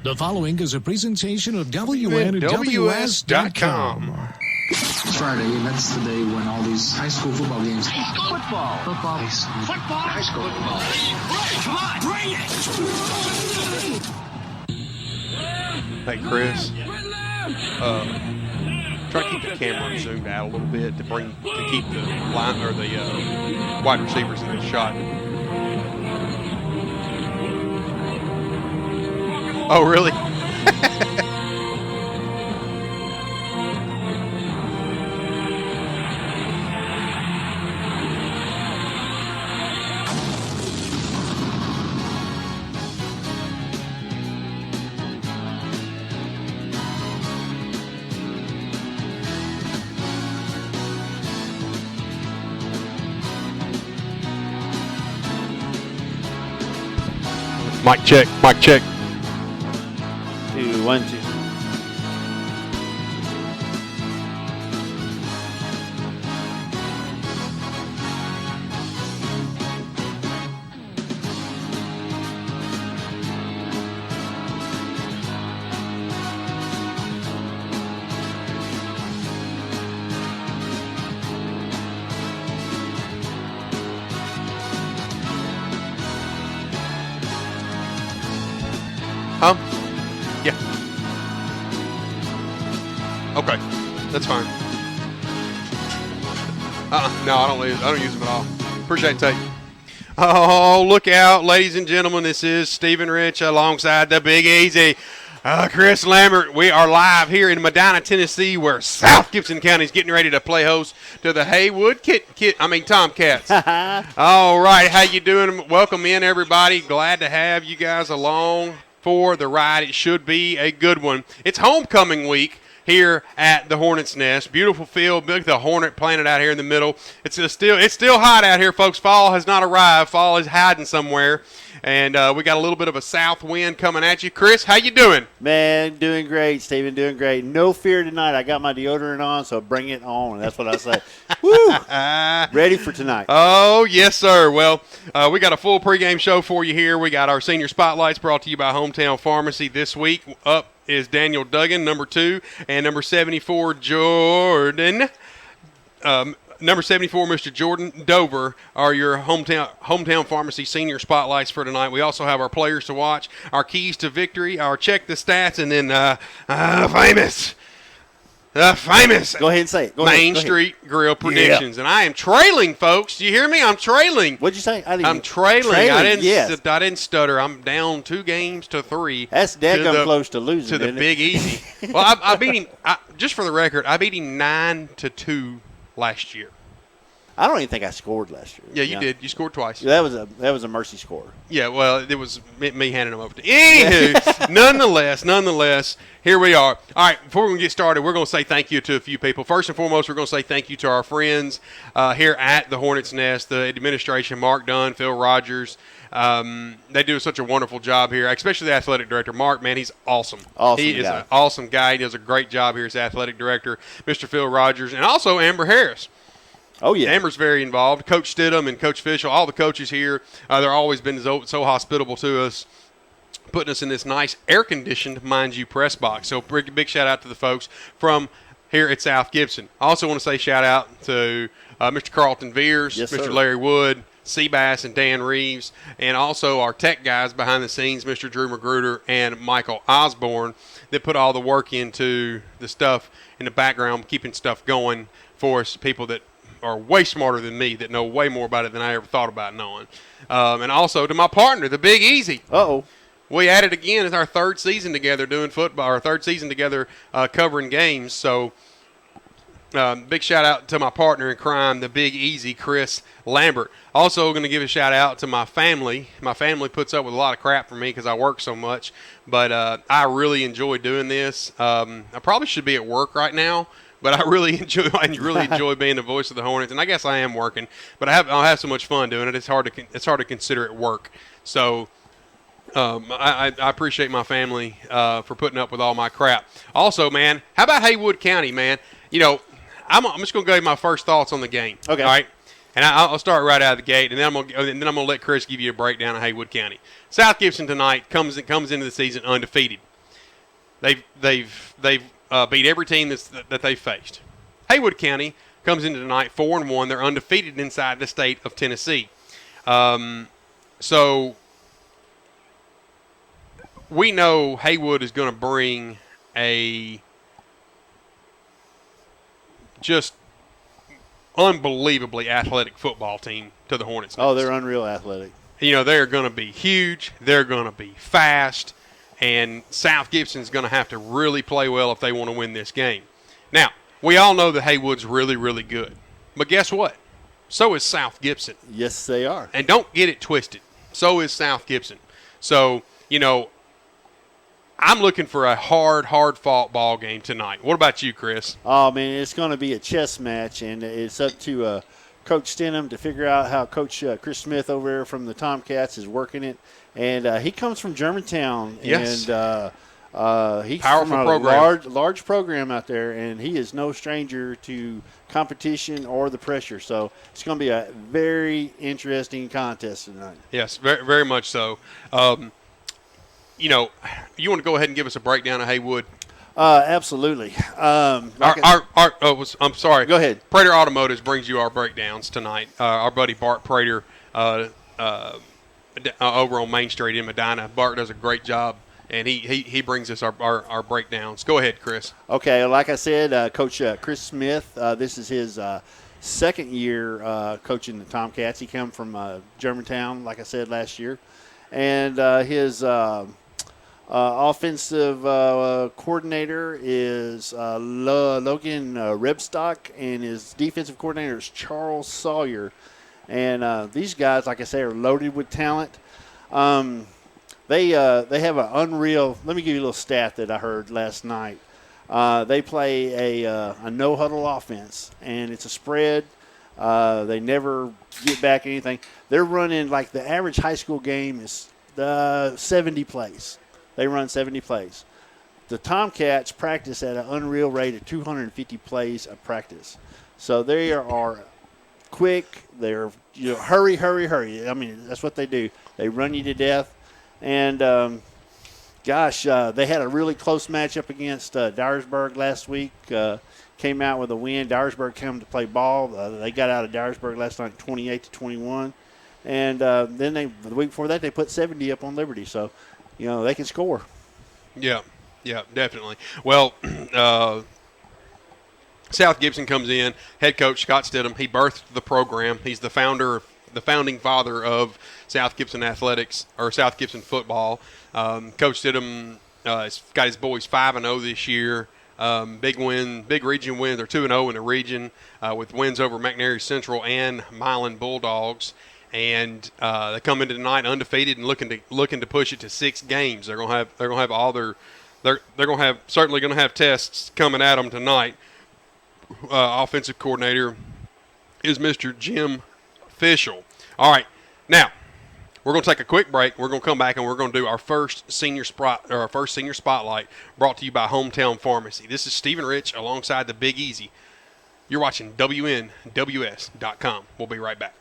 The following is a presentation of WNWS.com. It's Friday, and that's the day when all these high school football games. High school football. Football. High school football. High school football. Come on, bring it. Hey, Chris. Try to keep the camera zoomed out a little bit to keep the line or the wide receivers in the shot. Oh, really? Mic check, mic check. 2, 1, 2. Yeah. Okay, that's fine. No, I don't use them at all. Appreciate it, Tate. Oh, look out, ladies and gentlemen. This is Stephen Rich alongside the Big Easy, Chris Lambert. We are live here in Medina, Tennessee, where South Gibson County is getting ready to play host to the Haywood Tomcats. All right, how you doing? Welcome in, everybody. Glad to have you guys along for the ride. It should be a good one. It's homecoming week here at the Hornet's Nest. Beautiful field. Look at the Hornet planted out here in the middle. It's still hot out here, folks. Fall has not arrived. Fall is hiding somewhere. And we got a little bit of a south wind coming at you. Chris, how you doing? Man, doing great, Steven, doing great. No fear tonight. I got my deodorant on, so bring it on. That's what I say. Woo! Ready for tonight. Oh, yes, sir. Well, we got a full pregame show for you here. We got our senior spotlights brought to you by Hometown Pharmacy this week. Up is Daniel Duggan, number 2, and number 74, Jordan. Number 74, Mr. Jordan Dover, are your hometown Pharmacy senior spotlights for tonight. We also have our players to watch, our keys to victory, our check the stats, and then famous. Go ahead and say it. Main Street Grill predictions. Yeah. And I am trailing, folks. Do you hear me? I'm trailing. What'd you say? I'm trailing. I didn't stutter. I'm down 2 games to 3. That's daggum close to losing. To the Big Easy. Well, I beat him. Just for the record, I beat him 9-2 last year. I don't even think I scored last year. Yeah, you did. You scored twice. That was a mercy score. Yeah, well, it was me handing them over to you. Anywho, nonetheless, here we are. All right, before we get started, we're going to say thank you to a few people. First and foremost, we're going to say thank you to our friends here at the Hornet's Nest, the administration, Mark Dunn, Phil Rogers. They do such a wonderful job here, especially the athletic director. Mark, man, he's awesome. He is an awesome guy. He does a great job here as athletic director, Mr. Phil Rogers, and also Amber Harris. Oh, yeah. Amber's very involved. Coach Stidham and Coach Fischel, all the coaches here, they're always been so hospitable to us, putting us in this nice air-conditioned, mind you, press box. So big shout-out to the folks from here at South Gibson. I also want to say shout-out to Mr. Carlton Veers, yes, Mr. sir. Larry Wood, Seabass and Dan Reeves, and also our tech guys behind the scenes, Mr. Drew Magruder and Michael Osborne, that put all the work into the stuff in the background, keeping stuff going for us, people that are way smarter than me, that know way more about it than I ever thought about knowing. And also to my partner, the Big Easy. Uh-oh. We at it again. It's our 3rd season together doing football, our 3rd season together covering games. So big shout-out to my partner in crime, the Big Easy, Chris Lambert. Also going to give a shout-out to my family. My family puts up with a lot of crap from me because I work so much. But I really enjoy doing this. I probably should be at work right now. But I really enjoy being the voice of the Hornets, and I guess I am working. But I'll have so much fun doing it. It's hard to consider it work. So I appreciate my family for putting up with all my crap. Also, man, how about Haywood County, man? You know, I'm just gonna give you my first thoughts on the game. Okay. All right. And I'll start right out of the gate, and then I'm gonna let Chris give you a breakdown of Haywood County. South Gibson tonight comes into the season undefeated. They've beat every team that they've faced. Haywood County comes into tonight 4-1. They're undefeated inside the state of Tennessee. So we know Haywood is going to bring a just unbelievably athletic football team to the Hornets. Oh, they're unreal athletic. They're going to be huge. They're going to be fast. And South Gibson's going to have to really play well if they want to win this game. Now, we all know that Haywood's really, really good. But guess what? So is South Gibson. Yes, they are. And don't get it twisted. So is South Gibson. So, I'm looking for a hard-fought ball game tonight. What about you, Chris? Oh, man, it's going to be a chess match, and it's up to Coach Stenham to figure out how Coach Chris Smith over there from the Tomcats is working it. And he comes from Germantown. Yes. And he's Powerful from a program. large program out there, and he is no stranger to competition or the pressure. So it's going to be a very interesting contest tonight. Yes, very, very much so. You want to go ahead and give us a breakdown of Haywood? Absolutely. I'm sorry. Go ahead. Prater Automotives brings you our breakdowns tonight. Our buddy Bart Prater over on Main Street in Medina. Bart does a great job, and he brings us our breakdowns. Go ahead, Chris. Okay, like I said, Coach Chris Smith, this is his second year coaching the Tomcats. He came from Germantown, like I said, last year. And his offensive coordinator is Logan Rebstock, and his defensive coordinator is Charles Sawyer. And these guys, like I say, are loaded with talent. They have an unreal – let me give you a little stat that I heard last night. They play a no-huddle offense, and it's a spread. They never get back anything. They're running like the average high school game is 70 plays. They run 70 plays. The Tomcats practice at an unreal rate of 250 plays of practice. So they are quick. They're hurry. I mean, that's what they do. They run you to death. And, they had a really close matchup against Dyersburg last week. Came out with a win. Dyersburg came to play ball. They got out of Dyersburg last night 28-21. And then the week before that, they put 70 up on Liberty. So, they can score. Yeah, definitely. Well, South Gibson comes in. Head coach Scott Stidham. He birthed the program. He's the founding father of South Gibson athletics or South Gibson football. Coach Stidham has got his boys 5-0 this year. Big region win. They're 2-0 in the region with wins over McNary Central and Milan Bulldogs. And they come into tonight undefeated and looking to push it to 6 games. They're gonna have all their certainly gonna have tests coming at them tonight. Offensive coordinator is Mr. Jim Fishel. All right, now we're going to take a quick break. We're going to come back and we're going to do our first senior spotlight, brought to you by Hometown Pharmacy. This is Stephen Rich alongside the Big Easy. You're watching WNWS.com. We'll be right back.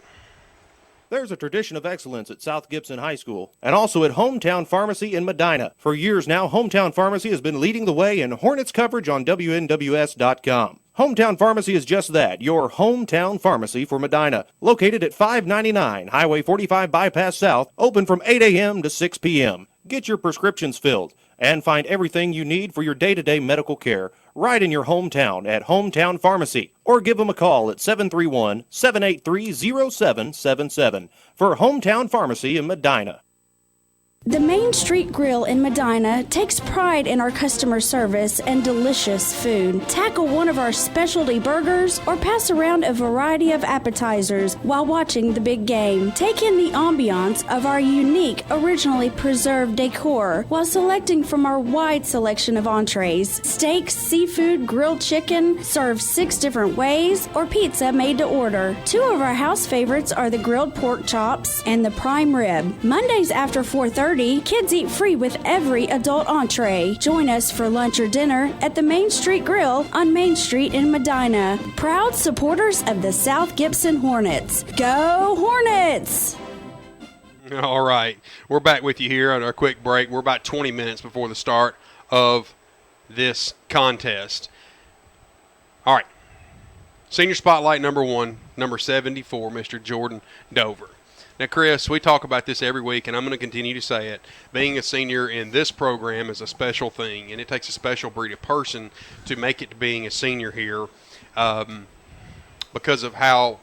There's a tradition of excellence at South Gibson High School and also at Hometown Pharmacy in Medina. For years now, Hometown Pharmacy has been leading the way in Hornets coverage on WNWS.com. Hometown Pharmacy is just that, your hometown pharmacy for Medina. Located at 599 Highway 45 Bypass South, open from 8 a.m. to 6 p.m. Get your prescriptions filled and find everything you need for your day-to-day medical care right in your hometown at Hometown Pharmacy. Or give them a call at 731-783-0777 for Hometown Pharmacy in Medina. The Main Street Grill in Medina takes pride in our customer service and delicious food. Tackle one of our specialty burgers or pass around a variety of appetizers while watching the big game. Take in the ambiance of our unique, originally preserved decor while selecting from our wide selection of entrees. Steaks, seafood, grilled chicken, served 6 different ways, or pizza made to order. 2 of our house favorites are the grilled pork chops and the prime rib. Mondays after 4:30, kids eat free with every adult entree. Join us for lunch or dinner at the Main Street Grill on Main Street in Medina. Proud supporters of the South Gibson Hornets. Go Hornets! All right. We're back with you here on our quick break. We're about 20 minutes before the start of this contest. All right. Senior Spotlight number 1, number 74, Mr. Jordan Dover. Now, Chris, we talk about this every week, and I'm going to continue to say it. Being a senior in this program is a special thing, and it takes a special breed of person to make it to being a senior here because of how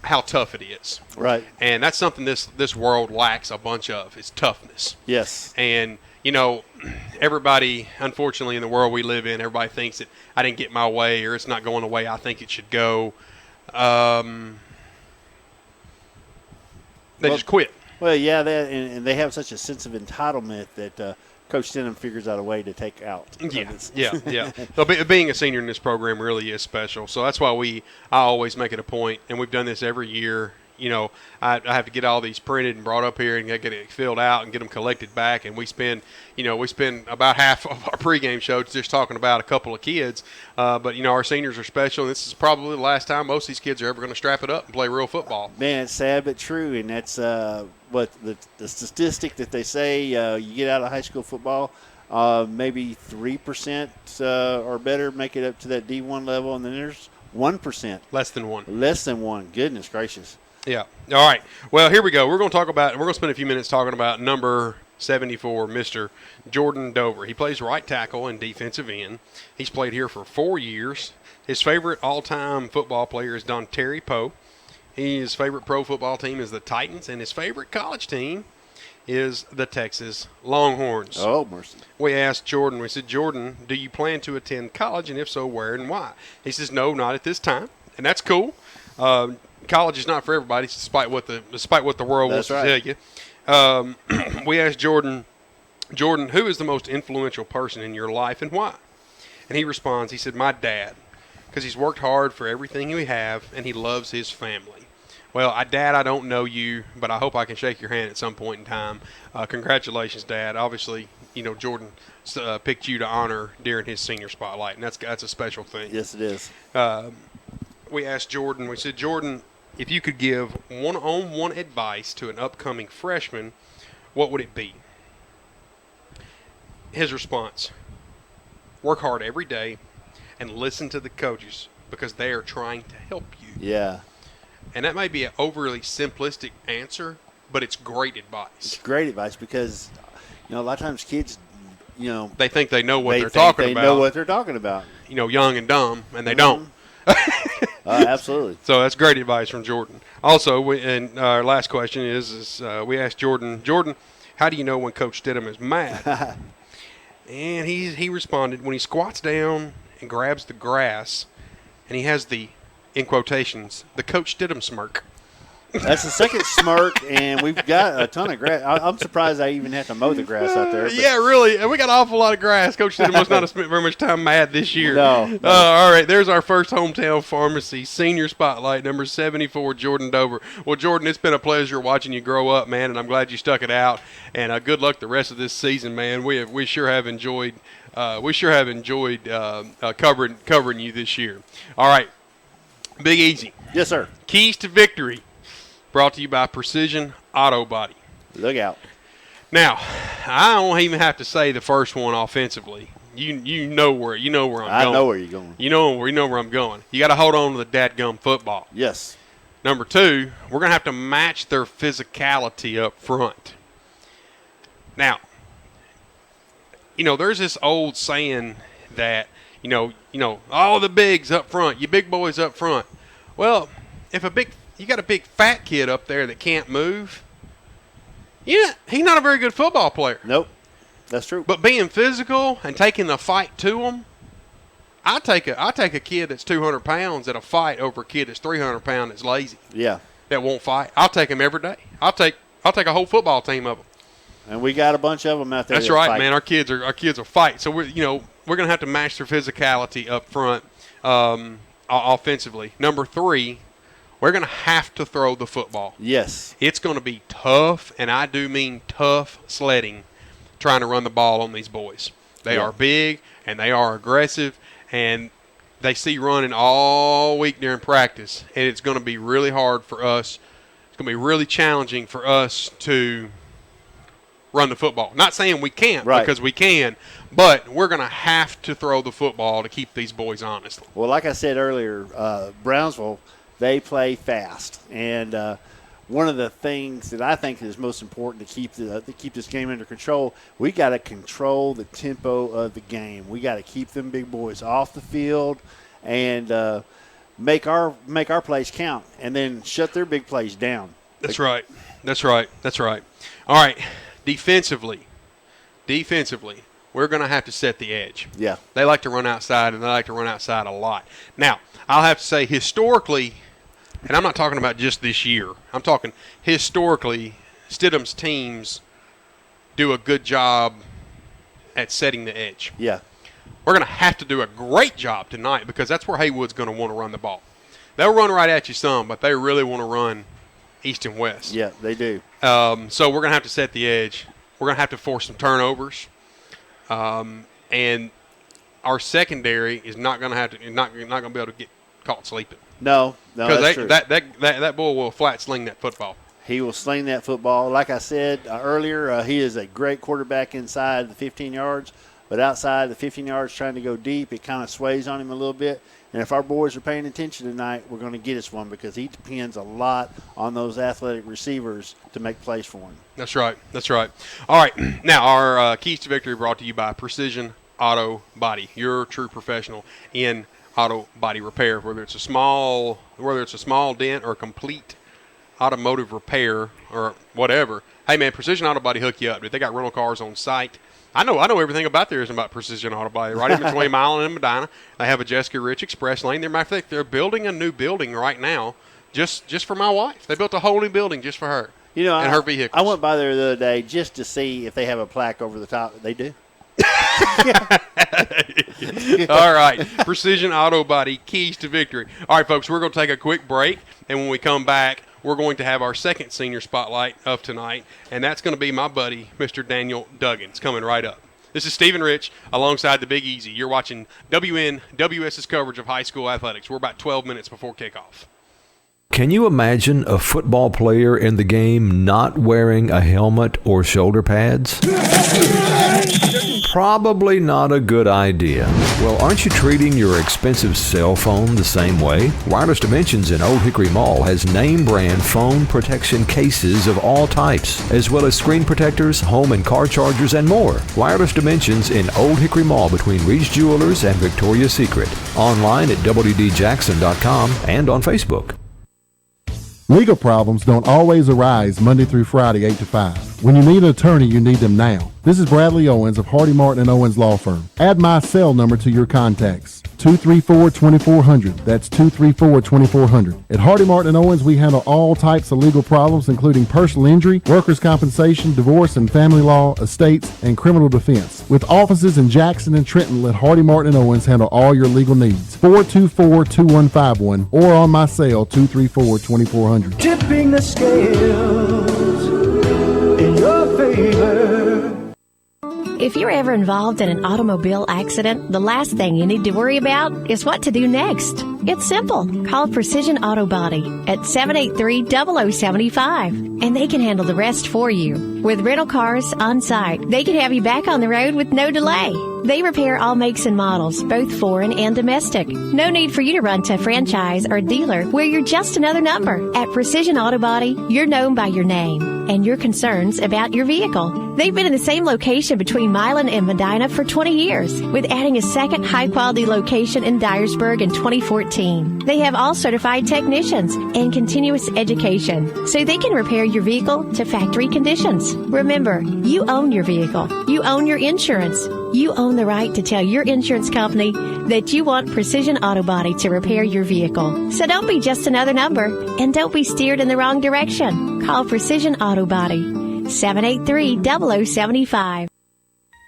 tough it is. Right. And that's something this world lacks a bunch of, is toughness. Yes. And, you know, everybody, unfortunately, in the world we live in, everybody thinks that I didn't get my way or it's not going the way I think it should go. They just quit. Well, yeah, and they have such a sense of entitlement that Coach Denham figures out a way to take out. Yeah. So being a senior in this program really is special. So that's why I always make it a point, and we've done this every year. You know, I have to get all these printed and brought up here and get it filled out and get them collected back. And we spend about half of our pregame show just talking about a couple of kids. But, you know, our seniors are special. And this is probably the last time most of these kids are ever going to strap it up and play real football. Man, it's sad but true. And that's what the statistic that they say you get out of high school football, maybe 3% or better make it up to that D1 level. And then there's 1%. Less than one. Less than one. Goodness gracious. Yeah. All right. Well, here we go. We're going to spend a few minutes talking about number 74, Mr. Jordan Dover. He plays right tackle and defensive end. He's played here for 4 years. His favorite all-time football player is Don Terry Poe. His favorite pro football team is the Titans, and his favorite college team is the Texas Longhorns. Oh, mercy. We asked Jordan, we said, Jordan, do you plan to attend college, and if so, where and why? He says, no, not at this time, and that's cool. College is not for everybody, despite what the world wants to tell you. We asked Jordan, who is the most influential person in your life and why? And he responds, he said, my dad, because he's worked hard for everything we have, and he loves his family. Well, Dad, I don't know you, but I hope I can shake your hand at some point in time. Congratulations, Dad. Obviously, you know, Jordan picked you to honor during his senior spotlight, and that's a special thing. Yes, it is. We asked Jordan, we said, Jordan, if you could give one-on-one advice to an upcoming freshman, what would it be? His response, work hard every day and listen to the coaches because they are trying to help you. Yeah. And that may be an overly simplistic answer, but it's great advice. It's great advice because, you know, a lot of times kids, you know, they think they know what they're talking talking about. They know what they're talking about. You know, young and dumb, and they don't. Absolutely. So that's great advice from Jordan. Also, and our last question is we asked Jordan, how do you know when Coach Stidham is mad? And he responded, when he squats down and grabs the grass, and he has the, in quotations, the Coach Stidham smirk. That's the second smirk, and we've got a ton of grass. I'm surprised I even have to mow the grass out there. Yeah, really. And we got an awful lot of grass. Coach Stidham must not have spent very much time mad this year. No. All right, there's our first hometown pharmacy senior spotlight, number 74, Jordan Dover. Well, Jordan, it's been a pleasure watching you grow up, man, and I'm glad you stuck it out. And good luck the rest of this season, man. We sure have enjoyed covering you this year. All right, Big Easy. Yes, sir. Keys to victory. Brought to you by Precision Auto Body. Look out. Now, I don't even have to say the first one offensively. You know where I'm going. I know where you're going. You know where I'm going. You got to hold on to the dadgum football. Yes. Number two, we're going to have to match their physicality up front. Now, you know, there's this old saying that, you know, all the bigs up front, you big boys up front. Well, if you got a big fat kid up there that can't move, yeah, he's not a very good football player. Nope. That's true. But being physical and taking the fight to him, I take a kid that's 200 pounds at a fight over a kid that's 300 pounds that's lazy. Yeah. That won't fight. I'll take him every day. I'll take a whole football team of them. And we got a bunch of them out there. That's right, fight. Man. Our kids are fight. So we're going to have to match their physicality up front, offensively. Number three, we're going to have to throw the football. Yes. It's going to be tough, and I do mean tough sledding, trying to run the ball on these boys. They are big, and they are aggressive, and they see running all week during practice, and it's going to be really hard for us. It's going to be really challenging for us to run the football. Not saying we can't, Right. because we can, but we're going to have to throw the football to keep these boys honest. Well, like I said earlier, Brownsville, they play fast. And one of the things that I think is most important to keep this game under control, we got to control the tempo of the game. We got to keep them big boys off the field and make our plays count, and then shut their big plays down. That's right. All right, defensively, we're going to have to set the edge. Yeah. They like to run outside, and they like to run outside a lot. Now, I'll have to say historically, and I'm not talking about just this year, I'm talking historically, Stidham's teams do a good job at setting the edge. Yeah. We're going to have to do a great job tonight, because that's where Haywood's going to want to run the ball. They'll run right at you some, but they really want to run east and west. Yeah, they do. So we're going to have to set the edge. We're going to have to force some turnovers. And our secondary is not going to not going to be able to get caught sleeping. No, that's true. That boy will flat sling that football. He will sling that football. Like I said earlier, he is a great quarterback inside the 15 yards, but outside the 15 yards trying to go deep, it kind of sways on him a little bit. And if our boys are paying attention tonight, we're going to get us one, because he depends a lot on those athletic receivers to make plays for him. That's right. All right, now our keys to victory brought to you by Precision Auto Body, your true professional in auto body repair. Whether it's a small dent or a complete automotive repair or whatever, hey man, Precision Auto Body hook you up. They got rental cars on site. I know everything about there is about Precision Auto Body. Right in between Milan and Medina, they have a Jessica Rich Express Lane. They're building a new building right now, just for my wife. They built a whole new building just for her. And her vehicles. I went by there the other day just to see if they have a plaque over the top. They do. All right, Precision Auto Body, keys to victory. All right, folks, we're going to take a quick break, and when we come back, we're going to have our second senior spotlight of tonight, and that's going to be my buddy, Mr. Daniel Duggan. It's coming right up. This is Stephen Rich alongside the Big Easy. You're watching WNWS's coverage of high school athletics. We're about 12 minutes before kickoff. Can you imagine a football player in the game not wearing a helmet or shoulder pads? Probably not a good idea. Well, aren't you treating your expensive cell phone the same way? Wireless Dimensions in Old Hickory Mall has name brand phone protection cases of all types, as well as screen protectors, home and car chargers, and more. Wireless Dimensions in Old Hickory Mall between Reed's Jewelers and Victoria's Secret. Online at wdjackson.com and on Facebook. Legal problems don't always arise Monday through Friday, 8 to 5. When you need an attorney, you need them now. This is Bradley Owens of Hardy Martin & Owens Law Firm. Add my cell number to your contacts. 234-2400. That's 234-2400. At Hardy Martin & Owens, we handle all types of legal problems, including personal injury, workers' compensation, divorce and family law, estates, and criminal defense. With offices in Jackson and Trenton, let Hardy Martin & Owens handle all your legal needs. 424-2151 or on my cell, 234-2400. Tipping the scales in your favor. If you're ever involved in an automobile accident, the last thing you need to worry about is what to do next. It's simple. Call Precision Auto Body at 783-0075, and they can handle the rest for you. With rental cars on site, they can have you back on the road with no delay. They repair all makes and models, both foreign and domestic. No need for you to run to a franchise or dealer where you're just another number. At Precision Auto Body, you're known by your name and your concerns about your vehicle. They've been in the same location between Milan and Medina for 20 years, with adding a second high-quality location in Dyersburg in 2014. They have all certified technicians and continuous education, so they can repair your vehicle to factory conditions. Remember, you own your vehicle. You own your insurance. You own the right to tell your insurance company that you want Precision Auto Body to repair your vehicle. So don't be just another number, and don't be steered in the wrong direction. Call Precision Auto Body, 783-0075.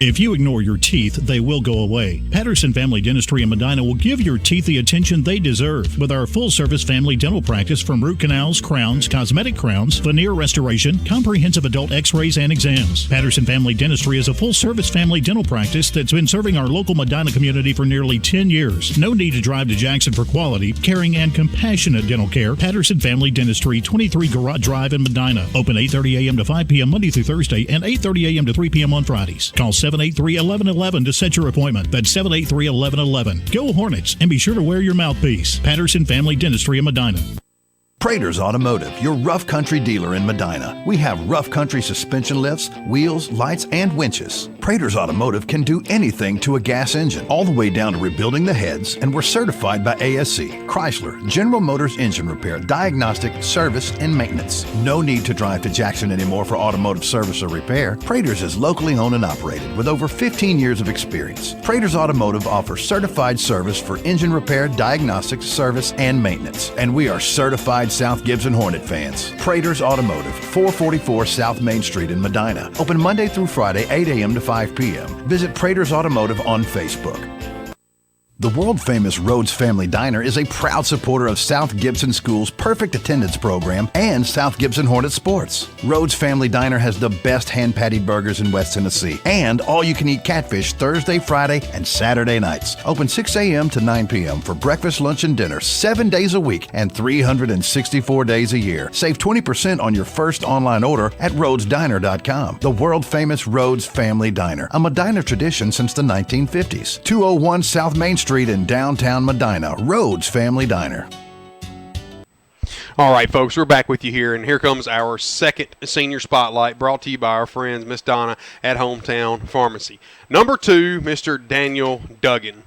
If you ignore your teeth, they will go away. Patterson Family Dentistry in Medina will give your teeth the attention they deserve with our full-service family dental practice from root canals, crowns, cosmetic crowns, veneer restoration, comprehensive adult x-rays, and exams. Patterson Family Dentistry is a full-service family dental practice that's been serving our local Medina community for nearly 10 years. No need to drive to Jackson for quality, caring, and compassionate dental care. Patterson Family Dentistry, 23 Garage Drive in Medina. Open 8:30 a.m. to 5 p.m. Monday through Thursday and 8:30 a.m. to 3 p.m. on Fridays. Call 783-1111 to set your appointment. That's 783-1111. Go Hornets, and be sure to wear your mouthpiece. Patterson Family Dentistry in Medina. Prater's Automotive, your rough country dealer in Medina. We have rough country suspension lifts, wheels, lights, and winches. Prater's Automotive can do anything to a gas engine, all the way down to rebuilding the heads, and we're certified by ASC, Chrysler, General Motors engine repair, diagnostic, service, and maintenance. No need to drive to Jackson anymore for automotive service or repair. Prater's is locally owned and operated with over 15 years of experience. Prater's Automotive offers certified service for engine repair, diagnostics, service, and maintenance. And we are certified South Gibson Hornet fans. Prater's Automotive, 444 South Main Street in Medina. Open Monday through Friday, 8 a.m. to 5 p.m. Visit Prater's Automotive on Facebook. The world-famous Rhodes Family Diner is a proud supporter of South Gibson School's Perfect Attendance Program and South Gibson Hornet Sports. Rhodes Family Diner has the best hand-patty burgers in West Tennessee and all-you-can-eat catfish Thursday, Friday, and Saturday nights. Open 6 a.m. to 9 p.m. for breakfast, lunch, and dinner 7 days a week and 364 days a year. Save 20% on your first online order at rhodesdiner.com. The world-famous Rhodes Family Diner, a Medina tradition since the 1950s. 201 South Main Street in downtown Medina, Rhodes Family Diner. All right, folks, we're back with you here, and here comes our second senior spotlight, brought to you by our friends, Miss Donna at Hometown Pharmacy. Number 2, Mr. Daniel Duggan.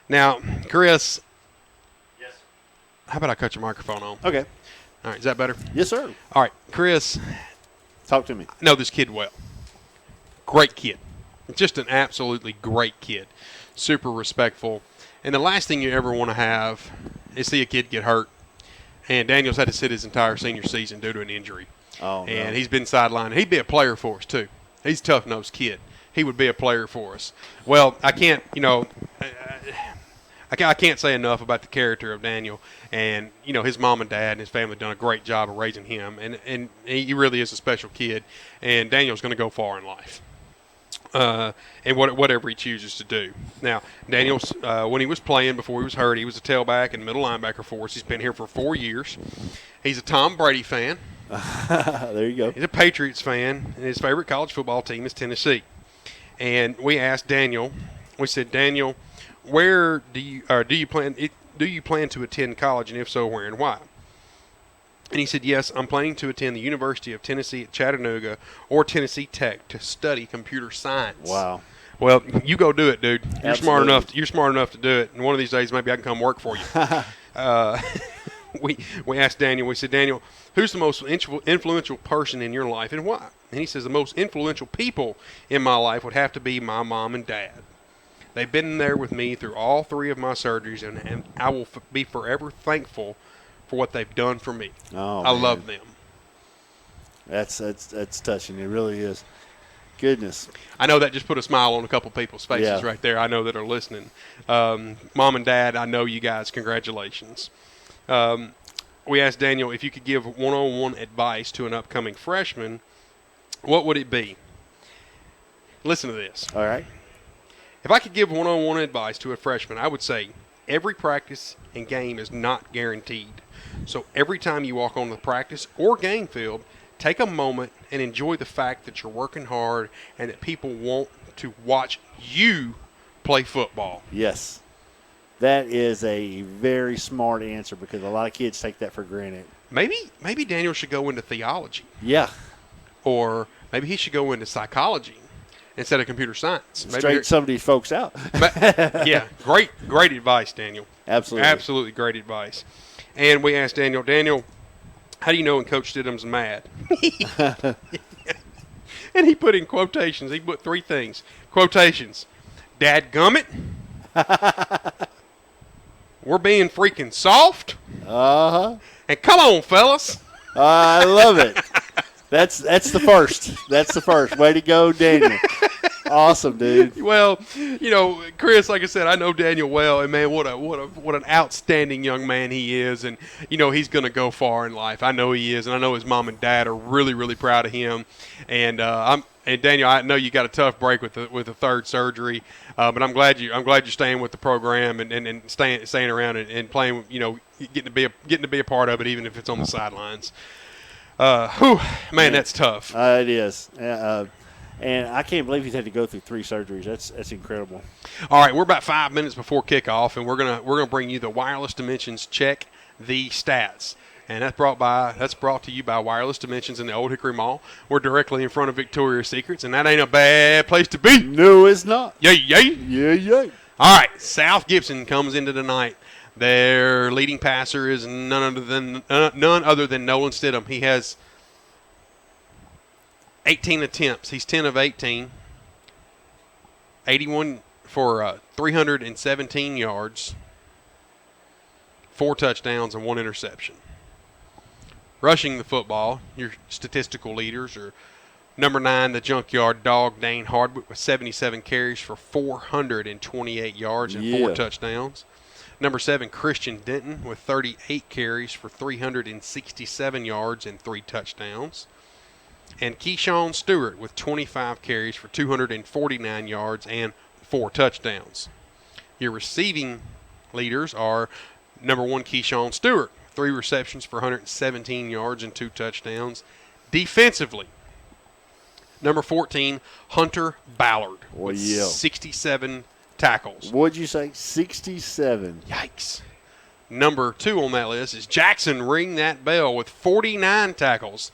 Now, Chris. Yes. How about I cut your microphone on? Okay. All right, is that better? Yes, sir. All right, Chris. Talk to me. I know this kid well. Great kid. Just an absolutely great kid. Super respectful. And the last thing you ever want to have is see a kid get hurt. And Daniel's had to sit his entire senior season due to an injury. Oh, no. And he's been sidelined. He'd be a player for us, too. He's a tough-nosed kid. He would be a player for us. Well, I can't, I can't say enough about the character of Daniel. And, his mom and dad and his family have done a great job of raising him. And he really is a special kid. And Daniel's going to go far in life. And whatever he chooses to do. Now, Daniel, when he was playing before he was hurt, he was a tailback and middle linebacker for us. He's been here for 4 years. He's a Tom Brady fan. There you go. He's a Patriots fan, and his favorite college football team is Tennessee. And we asked Daniel, we said, Daniel, where do you plan to attend college, and if so, where and why? And he said, yes, I'm planning to attend the University of Tennessee at Chattanooga or Tennessee Tech to study computer science. Wow. Well, you go do it, dude. You're smart Absolutely. enough to do it. And one of these days, maybe I can come work for you. We asked Daniel, we said, Daniel, who's the most influential person in your life and why? And he says, the most influential people in my life would have to be my mom and dad. They've been there with me through all 3 of my surgeries, and I will be forever thankful for what they've done for me. Oh, I man. love them. That's touching. It really is. Goodness. I know that just put a smile on a couple people's faces right there. I know that are listening. Mom and Dad, I know you guys. Congratulations. We asked Daniel if you could give one-on-one advice to an upcoming freshman, what would it be? Listen to this. All right. If I could give one-on-one advice to a freshman, I would say every practice and game is not guaranteed. So every time you walk on the practice or game field, take a moment and enjoy the fact that you're working hard and that people want to watch you play football. Yes. That is a very smart answer because a lot of kids take that for granted. Maybe Daniel should go into theology. Yeah. Or maybe he should go into psychology instead of computer science. Straighten some of these folks out. Yeah, great advice, Daniel. Absolutely. Absolutely great advice. And we asked Daniel, how do you know when Coach Stidham's mad? And he put in quotations. He put 3 things. Quotations. Dadgummit. We're being freaking soft. Uh-huh. And come on, fellas. I love it. That's the first. That's the first. Way to go, Daniel. Awesome, dude. Well, Chris, like I said, I know Daniel well, and man, what an outstanding young man he is, and he's going to go far in life. I know he is, and I know his mom and dad are really, really proud of him. And and Daniel, I know you got a tough break with the third surgery, but I'm glad you're staying with the program and staying around and playing. Getting to be a part of it, even if it's on the sidelines. That's tough. It is. And I can't believe he's had to go through 3 surgeries. That's incredible. All right, we're about 5 minutes before kickoff, and we're gonna bring you the Wireless Dimensions Check the Stats, and that's brought to you by Wireless Dimensions in the Old Hickory Mall. We're directly in front of Victoria's Secrets, and that ain't a bad place to be. No, it's not. Yay! Yeah. All right, South Gibson comes into tonight. Their leading passer is none other than Nolan Stidham. He has 18 attempts. He's 10 of 18. 81 for 317 yards, 4 touchdowns, and 1 interception. Rushing the football, your statistical leaders are number 9, the Junkyard Dog, Dane Hardwick, with 77 carries for 428 yards and 4 touchdowns. Number 7, Christian Denton, with 38 carries for 367 yards and 3 touchdowns. And Keyshawn Stewart with 25 carries for 249 yards and 4 touchdowns. Your receiving leaders are number 1, Keyshawn Stewart, 3 receptions for 117 yards and 2 touchdowns. Defensively, number 14, Hunter Ballard, with 67 tackles. What'd you say? 67. Yikes. Number 2 on that list is Jackson Ring That Bell with 49 tackles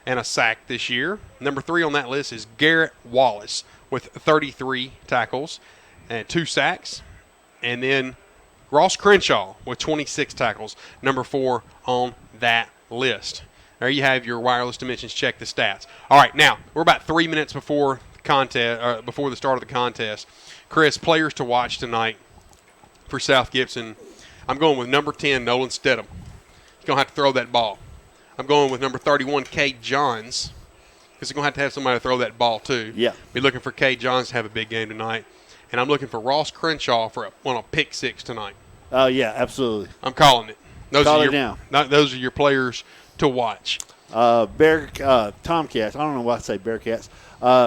and a sack this year. Number 3 on that list is Garrett Wallace with 33 tackles and 2 sacks. And then Ross Crenshaw with 26 tackles, number 4 on that list. There you have your Wireless Dimensions Check the Stats. All right, now we're about 3 minutes before the start of the contest. Chris, players to watch tonight for South Gibson. I'm going with number 10, Nolan Stidham. He's going to have to throw that ball. I'm going with number 31, Cade Johns, because he's going to have somebody to throw that ball too. Yeah. Be looking for Cade Johns to have a big game tonight. And I'm looking for Ross Crenshaw for a pick 6 tonight. Oh, yeah, absolutely. I'm calling it. Call it down. Those are your players to watch. Tomcats. I don't know why I say Bearcats.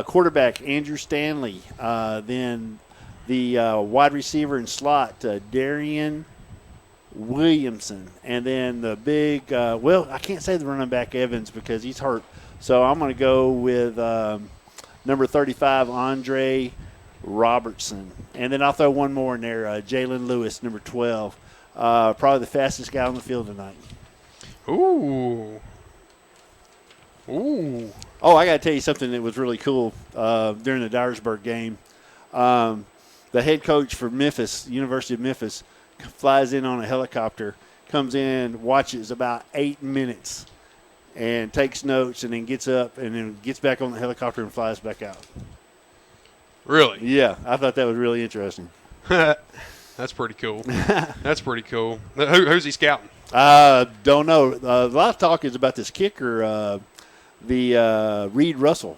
Quarterback, Andrew Stanley. Then the wide receiver and slot, Darian Williamson. And then the big, I can't say the running back Evans because he's hurt. So I'm going to go with number 35, Andre Robertson. And then I'll throw one more in there, Jalen Lewis, number 12. Probably the fastest guy on the field tonight. Ooh. Oh, I got to tell you something that was really cool during the Dyersburg game. The head coach for Memphis, University of Memphis, flies in on a helicopter, comes in, watches about 8 minutes, and takes notes, and then gets up and then gets back on the helicopter and flies back out. Really? Yeah, I thought that was really interesting. That's pretty cool. That's pretty cool. Who's he scouting? Don't know. A lot of talk is about this kicker, the Reed Russell.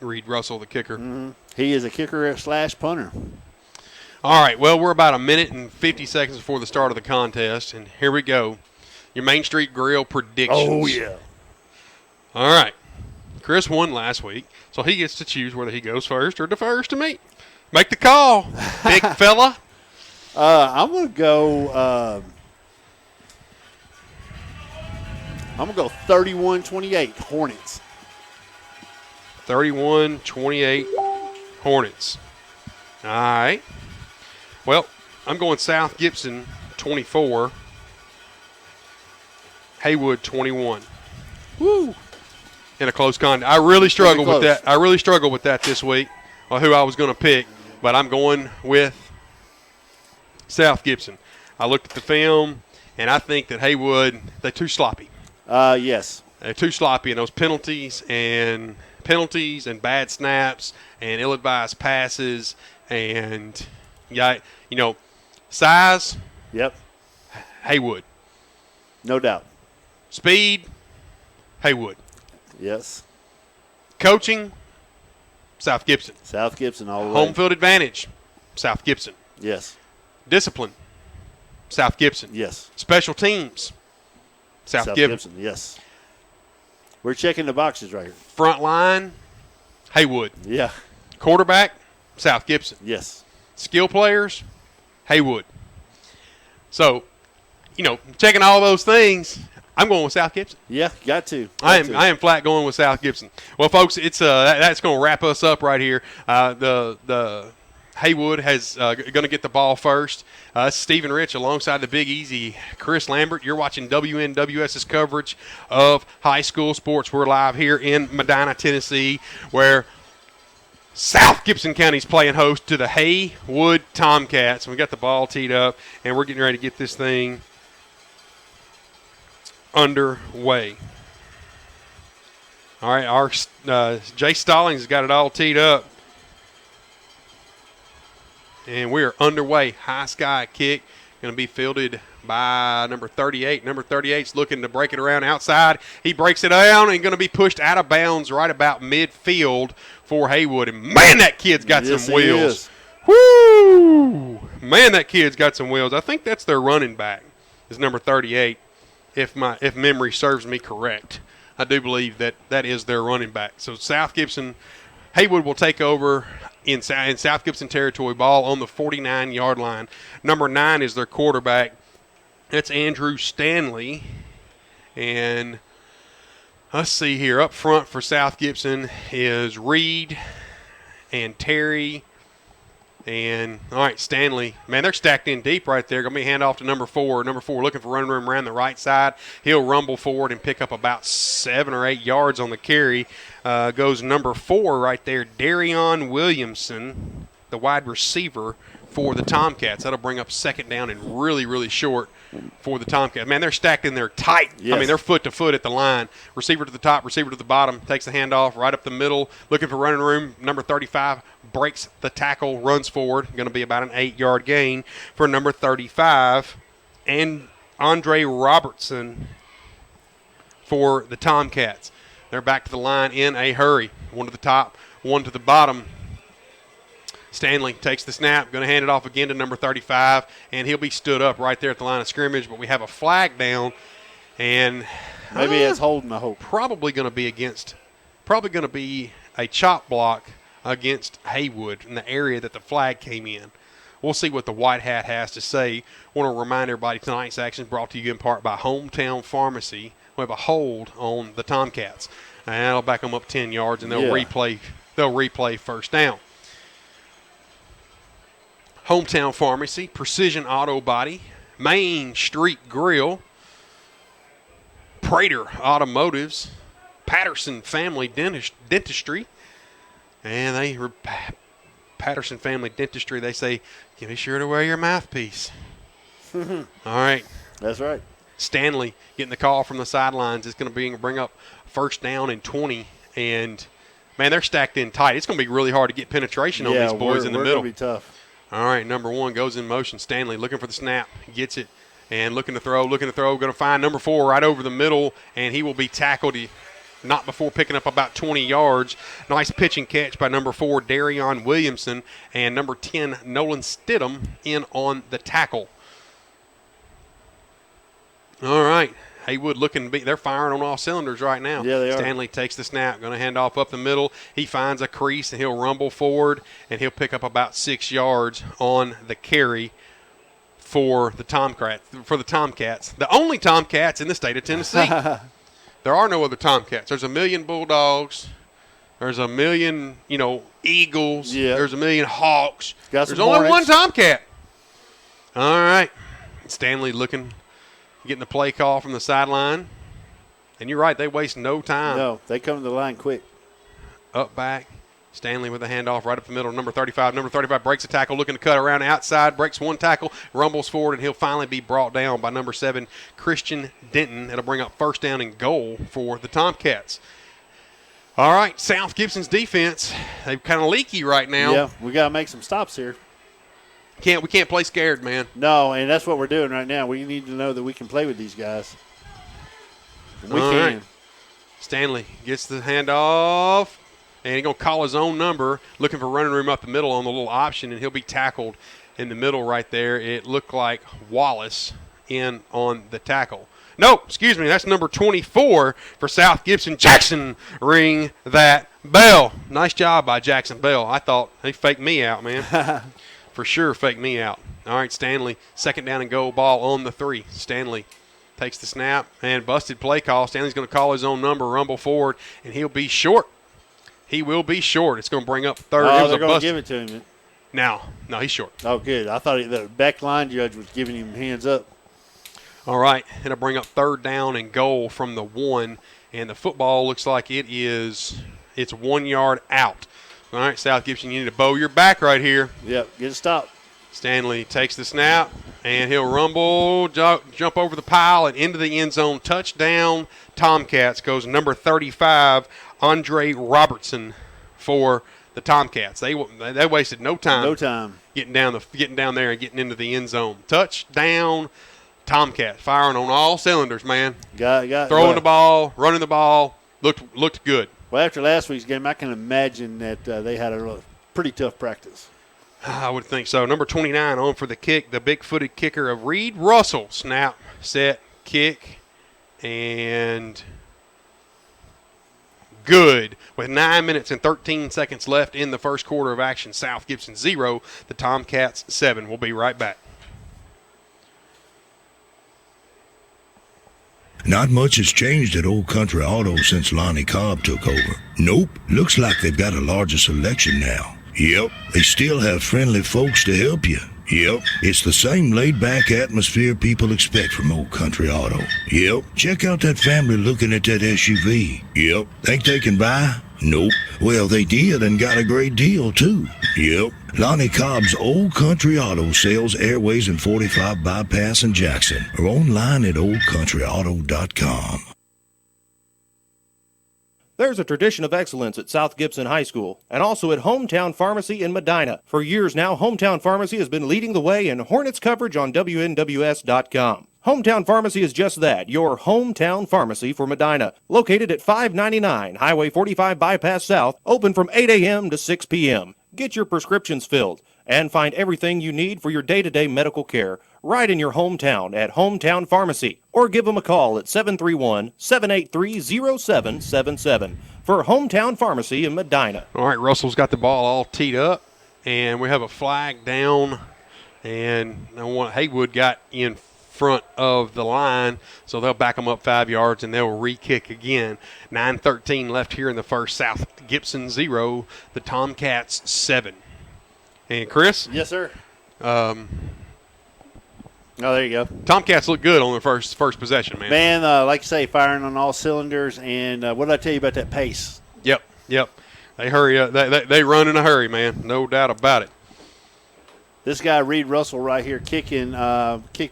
Reed Russell, the kicker. Mm-hmm. He is a kicker / punter. All right, well, we're about 1 minute and 50 seconds before the start of the contest, and here we go. Your Main Street Grill predictions. Oh, yeah. All right. Chris won last week, so he gets to choose whether he goes first or defers to me. Make the call, big fella. I'm going to go 31-28 Hornets. 31-28 Hornets. All right. Well, I'm going South Gibson 24, Haywood 21. Woo! In a close contest. I really struggled with that. I really struggled with that this week, who I was going to pick, but I'm going with South Gibson. I looked at the film, and I think that Haywood, they're too sloppy. Yes. They're too sloppy, and those penalties and bad snaps and ill-advised passes and, size. Yep. Haywood. No doubt. Speed. Haywood. Yes. Coaching. South Gibson. South Gibson all the way. Home field advantage, South Gibson. Yes. Discipline, South Gibson. Yes. Special teams, South Gibson. Yes. We're checking the boxes right here. Front line, Haywood. Yeah. Quarterback, South Gibson. Yes. Skill players, Haywood. So, checking all those things, I'm going with South Gibson. Yeah, got to. I am flat going with South Gibson. Well, folks, it's that's going to wrap us up right here. The Haywood has going to get the ball first. Stephen Rich alongside the Big Easy, Chris Lambert. You're watching WNWS's coverage of high school sports. We're live here in Medina, Tennessee, where South Gibson County's playing host to the Haywood Tomcats. We got the ball teed up, and we're getting ready to get this thing underway. All right, our Jay Stallings has got it all teed up. And we're underway. High sky kick. Going to be fielded by number 38. Number 38's looking to break it around outside. He breaks it down and going to be pushed out of bounds right about midfield for Haywood. And, man, that kid's got some wheels. Woo! Man, that kid's got some wheels. I think that's their running back is number 38, if memory serves me correct. I do believe that is their running back. So South Gibson, Haywood will take over in South Gibson territory, ball on the 49-yard line. Number 9 is their quarterback. That's Andrew Stanley. And let's see here. Up front for South Gibson is Reed and Terry. And, all right, Stanley. Man, they're stacked in deep right there. Going to be hand off to number 4. Number 4 looking for running room around the right side. He'll rumble forward and pick up about 7 or 8 yards on the carry. Goes number 4 right there, Darion Williamson, the wide receiver for the Tomcats. That'll bring up second down and really, really short for the Tomcats. Man, they're stacked in there tight. Yes. I mean, they're foot to foot at the line. Receiver to the top, receiver to the bottom, takes the handoff right up the middle, looking for running room. Number 35 breaks the tackle, runs forward. Going to be about an 8-yard gain for number 35. And Andre Robertson for the Tomcats. They're back to the line in a hurry. One to the top, one to the bottom. Stanley takes the snap, going to hand it off again to number 35, and he'll be stood up right there at the line of scrimmage, but we have a flag down, and maybe it's holding the hope. Probably going to be a chop block against Haywood in the area that the flag came in. We'll see what the white hat has to say. Want to remind everybody tonight's action is brought to you in part by Hometown Pharmacy. We have a hold on the Tomcats, and that'll back them up 10 yards, and they'll replay first down. Hometown Pharmacy, Precision Auto Body, Main Street Grill, Prater Automotives, Patterson Family Dentistry, and Patterson Family Dentistry, they say, be sure to wear your mouthpiece. All right. That's right. Stanley getting the call from the sidelines. It's going to bring up first down and 20. And, man, they're stacked in tight. It's going to be really hard to get penetration on these boys in the middle. Going to be tough. All right, number 1 goes in motion. Stanley looking for the snap. Gets it. And looking to throw. Going to find number 4 right over the middle. And he will be tackled not before picking up about 20 yards. Nice pitch and catch by number 4, Darion Williamson. And number 10, Nolan Stidham in on the tackle. All right. Haywood they're firing on all cylinders right now. Yeah, they are. Stanley takes the snap, going to hand off up the middle. He finds a crease, and he'll rumble forward, and he'll pick up about 6 yards on the carry for the Tomcats. The only Tomcats in the state of Tennessee. There are no other Tomcats. There's a million Bulldogs. There's a million, Eagles. Yeah. There's a million Hawks. There's only one Tomcat. All right. Stanley getting the play call from the sideline. And you're right, they waste no time. No, they come to the line quick. Up back. Stanley with the handoff right up the middle. Number 35. Number 35 breaks a tackle, looking to cut around the outside, breaks one tackle, rumbles forward, and he'll finally be brought down by number 7, Christian Denton. That'll bring up first down and goal for the Tomcats. All right, South Gibson's defense, they're kind of leaky right now. Yeah, we got to make some stops here. We can't play scared, man. No, and that's what we're doing right now. We need to know that we can play with these guys. And we can. Right. Stanley gets the handoff. And he's going to call his own number, looking for running room up the middle on the little option, and he'll be tackled in the middle right there. It looked like Wallace in on the tackle. No, excuse me, that's number 24 for South Gibson. Jackson, ring that bell. Nice job by Jackson Bell. I thought he faked me out, man. For sure faked me out. All right, Stanley, second down and goal, ball on the 3. Stanley takes the snap and busted play call. Stanley's going to call his own number, rumble forward, and he'll be short. He will be short. It's going to bring up third. Oh, they're going to give it to him. No, he's short. Oh, good. I thought the back line judge was giving him hands up. All right, it'll bring up third down and goal from the 1, and the football looks like it's 1 yard out. All right, South Gibson, you need to bow your back right here. Yep, get a stop. Stanley takes the snap, and he'll rumble, jump over the pile, and into the end zone. Touchdown, Tomcats. Goes number 35, Andre Robertson, for the Tomcats. They wasted no time. Getting down there and getting into the end zone. Touchdown, Tomcats. Firing on all cylinders, man. Throwing the ball, running the ball. Looked good. Well, after last week's game, I can imagine that they had a pretty tough practice. I would think so. Number 29 on for the kick, the big-footed kicker of Reed Russell. Snap, set, kick, and good. With 9 minutes and 13 seconds left in the first quarter of action, South Gibson 0, the Tomcats 7. We'll be right back. Not much has changed at Old Country Auto since Lonnie Cobb took over. Nope, looks like they've got a larger selection now. Yep, they still have friendly folks to help you. Yep, it's the same laid-back atmosphere people expect from Old Country Auto. Yep, check out that family looking at that SUV. Yep, think they can buy? Nope. Well, they did and got a great deal, too. Yep, Lonnie Cobb's Old Country Auto sells Airways and 45 Bypass in Jackson, or online at oldcountryauto.com. There's a tradition of excellence at South Gibson High School and also at Hometown Pharmacy in Medina. For years now, Hometown Pharmacy has been leading the way in Hornets coverage on WNWS.com. Hometown Pharmacy is just that, your hometown pharmacy for Medina. Located at 599 Highway 45 Bypass South, open from 8 a.m. to 6 p.m. Get your prescriptions filled and find everything you need for your day-to-day medical care right in your hometown at Hometown Pharmacy. Or give them a call at 731-783-0777 for Hometown Pharmacy in Medina. All right, Russell's got the ball all teed up, and we have a flag down, and Haywood got in front of the line, so they'll back them up 5 yards, and they'll re-kick again. 9:13 left here in the first. South Gibson 0, the Tomcats 7. And Chris? Yes, sir. Oh, there you go. Tomcats look good on their first possession, man. Man, like you say, firing on all cylinders. And what did I tell you about that pace? Yep. They hurry up. They run in a hurry, man. No doubt about it. This guy, Reed Russell, right here, kicked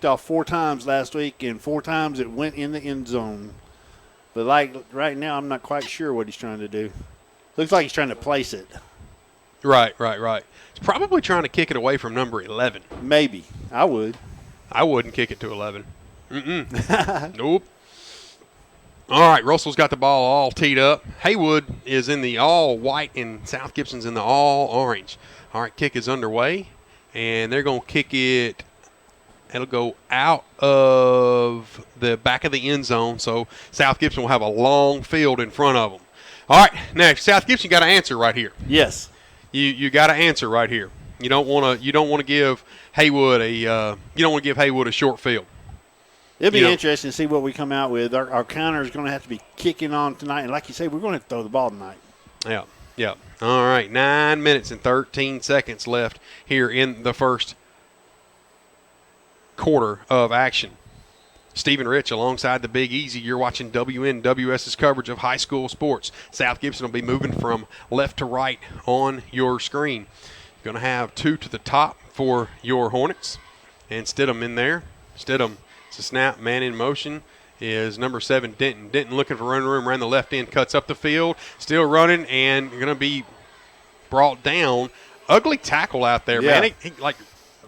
off 4 times last week, and 4 times it went in the end zone. But right now, I'm not quite sure what he's trying to do. Looks like he's trying to place it. Right. He's probably trying to kick it away from number 11. Maybe. I would. I wouldn't kick it to 11. Nope. All right, Russell's got the ball all teed up. Haywood is in the all white, and South Gibson's in the all orange. All right, kick is underway, and they're going to kick it. It'll go out of the back of the end zone, so South Gibson will have a long field in front of them. All right, now South Gibson got to answer right here. Yes. You got to answer right here. You don't want to give Haywood a short field. It'll be interesting to see what we come out with. Our counter is going to have to be kicking on tonight, and like you say, we're going to have to throw the ball tonight. Yeah. All right, 9 minutes and 13 seconds left here in the first quarter of action. Stephen Rich alongside the Big Easy. You're watching WNWS's coverage of high school sports. South Gibson will be moving from left to right on your screen. You're going to have 2 to the top for your Hornets. And Stidham in there. Stidham, it's a snap, man in motion, is number 7, Denton. Denton looking for running room around the left end, cuts up the field, still running, and going to be brought down. Ugly tackle out there, man. He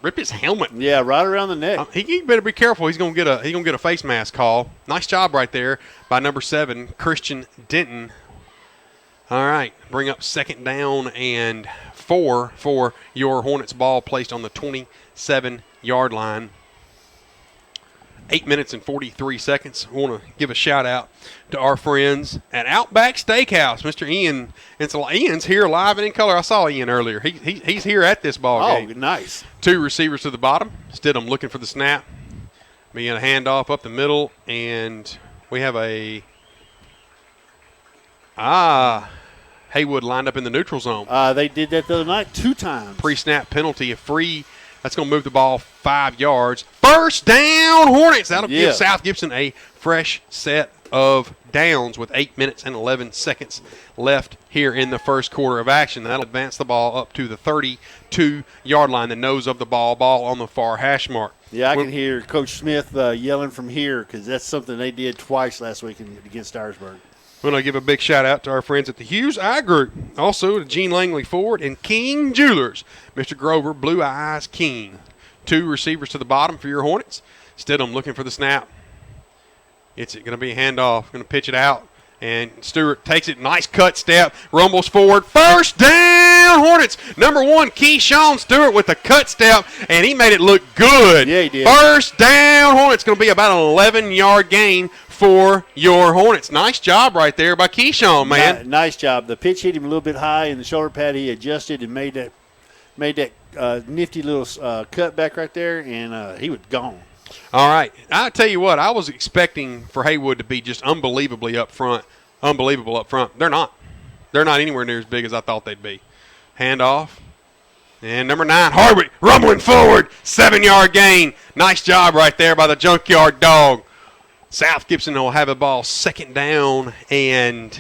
ripped his helmet. Yeah, right around the neck. He better be careful. He's gonna get a face mask call. Nice job right there by number 7, Christian Denton. All right, bring up 2nd down and 4 for your Hornets. Ball placed on the 27-yard line. 8 minutes and 43 seconds. I want to give a shout-out to our friends at Outback Steakhouse. Mr. Ian, Ian's here live and in color. I saw Ian earlier. He's here at this ball game. Oh, nice. 2 receivers to the bottom. Stidham looking for the snap. Being a handoff up the middle, and we have Haywood lined up in the neutral zone. They did that the other night 2 times. Pre-snap penalty, a free. That's going to move the ball 5 yards. First down, Hornets. That'll give South Gibson a fresh set of downs with 8 minutes and 11 seconds left here in the first quarter of action. That'll advance the ball up to the 32-yard line, the nose of the ball on the far hash mark. Yeah, I can hear Coach Smith yelling from here because that's something they did twice last week against Dyersburg. I'm going to give a big shout-out to our friends at the Hughes Eye Group, also to Gene Langley Ford and King Jewelers. Mr. Grover, Blue Eyes King. 2 receivers to the bottom for your Hornets. Stidham looking for the snap. It's going to be a handoff. Going to pitch it out. And Stewart takes it. Nice cut step. Rumbles forward. First down, Hornets. Number 1, Keyshawn Stewart with the cut step, and he made it look good. Yeah, he did. First down, Hornets. Going to be about an 11-yard gain for your Hornets. Nice job right there by Keyshawn, man. Nice job. The pitch hit him a little bit high in the shoulder pad. He adjusted and made that nifty little cut back right there, and he was gone. All right. I'll tell you what, I was expecting for Haywood to be just unbelievable up front. They're not. They're not anywhere near as big as I thought they'd be. Handoff. And number 9, Hardwick, rumbling forward. 7-yard gain. Nice job right there by the Junkyard Dog. South Gibson will have a ball 2nd down and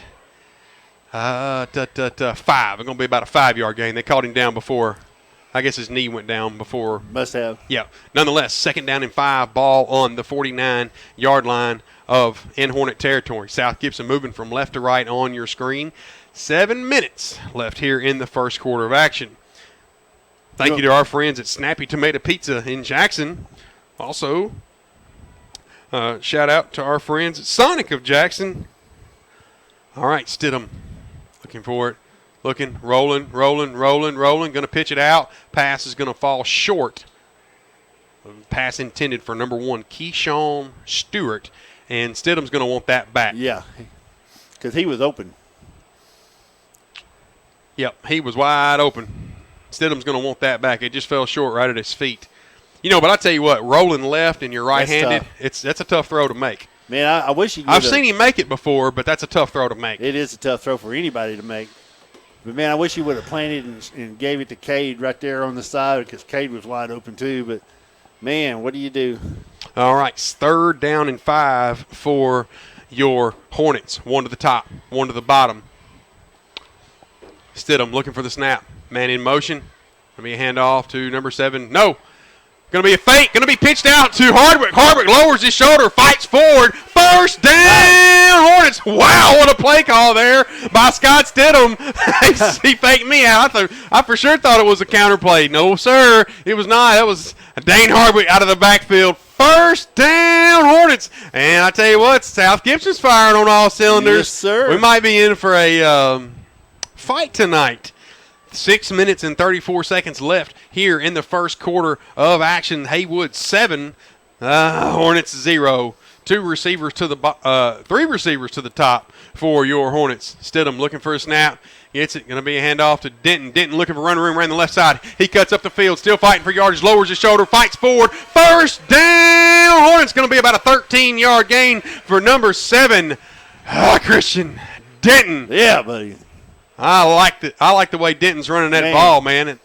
5. It's going to be about a 5-yard gain. They caught him down before. I guess his knee went down before. Must have. Yeah. Nonetheless, 2nd down and 5, ball on the 49-yard line in Hornet territory. South Gibson moving from left to right on your screen. 7 minutes left here in the first quarter of action. Thank you to our friends at Snappy Tomato Pizza in Jackson. Also, shout out to our friends at Sonic of Jackson. All right, Stidham looking for it. Looking, rolling. Going to pitch it out. Pass is going to fall short. Pass intended for number 1, Keyshawn Stewart. And Stidham's going to want that back. Yeah, because he was open. Yep, he was wide open. Stidham's going to want that back. It just fell short right at his feet. But I tell you what, rolling left and you're right-handed, that's a tough throw to make. Man, I wish he could. I've seen him make it before, but that's a tough throw to make. It is a tough throw for anybody to make. But, man, I wish he would have planted and gave it to Cade right there on the side because Cade was wide open too. But, man, what do you do? All right, 3rd down and 5 for your Hornets. 1 to the top, 1 to the bottom. Stidham looking for the snap. Man in motion. Going to be a handoff to number 7. No. Going to be a fake. Going to be pitched out to Hardwick. Hardwick lowers his shoulder, fights forward. First down, Hornets. Wow, what a play call there by Scott Stidham. He faked me out. I for sure thought it was a counter play. No, sir, it was not. That was Dane Hardwick out of the backfield. First down, Hornets. And I tell you what, South Gibson's firing on all cylinders. Yes, sir. We might be in for a fight tonight. 6 minutes and 34 seconds left here in the first quarter of action. Haywood 7, Hornets 0. 3 receivers to the top for your Hornets. Stidham looking for a snap. Gets it. Going to be a handoff to Denton. Denton looking for running room around the left side. He cuts up the field. Still fighting for yardage. Lowers his shoulder. Fights forward. First down. Hornets going to be about a 13-yard gain for number 7, Christian Denton. Yeah, buddy. I like the way Denton's running that ball, man.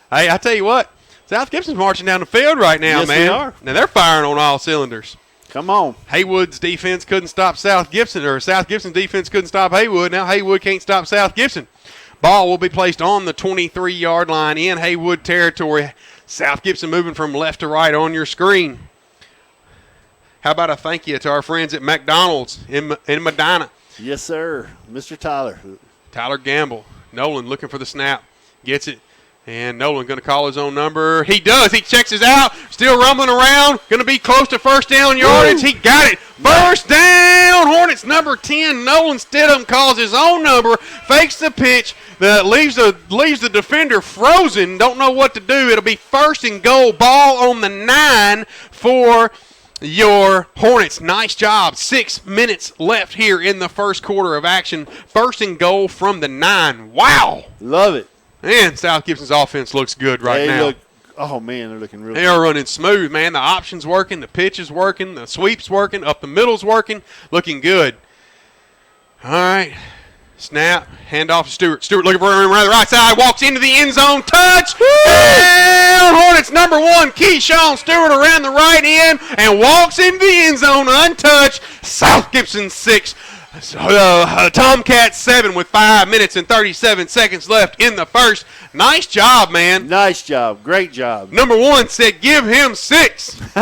Hey, I tell you what, South Gibson's marching down the field right now, yes, man. They are. Now they're firing on all cylinders. Come on. Haywood's defense couldn't stop South Gibson, or South Gibson's defense couldn't stop Haywood. Now Haywood can't stop South Gibson. Ball will be placed on the 23-yard line in Haywood territory. South Gibson moving from left to right on your screen. How about a thank you to our friends at McDonald's in Medina. Yes, sir. Mr. Tyler. Tyler Gamble. Nolan looking for the snap. Gets it. And Nolan going to call his own number. He does. He checks us out. Still rumbling around. Going to be close to first down yardage. He got it. First down. Hornets number 10. Nolan Stidham calls his own number. Fakes the pitch. That leaves the defender frozen. Don't know what to do. It'll be first and goal. Ball on the 9 for your Hornets. Nice job. 6 minutes left here in the first quarter of action. First and goal from the 9. Wow. Love it. Man, South Gibson's offense looks good right now. Oh, man, they're looking really They good. are running smooth, man. The option's working, the pitch is working, the sweep's working, up the middle's working, looking good. All right. Snap, handoff to Stewart. Stewart looking for him around the right side, walks into the end zone, touch! Down! Hornets number 1, Keyshawn Stewart around the right end and walks into the end zone untouched. South Gibson 6. Tomcats 7 with 5 minutes and 37 seconds left in the first. Nice job, man. Nice job. Great job. Number 1 said give him 6.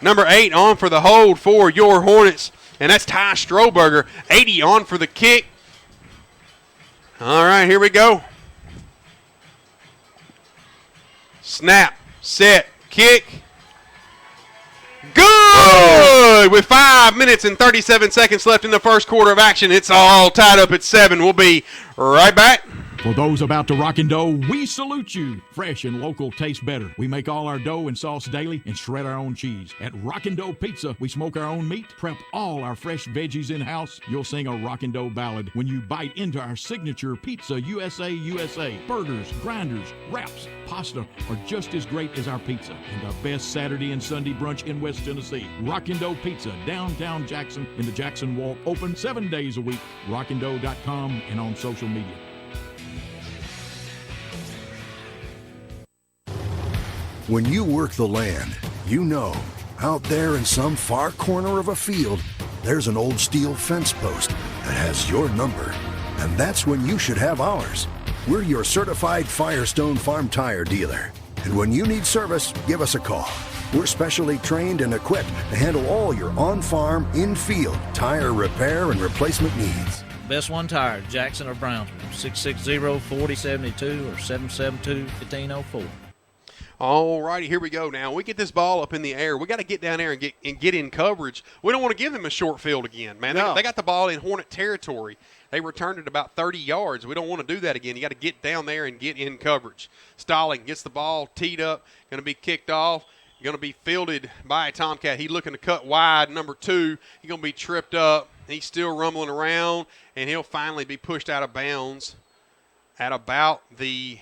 Number 8 on for the hold for your Hornets, and that's Ty Stroberger. 80 on for the kick. All right, here we go. Snap, set, kick. Good! With 5 minutes and 37 seconds left in the first quarter of action. It's all tied up at 7. We'll be right back. For those about to rock and dough, we salute you. Fresh and local tastes better. We make all our dough and sauce daily and shred our own cheese. At Rock and Dough Pizza, we smoke our own meat, prep all our fresh veggies in-house. You'll sing a rock and dough ballad when you bite into our signature Pizza USA. Burgers, grinders, wraps, pasta are just as great as our pizza. And our best Saturday and Sunday brunch in West Tennessee. Rock and Dough Pizza, downtown Jackson in the Jackson Walk. Open 7 days a week. Rockanddough.com and on social media. When you work the land, you know, out there in some far corner of a field, there's an old steel fence post that has your number. And that's when you should have ours. We're your certified Firestone Farm Tire dealer. And when you need service, give us a call. We're specially trained and equipped to handle all your on-farm, in-field tire repair and replacement needs. Best One Tire, Jackson or Brownsville, 660-4072 or 772-1504. All righty, here we go now. We get this ball up in the air. We got to get down there and get in coverage. We don't want to give them a short field again, man. No. They got the ball in Hornet territory. They returned it about 30 yards. We don't want to do that again. You got to get down there and get in coverage. Stalling gets the ball teed up, going to be kicked off, going to be fielded by a Tomcat. He's looking to cut wide. Number 2, he's going to be tripped up. He's still rumbling around, and he'll finally be pushed out of bounds at about the,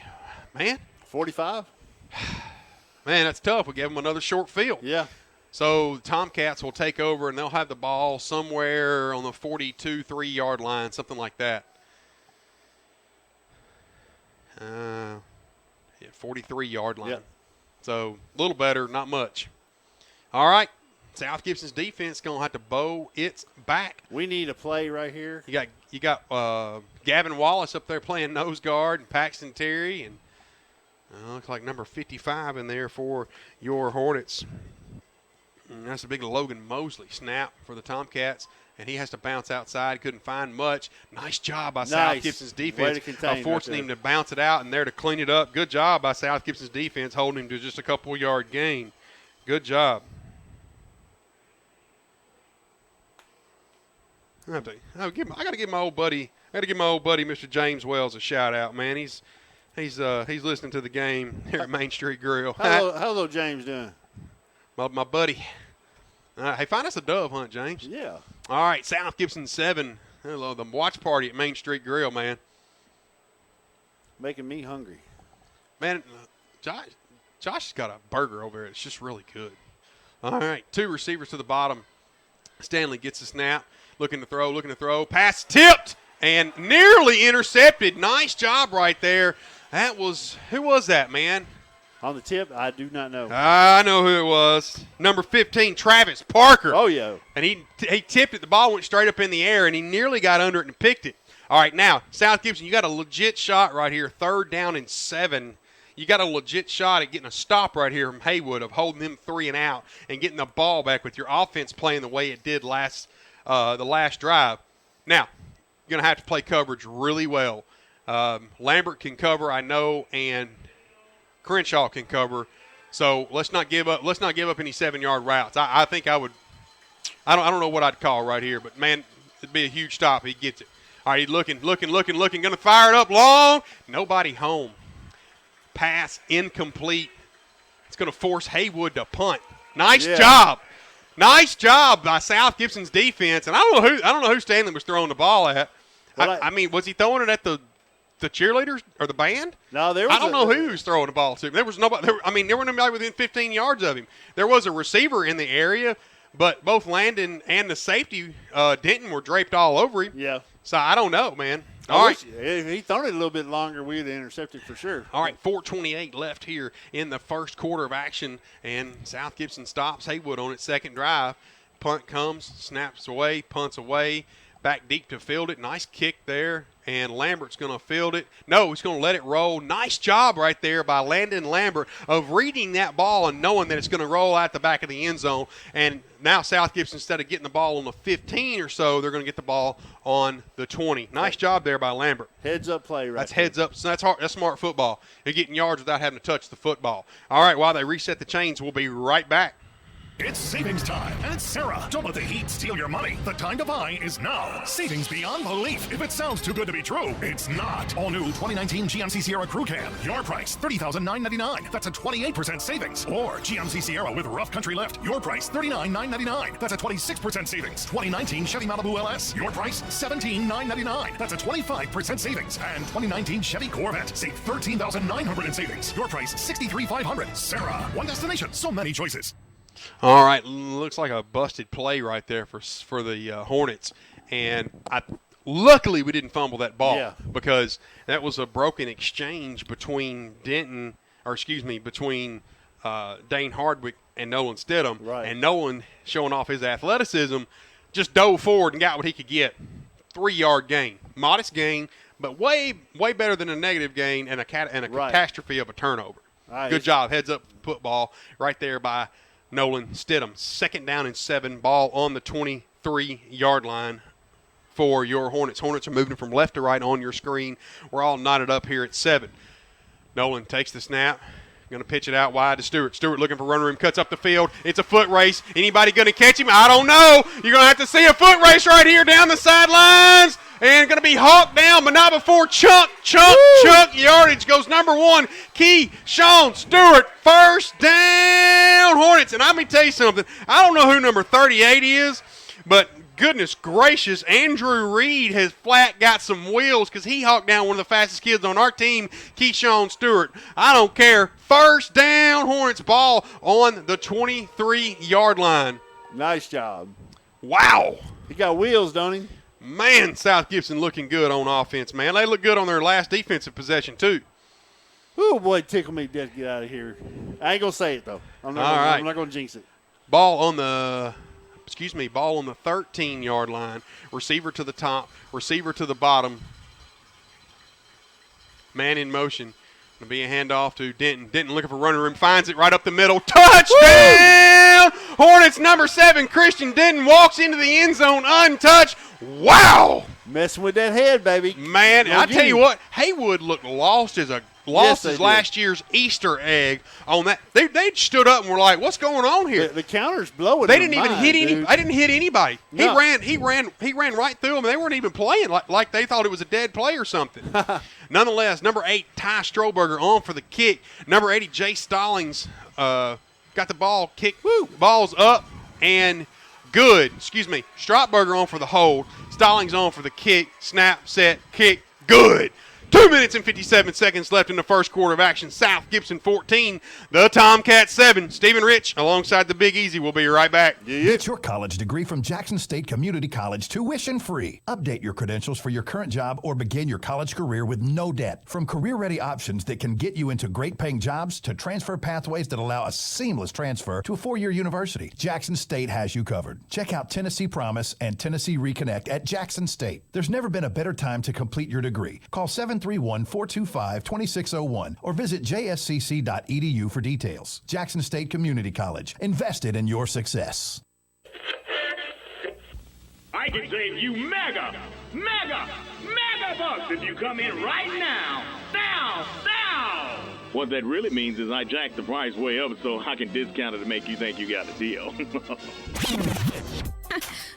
45. Man, that's tough. We gave them another short field. Yeah. So the Tomcats will take over, and they'll have the ball somewhere on the 42, 3-yard line, something like that. 43-yard line. Yep. So a little better, not much. All right. South Gibson's defense going to have to bow its back. We need a play right here. You got Gavin Wallace up there playing nose guard, and Paxton Terry, and looks like number 55 in there for your Hornets. And that's a big Logan Mosley snap for the Tomcats, and he has to bounce outside. Couldn't find much. Nice job by South Gibson's defense, forcing him to bounce it out and there to clean it up. Good job by South Gibson's defense, holding him to just a couple-yard gain. Good job. I got to give my old buddy, Mr. James Wells, a shout out, man. He's listening to the game here at Main Street Grill. How's little James doing? My buddy. Hey, find us a dove hunt, James. Yeah. All right, South Gibson 7. Hello, the watch party at Main Street Grill, man. Making me hungry. Man, Josh has got a burger over there. It's just really good. All right, 2 receivers to the bottom. Stanley gets the snap, looking to throw. Pass tipped and nearly intercepted. Nice job right there. Who was that, man? On the tip, I do not know. I know who it was. Number 15, Travis Parker. Oh, yeah. And he tipped it. The ball went straight up in the air, and he nearly got under it and picked it. All right, now, South Gibson, you got a legit shot right here, 3rd down and 7. You got a legit shot at getting a stop right here from Haywood of holding them 3 and out and getting the ball back with your offense playing the way it did the last drive. Now, you're going to have to play coverage really well. Lambert can cover, I know, and Crenshaw can cover. So let's not give up. Let's not give up any 7-yard routes. I think I would. I don't know what I'd call right here, but man, it'd be a huge stop. He gets it. All right, he's looking. Going to fire it up long. Nobody home. Pass incomplete. It's going to force Haywood to punt. Nice job. Nice job by South Gibson's defense. And I don't know who Stanley was throwing the ball at. Well, I mean, was he throwing it at the cheerleaders or the band? No, there was I don't know who was throwing the ball to. There was nobody. There wasn't nobody within 15 yards of him. There was a receiver in the area, but both Landon and the safety, Denton, were draped all over him. Yeah. So I don't know, man. All right. If he thrown it a little bit longer, we'd have intercepted for sure. All right, 4:28 left here in the first quarter of action, and South Gibson stops Haywood on its second drive. Punt comes, snaps away, punts away, back deep to field it. Nice kick there, and Lambert's going to field it. No, he's going to let it roll. Nice job right there by Landon Lambert of reading that ball and knowing that it's going to roll out the back of the end zone. And now South Gibson, instead of getting the ball on the 15 or so, they're going to get the ball on the 20. Nice job there by Lambert. Heads up play right That's there. heads up. So that's hard. That's smart football. You're getting yards without having to touch the football. All right, while they reset the chains, we'll be right back. It's savings time at Sarah. Don't let the heat steal your money. The time to buy is now. Savings beyond belief. If it sounds too good to be true, it's not. All new 2019 GMC Sierra Crew Cab. Your price, $30,999. That's a 28% savings. Or GMC Sierra with rough country lift. Your price, $39,999. That's a 26% savings. 2019 Chevy Malibu LS. Your price, $17,999. That's a 25% savings. And 2019 Chevy Corvette. Save $13,900 in savings. Your price, $63,500. Sarah. One destination. So many choices. All right, looks like a busted play right there for the Hornets, and luckily we didn't fumble that ball because that was a broken exchange between between Dane Hardwick and Nolan Stidham, and Nolan, showing off his athleticism, just dove forward and got what he could get. 3-yard gain, modest gain, but way better than a negative gain and a catastrophe of a turnover. Right. Good job, heads up football right there by Nolan Stidham. 2nd down and 7, ball on the 23-yard line for your Hornets. Hornets are moving from left to right on your screen. We're all knotted up here at 7. Nolan takes the snap. Going to pitch it out wide to Stewart. Stewart looking for run room, cuts up the field. It's a foot race. Anybody going to catch him? I don't know. You're going to have to see a foot race right here down the sidelines. And going to be hawked down, but not before chunk yardage goes number 1. Keyshawn Stewart, first down Hornets. And let me tell you something. I don't know who number 38 is, but goodness gracious, Andrew Reed has flat got some wheels because he hawked down one of the fastest kids on our team, Keyshawn Stewart. I don't care. First down Hornets, ball on the 23-yard line. Nice job. Wow. He got wheels, don't he? Man, South Gibson looking good on offense, man. They look good on their last defensive possession, too. Oh, boy, tickle me death to get out of here. I ain't going to say it, though. I'm not going to jinx it. Ball on the 13-yard line. Receiver to the top, receiver to the bottom. Man in motion. Going to be a handoff to Denton. Denton looking for running room, finds it right up the middle. Touchdown! Woo! Hornets number 7, Christian Denton walks into the end zone untouched. Wow! Messing with that head, baby. Man, I tell you what, Haywood looked lost as last year's Easter egg on that. They stood up and were like, "What's going on here?" The counter's blowing. They didn't even hit any. I didn't hit anybody. No. He ran right through them. They weren't even playing like they thought it was a dead play or something. Nonetheless, number 8 Ty Stroberger on for the kick. Number 80 Jay Stallings got the ball kicked. Ball's up and good. Strotberger on for the hold. Stallings on for the kick. Snap, set, kick. Good. 2 minutes and 57 seconds left in the first quarter of action. South Gibson 14, the Tomcats 7. Stephen Rich alongside the Big Easy. We'll be right back. Get your college degree from Jackson State Community College tuition free. Update your credentials for your current job or begin your college career with no debt. From career-ready options that can get you into great-paying jobs to transfer pathways that allow a seamless transfer to a 4-year university, Jackson State has you covered. Check out Tennessee Promise and Tennessee Reconnect at Jackson State. There's never been a better time to complete your degree. Call 731-425-2601 or visit jscc.edu for details. Jackson State Community College. Invested in your success. I can save you mega bucks if you come in right now. Now! What that really means is I jacked the price way up so I can discount it to make you think you got a deal.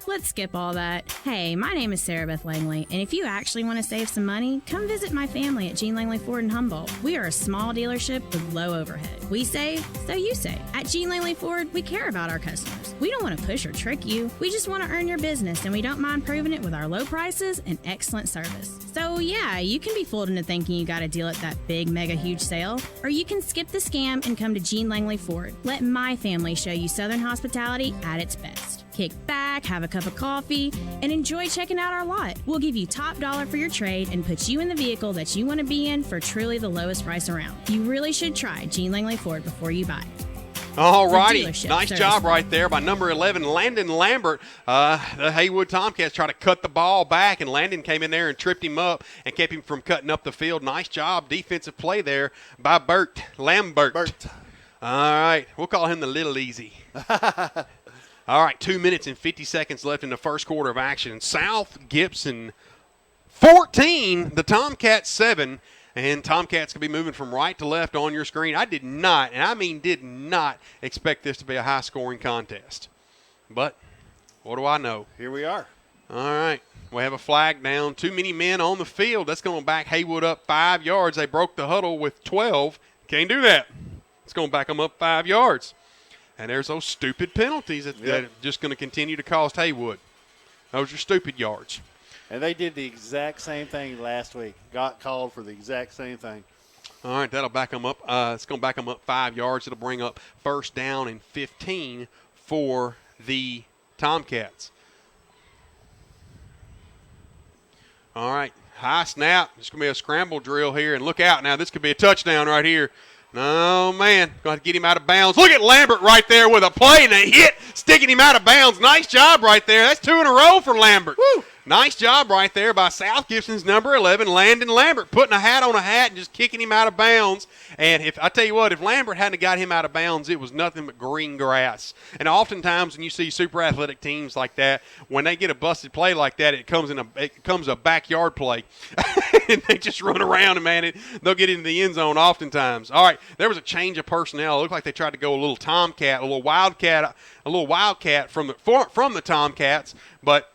Let's skip all that. Hey, my name is Sarah Beth Langley, and if you actually want to save some money, come visit my family at Gene Langley Ford in Humboldt. We are a small dealership with low overhead. We save, so you save. At Gene Langley Ford, we care about our customers. We don't want to push or trick you. We just want to earn your business, and we don't mind proving it with our low prices and excellent service. So yeah, you can be fooled into thinking you got a deal at that big, mega, huge sale, or you can skip the scam and come to Gene Langley Ford. Let my family show you Southern hospitality at its best. Kick back, have a cup of coffee, and enjoy checking out our lot. We'll give you top dollar for your trade and put you in the vehicle that you want to be in for truly the lowest price around. You really should try Gene Langley Ford before you buy. All righty. Nice job right there by number 11, Landon Lambert. The Haywood Tomcats tried to cut the ball back, and Landon came in there and tripped him up and kept him from cutting up the field. Nice job, defensive play there by Bert Lambert. All right. We'll call him the Little Easy. All right, 2 minutes and 50 seconds left in the first quarter of action. South Gibson 14, the Tomcats 7, and Tomcats can be moving from right to left on your screen. I did not, and I mean did not, expect this to be a high-scoring contest. But what do I know? Here we are. All right, we have a flag down. Too many men on the field. That's going to back Haywood up 5 yards. They broke the huddle with 12. Can't do that. It's going to back them up 5 yards. And there's those stupid penalties that are just going to continue to cost Haywood. Those are stupid yards. And they did the exact same thing last week. Got called for the exact same thing. All right, that'll back them up. It's going to back them up 5 yards. It'll bring up first down and 15 for the Tomcats. All right, high snap. It's going to be a scramble drill here. And look out now. This could be a touchdown right here. Oh, man. Going to get him out of bounds. Look at Lambert right there with a play and a hit, sticking him out of bounds. Nice job right there. That's 2 in a row for Lambert. Woo. Nice job right there by South Gibson's number 11, Landon Lambert, putting a hat on a hat and just kicking him out of bounds. And if I tell you what, if Lambert hadn't got him out of bounds, it was nothing but green grass. And oftentimes when you see super athletic teams like that, when they get a busted play like that, it comes a backyard play. And they just run around and, man, they'll get into the end zone oftentimes. All right, there was a change of personnel. It looked like they tried to go a little Tomcat, a little Wildcat from the Tomcats, but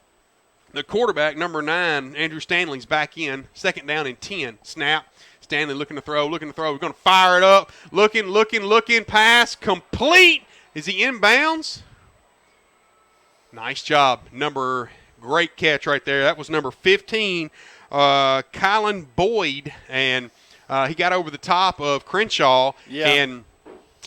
the quarterback, number 9, Andrew Stanley's back in, second down and 10. Snap. Stanley looking to throw. We're going to fire it up. Looking, pass, complete. Is he inbounds? Nice job. Great catch right there. That was number 15, Kylan Boyd, and he got over the top of Crenshaw. Yeah. And,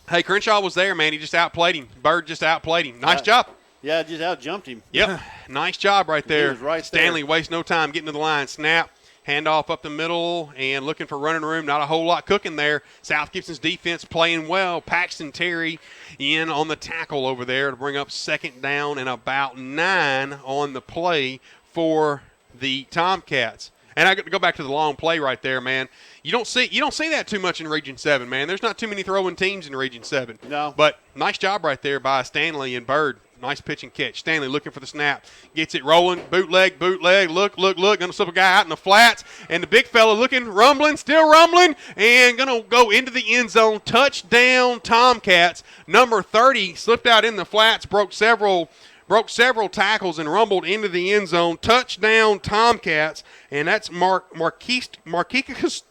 hey, Crenshaw was there, man. He just outplayed him. Bird just outplayed him. Nice job. Yeah, just out-jumped him. Yep. Nice job right there. He was right Stanley there. wastes no time getting to the line. Snap, handoff up the middle, and looking for running room. Not a whole lot cooking there. South Gibson's defense playing well. Paxton Terry in on the tackle over there to bring up second down and about 9 on the play for the Tomcats. And I got to go back to the long play right there, man. You don't see that too much in Region 7, man. There's not too many throwing teams in Region 7. No. But nice job right there by Stanley and Bird. Nice pitch and catch. Stanley looking for the snap. Gets it rolling. Bootleg. Look. Going to slip a guy out in the flats. And the big fella looking, still rumbling, and going to go into the end zone. Touchdown Tomcats. Number 30 slipped out in the flats, broke several tackles and rumbled into the end zone. Touchdown Tomcats. And that's Marquicus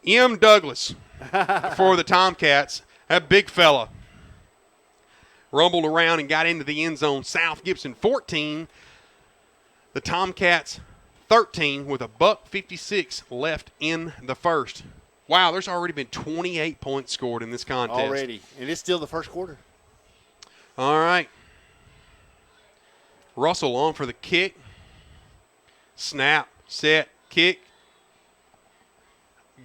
M. Douglas for the Tomcats. That big fella rumbled around and got into the end zone. South Gibson 14, the Tomcats 13 with $1:56 left in the first. Wow, there's already been 28 points scored in this contest. Already, and it's still the first quarter. All right. Russell on for the kick. Snap, set, kick.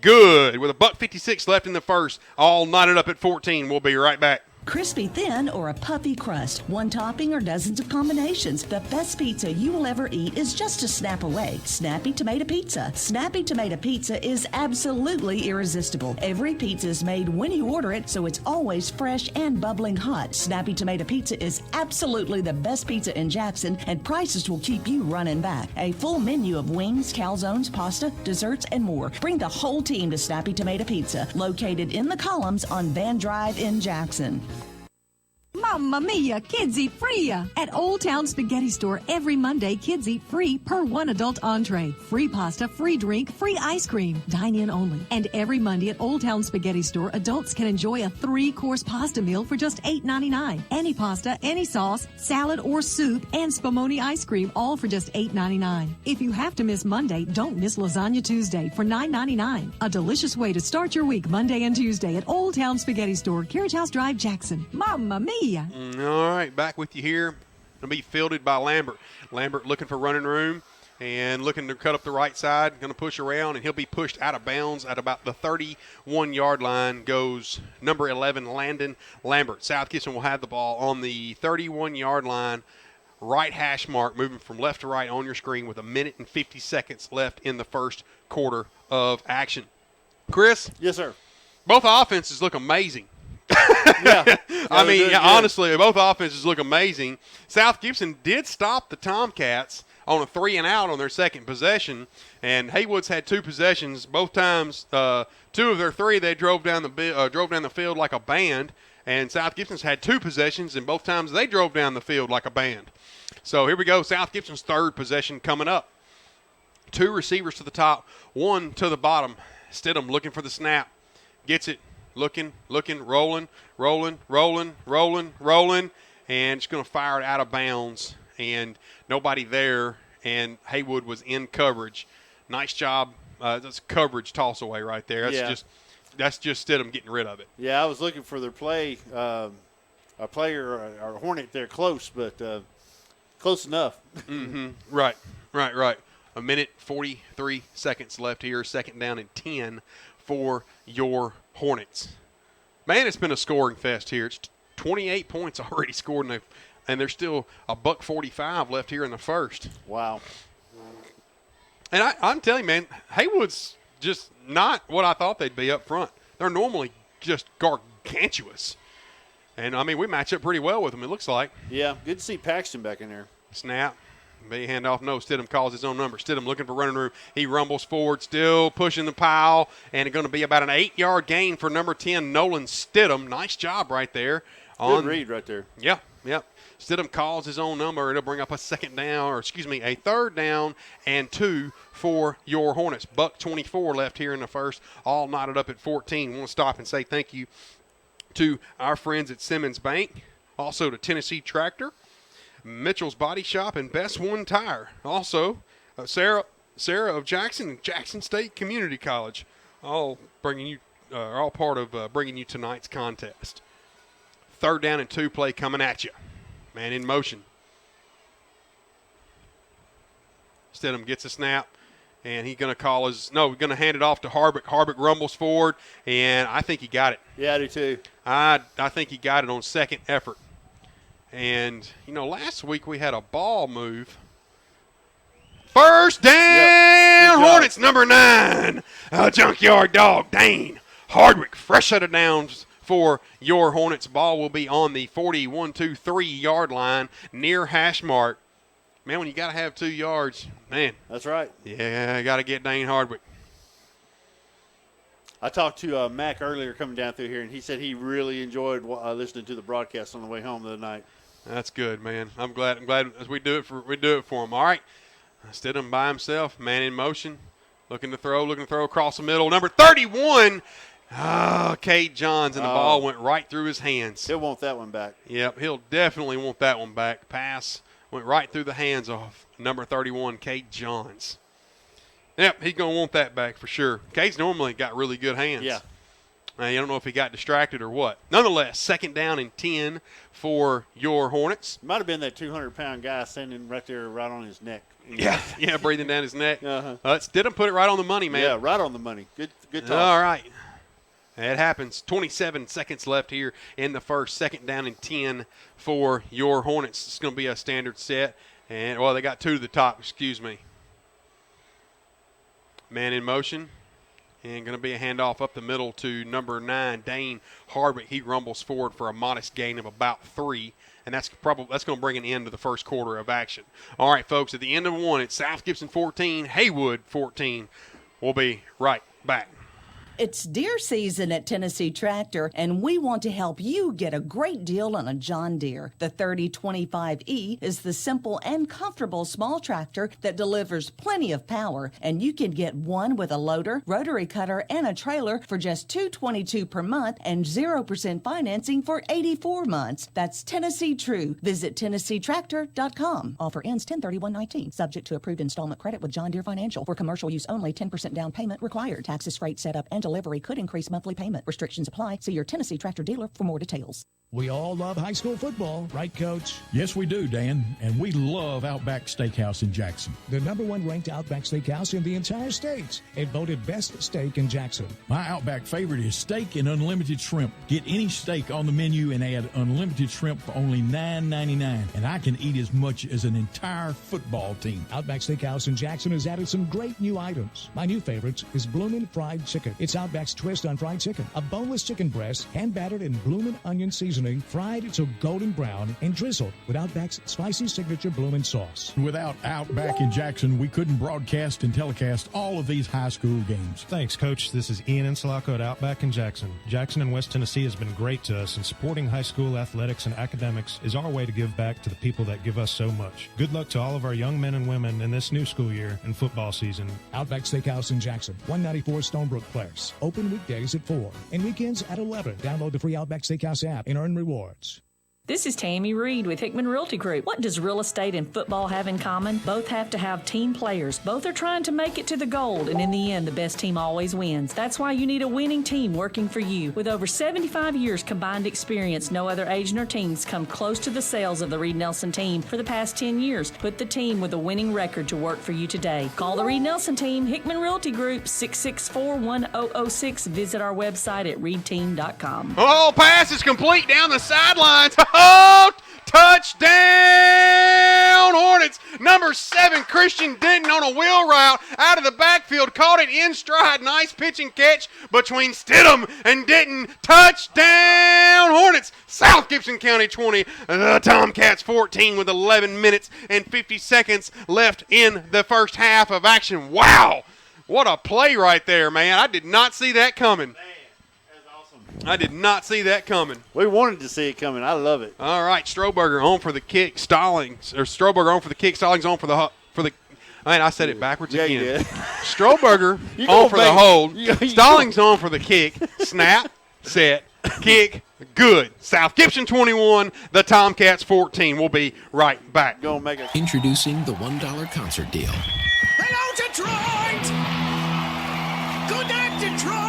Good. With $1:56 left in the first. All knotted up at 14. We'll be right back. Crispy thin or a puffy crust, one topping or dozens of combinations. The best pizza you will ever eat is just a snap away. Snappy Tomato Pizza. Snappy Tomato Pizza is absolutely irresistible. Every pizza is made when you order it, so it's always fresh and bubbling hot. Snappy Tomato Pizza is absolutely the best pizza in Jackson, and prices will keep you running back. A full menu of wings, calzones, pasta, desserts, and more. Bring the whole team to Snappy Tomato Pizza, located in the Columns on Van Drive in Jackson. Mamma mia, kids eat free! At Old Town Spaghetti Store, every Monday, kids eat free per one adult entree. Free pasta, free drink, free ice cream. Dine in only. And every Monday at Old Town Spaghetti Store, adults can enjoy a 3-course pasta meal for just $8.99. Any pasta, any sauce, salad, or soup, and Spumoni ice cream, all for just $8.99. If you have to miss Monday, don't miss Lasagna Tuesday for $9.99. A delicious way to start your week Monday and Tuesday at Old Town Spaghetti Store, Carriage House Drive, Jackson. Mamma mia! All right, back with you here. Going to be fielded by Lambert. Lambert looking for running room and looking to cut up the right side. Going to push around, and he'll be pushed out of bounds at about the 31-yard line. Goes number 11, Landon Lambert. South Gibson will have the ball on the 31-yard line. Right hash mark, moving from left to right on your screen with 1 minute and 50 seconds left in the first quarter of action. Chris? Yes, sir. Both offenses look amazing. Yeah. I mean, honestly, both offenses look amazing. South Gibson did stop the Tomcats on a 3-and-out on their second possession, and Haywood's had 2 possessions. Both times, 2 of their 3, they drove down the field like a band, and South Gibson's had 2 possessions, and both times they drove down the field like a band. So here we go, South Gibson's third possession coming up. 2 receivers to the top, 1 to the bottom. Stidham looking for the snap, gets it. Looking, rolling, and just going to fire it out of bounds, and nobody there, and Haywood was in coverage. Nice job. That's coverage toss away right there. That's just Stidham getting rid of it. Yeah, I was looking for their play, a player or a Hornet there close, but close enough. Mm-hmm. Right. 1 minute, 43 seconds left here. Second down and 10 for your Hornets. Man, it's been a scoring fest here. It's 28 points already scored, and there's still $1:45 left here in the first. Wow. And I'm telling you, man, Haywood's just not what I thought they'd be up front. They're normally just gargantuous. And, I mean, we match up pretty well with them, it looks like. Yeah, good to see Paxton back in there. Snap. Big handoff. No, Stidham calls his own number. Stidham looking for running room. He rumbles forward, still pushing the pile, and it's going to be about an 8-yard gain for number 10, Nolan Stidham. Nice job right there. Good read right there. Yeah. Stidham calls his own number. It'll bring up a third down and 2 for your Hornets. $1:24 left here in the first, all knotted up at 14. Want to stop and say thank you to our friends at Simmons Bank, also to Tennessee Tractor, Mitchell's Body Shop, and Best One Tire. Also, Sarah of Jackson and Jackson State Community College, all part of bringing you tonight's contest. Third down and 2 play coming at you. Man in motion. Stidham gets a snap, and he's going to hand it off to Harbick. Harbick rumbles forward, and I think he got it. Yeah, I do too. I think he got it on second effort. And, last week we had a ball move. First down, Hornets number 9, Junkyard Dog, Dane Hardwick, fresh set of downs for your Hornets. Ball will be on the 3-yard line near hash mark. Man, when you got to have 2 yards, man. That's right. Yeah, got to get Dane Hardwick. I talked to Mac earlier coming down through here, and he said he really enjoyed listening to the broadcast on the way home the other night. That's good, man. I'm glad we do it for him. All right. Stidham by himself, man in motion, looking to throw across the middle. Number 31, Cade Johns, and the ball went right through his hands. He'll want that one back. Yep, he'll definitely want that one back. Pass went right through the hands of number 31, Cade Johns. Yep, he's going to want that back for sure. Cade's normally got really good hands. Yeah. I don't know if he got distracted or what. Nonetheless, second down and 10 for your Hornets. Might have been that 200-pound guy standing right there right on his neck. Yeah, breathing down his neck. Uh-huh. Didn't put it right on the money, man. Yeah, right on the money. Good talk. All right. It happens. 27 seconds left here in the first. 2nd down and 10 for your Hornets. It's going to be a standard set. And, well, they got 2 to the top, excuse me. Man in motion. And going to be a handoff up the middle to number 9, Dane Hardwick. He rumbles forward for a modest gain of about 3. And that's going to bring an end to the first quarter of action. All right, folks, at the end of 1, it's South Gibson 14, Haywood 14. We'll be right back. It's deer season at Tennessee Tractor, and we want to help you get a great deal on a John Deere. The 3025E is the simple and comfortable small tractor that delivers plenty of power, and you can get one with a loader, rotary cutter, and a trailer for just $222 per month and 0% financing for 84 months. That's Tennessee True. Visit TennesseeTractor.com. Offer ends 10/31/19. Subject to approved installment credit with John Deere Financial. For commercial use only, 10% down payment required. Taxes, freight, setup, and delivery could increase monthly payment. Restrictions apply. See your Tennessee Tractor dealer for more details. We all love high school football, right, Coach? Yes, we do, Dan. And we love Outback Steakhouse in Jackson. The #1 ranked Outback Steakhouse in the entire state and voted best steak in Jackson. My Outback favorite is steak and unlimited shrimp. Get any steak on the menu and add unlimited shrimp for only $9.99. And I can eat as much as an entire football team. Outback Steakhouse in Jackson has added some great new items. My new favorite is Bloomin' Fried Chicken. It's Outback's twist on fried chicken. A boneless chicken breast, hand-battered in Bloomin' onion seasoning, fried to golden brown, and drizzled with Outback's spicy signature Bloomin' sauce. Without Outback in Jackson, we couldn't broadcast and telecast all of these high school games. Thanks, Coach. This is Ian Ensilaco at Outback in Jackson. Jackson and West Tennessee has been great to us, and supporting high school athletics and academics is our way to give back to the people that give us so much. Good luck to all of our young men and women in this new school year and football season. Outback Steakhouse in Jackson, 194 Stonebrook Place. Open weekdays at 4 and weekends at 11. Download the free Outback Steakhouse app and earn rewards. This is Tammy Reed with Hickman Realty Group. What does real estate and football have in common? Both have to have team players. Both are trying to make it to the gold, and in the end, the best team always wins. That's why you need a winning team working for you. With over 75 years combined experience, no other agent or teams come close to the sales of the Reed Nelson team for the past 10 years. Put the team with a winning record to work for you today. Call the Reed Nelson team, Hickman Realty Group, 664-1006. Visit our website at reedteam.com. Oh, pass is complete down the sidelines. Oh, touchdown Hornets. Number 7, Christian Denton on a wheel route out of the backfield. Caught it in stride. Nice pitch and catch between Stidham and Denton. Touchdown Hornets. South Gibson County 20. The Tomcats 14 with 11 minutes and 50 seconds left in the first half of action. Wow. What a play right there, man. I did not see that coming. I did not see that coming. We wanted to see it coming. I love it. All right, Stroberger on for the kick. Stallings on for the kick. Stallings on for the Man, I said it backwards again. You did. Stroberger on for the hold. Stallings on for the kick. Snap, set, kick, good. South Gibson 21, the Tomcats 14. We'll be right back. Go make it. Introducing the $1 concert deal. Hello, Detroit! Good night, Detroit!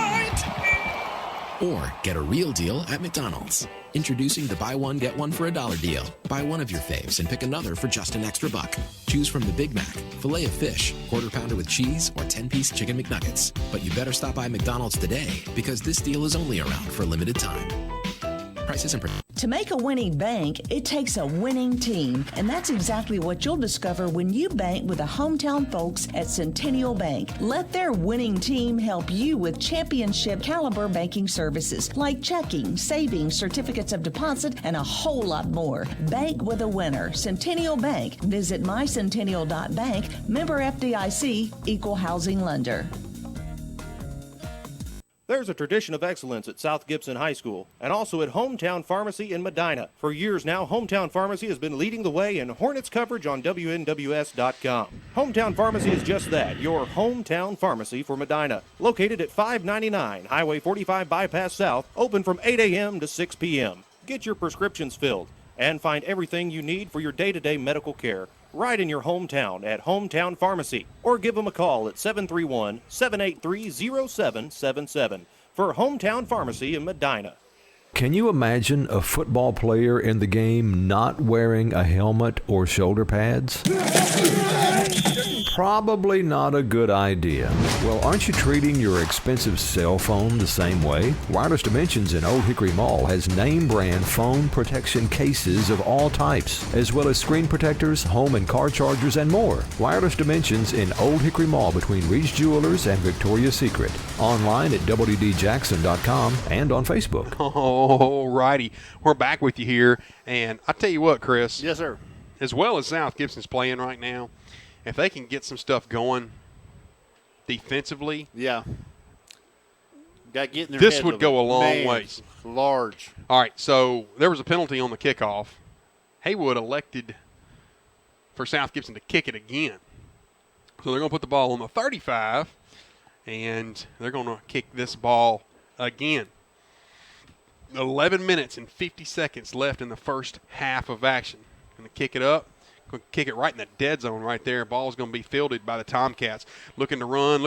Or get a real deal at McDonald's. Introducing the buy one, get one for $1 deal. Buy one of your faves and pick another for just an extra $1. Choose from the Big Mac, filet of fish, quarter pounder with cheese, or 10-piece chicken McNuggets. But you better stop by McDonald's today because this deal is only around for a limited time. Prices and To make a winning bank, it takes a winning team, and that's exactly what you'll discover when you bank with the hometown folks at Centennial Bank. Let their winning team help you with championship caliber banking services like checking, savings, certificates of deposit, and a whole lot more. Bank with a winner. Centennial Bank. Visit mycentennial.bank. Member FDIC, Equal Housing Lender. There's a tradition of excellence at South Gibson High School and also at Hometown Pharmacy in Medina. For years now, Hometown Pharmacy has been leading the way in Hornets coverage on WNWS.com. Hometown Pharmacy is just that, your hometown pharmacy for Medina. Located at 599 Highway 45 Bypass South, open from 8 a.m. to 6 p.m. Get your prescriptions filled and find everything you need for your day-to-day medical care right in your hometown at Hometown Pharmacy, or give them a call at 731-783-0777 for Hometown Pharmacy in Medina. Can you imagine a football player in the game not wearing a helmet or shoulder pads? Probably not a good idea. Well, aren't you treating your expensive cell phone the same way? Wireless Dimensions in Old Hickory Mall has name brand phone protection cases of all types, as well as screen protectors, home and car chargers, and more. Wireless Dimensions in Old Hickory Mall between Reed's Jewelers and Victoria's Secret. Online at WDJackson.com and on Facebook. All righty. We're back with you here. And I tell you what, Chris. Yes, sir. As well as South Gibson's playing right now, if they can get some stuff going defensively. Yeah. Got to get in their this head would go a long ways. Large. All right, so there was a penalty on the kickoff. Haywood elected for South Gibson to kick it again. So they're going to put the ball on the 35, and they're going to kick this ball again. 11 minutes and 50 seconds left in the first half of action. Going to kick it up. Going to kick it right in the dead zone right there. Ball's going to be fielded by the Tomcats. Looking to run,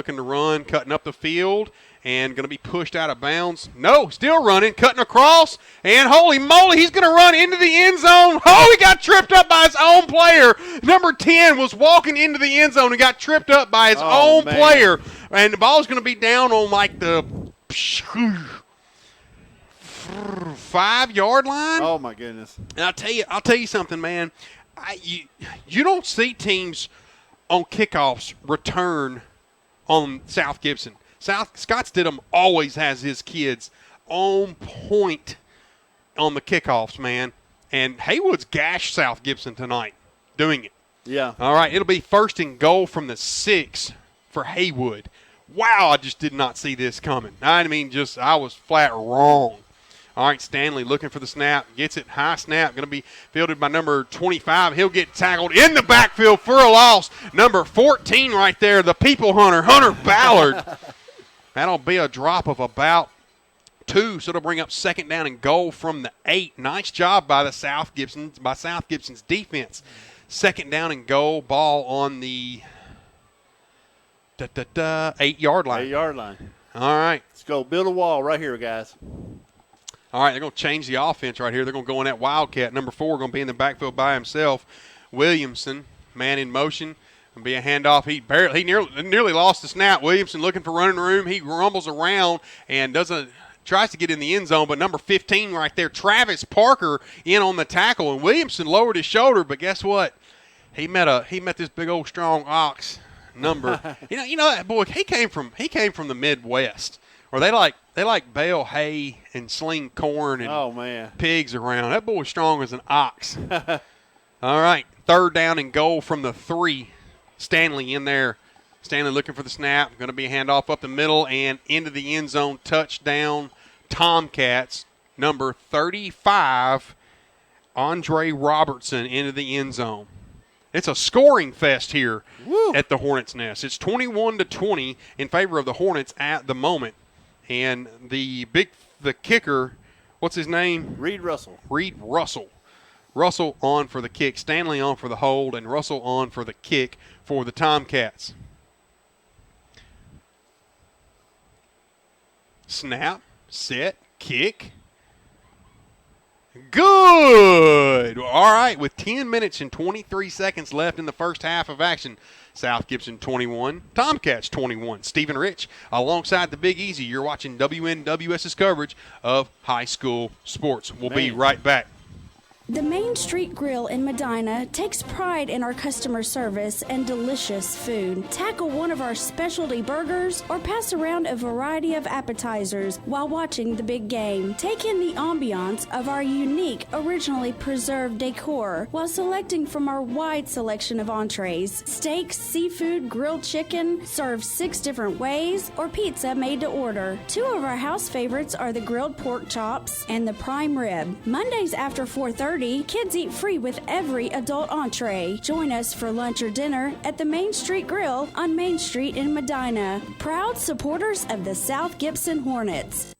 cutting up the field, and going to be pushed out of bounds. No, still running, cutting across, and holy moly, he's going to run into the end zone. Oh, he got tripped up by his own player. Number 10 was walking into the end zone and got tripped up by his own player. And the ball's going to be down on like the 5-yard line. Oh my goodness! And I'll tell you something, man. You don't see teams on kickoffs return on South Gibson. Scott Stidham always has his kids on point on the kickoffs, man. And Haywood's gashed South Gibson tonight doing it. Yeah. All right, it'll be 1st and goal from the 6 for Haywood. Wow, I just did not see this coming. I mean, I was flat wrong. All right, Stanley looking for the snap. Gets it. High snap. Going to be fielded by number 25. He'll get tackled in the backfield for a loss. Number 14 right there, the people hunter, Hunter Ballard. That'll be a drop of about 2, so it'll bring up 2nd down and goal from the 8. Nice job by South Gibson's defense. 2nd down and goal. Ball on the 8-yard line. 8-yard line. All right. Let's go build a wall right here, guys. All right, they're going to change the offense right here. They're going to go in that Wildcat. Number 4 going to be in the backfield by himself. Williamson, man in motion. Going to be a handoff. He nearly lost the snap. Williamson looking for running room. He rumbles around and tries to get in the end zone, but number 15 right there, Travis Parker, in on the tackle, and Williamson lowered his shoulder. But guess what? He met this big old strong ox number. you know that boy. He came from the Midwest. Or they like bale hay and sling corn and pigs around. That boy's strong as an ox. All right, 3rd down and goal from the 3. Stanley in there. Stanley looking for the snap. Going to be a handoff up the middle and into the end zone. Touchdown, Tomcats. Number 35, Andre Robertson into the end zone. It's a scoring fest here at the Hornets' Nest. It's 21-20 in favor of the Hornets at the moment. And the kicker, what's his name? Reed Russell. Russell on for the kick. Stanley on for the hold, and Russell on for the kick for the Tomcats. Snap, set, kick. Good. All right, with 10 minutes and 23 seconds left in the first half of action. South Gibson 21, Tomcats 21. Stephen Rich alongside the Big Easy. You're watching WNWS's coverage of high school sports. We'll be right back. The Main Street Grill in Medina takes pride in our customer service and delicious food. Tackle one of our specialty burgers or pass around a variety of appetizers while watching the big game. Take in the ambiance of our unique, originally preserved decor while selecting from our wide selection of entrees. Steaks, seafood, grilled chicken, served 6 different ways, or pizza made to order. 2 of our house favorites are the grilled pork chops and the prime rib. Mondays after 4:30, kids eat free with every adult entree. Join us for lunch or dinner at the Main Street Grill on Main Street in Medina. Proud supporters of the South Gibson Hornets.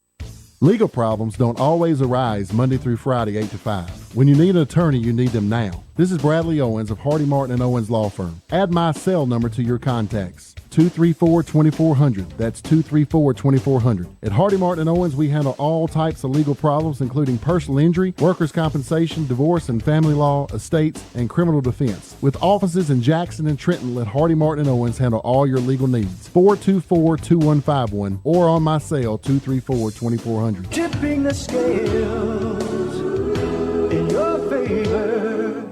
Legal problems don't always arise Monday through Friday 8 to 5. When you need an attorney, you need them now. This is Bradley Owens of Hardy Martin and Owens Law Firm. Add my cell number to your contacts. 234-2400. That's 234-2400. At Hardy Martin and Owens, we handle all types of legal problems, including personal injury, workers' compensation, divorce and family law, estates, and criminal defense. With offices in Jackson and Trenton, let Hardy Martin and Owens handle all your legal needs. 424-2151 or on my cell 234-2400. Tipping the scales in your favor.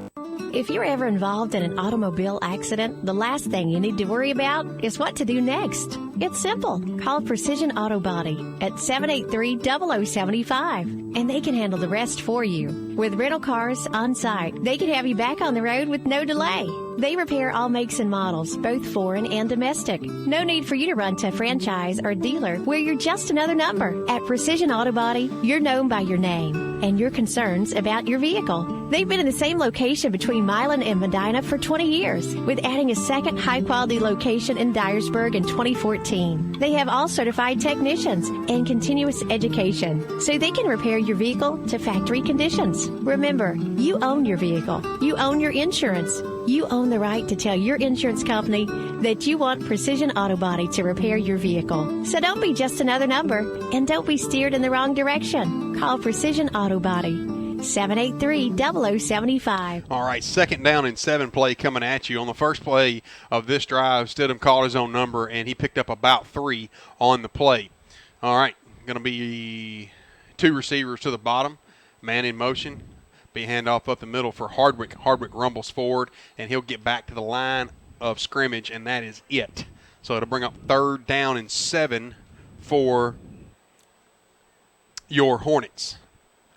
If you're ever involved in an automobile accident, the last thing you need to worry about is what to do next. It's simple. Call Precision Auto Body at 783-0075, and they can handle the rest for you. With rental cars on site, they can have you back on the road with no delay. They repair all makes and models, both foreign and domestic. No need for you to run to a franchise or dealer where you're just another number. At Precision Auto Body, you're known by your name and your concerns about your vehicle. They've been in the same location between Milan and Medina for 20 years, with adding a second high-quality location in Dyersburg in 2014. They have all certified technicians and continuous education, so they can repair your vehicle to factory conditions. Remember, you own your vehicle. You own your insurance. You own the right to tell your insurance company that you want Precision Auto Body to repair your vehicle. So don't be just another number, and don't be steered in the wrong direction. Call Precision Auto Body, 783-0075. All right, 2nd down and 7 play coming at you. On the first play of this drive, Stidham called his own number, and he picked up about 3 on the play. All right, going to be 2 receivers to the bottom, man in motion. Be a handoff up the middle for Hardwick. Hardwick rumbles forward, and he'll get back to the line of scrimmage, and that is it. So it'll bring up 3rd down and 7 for your Hornets.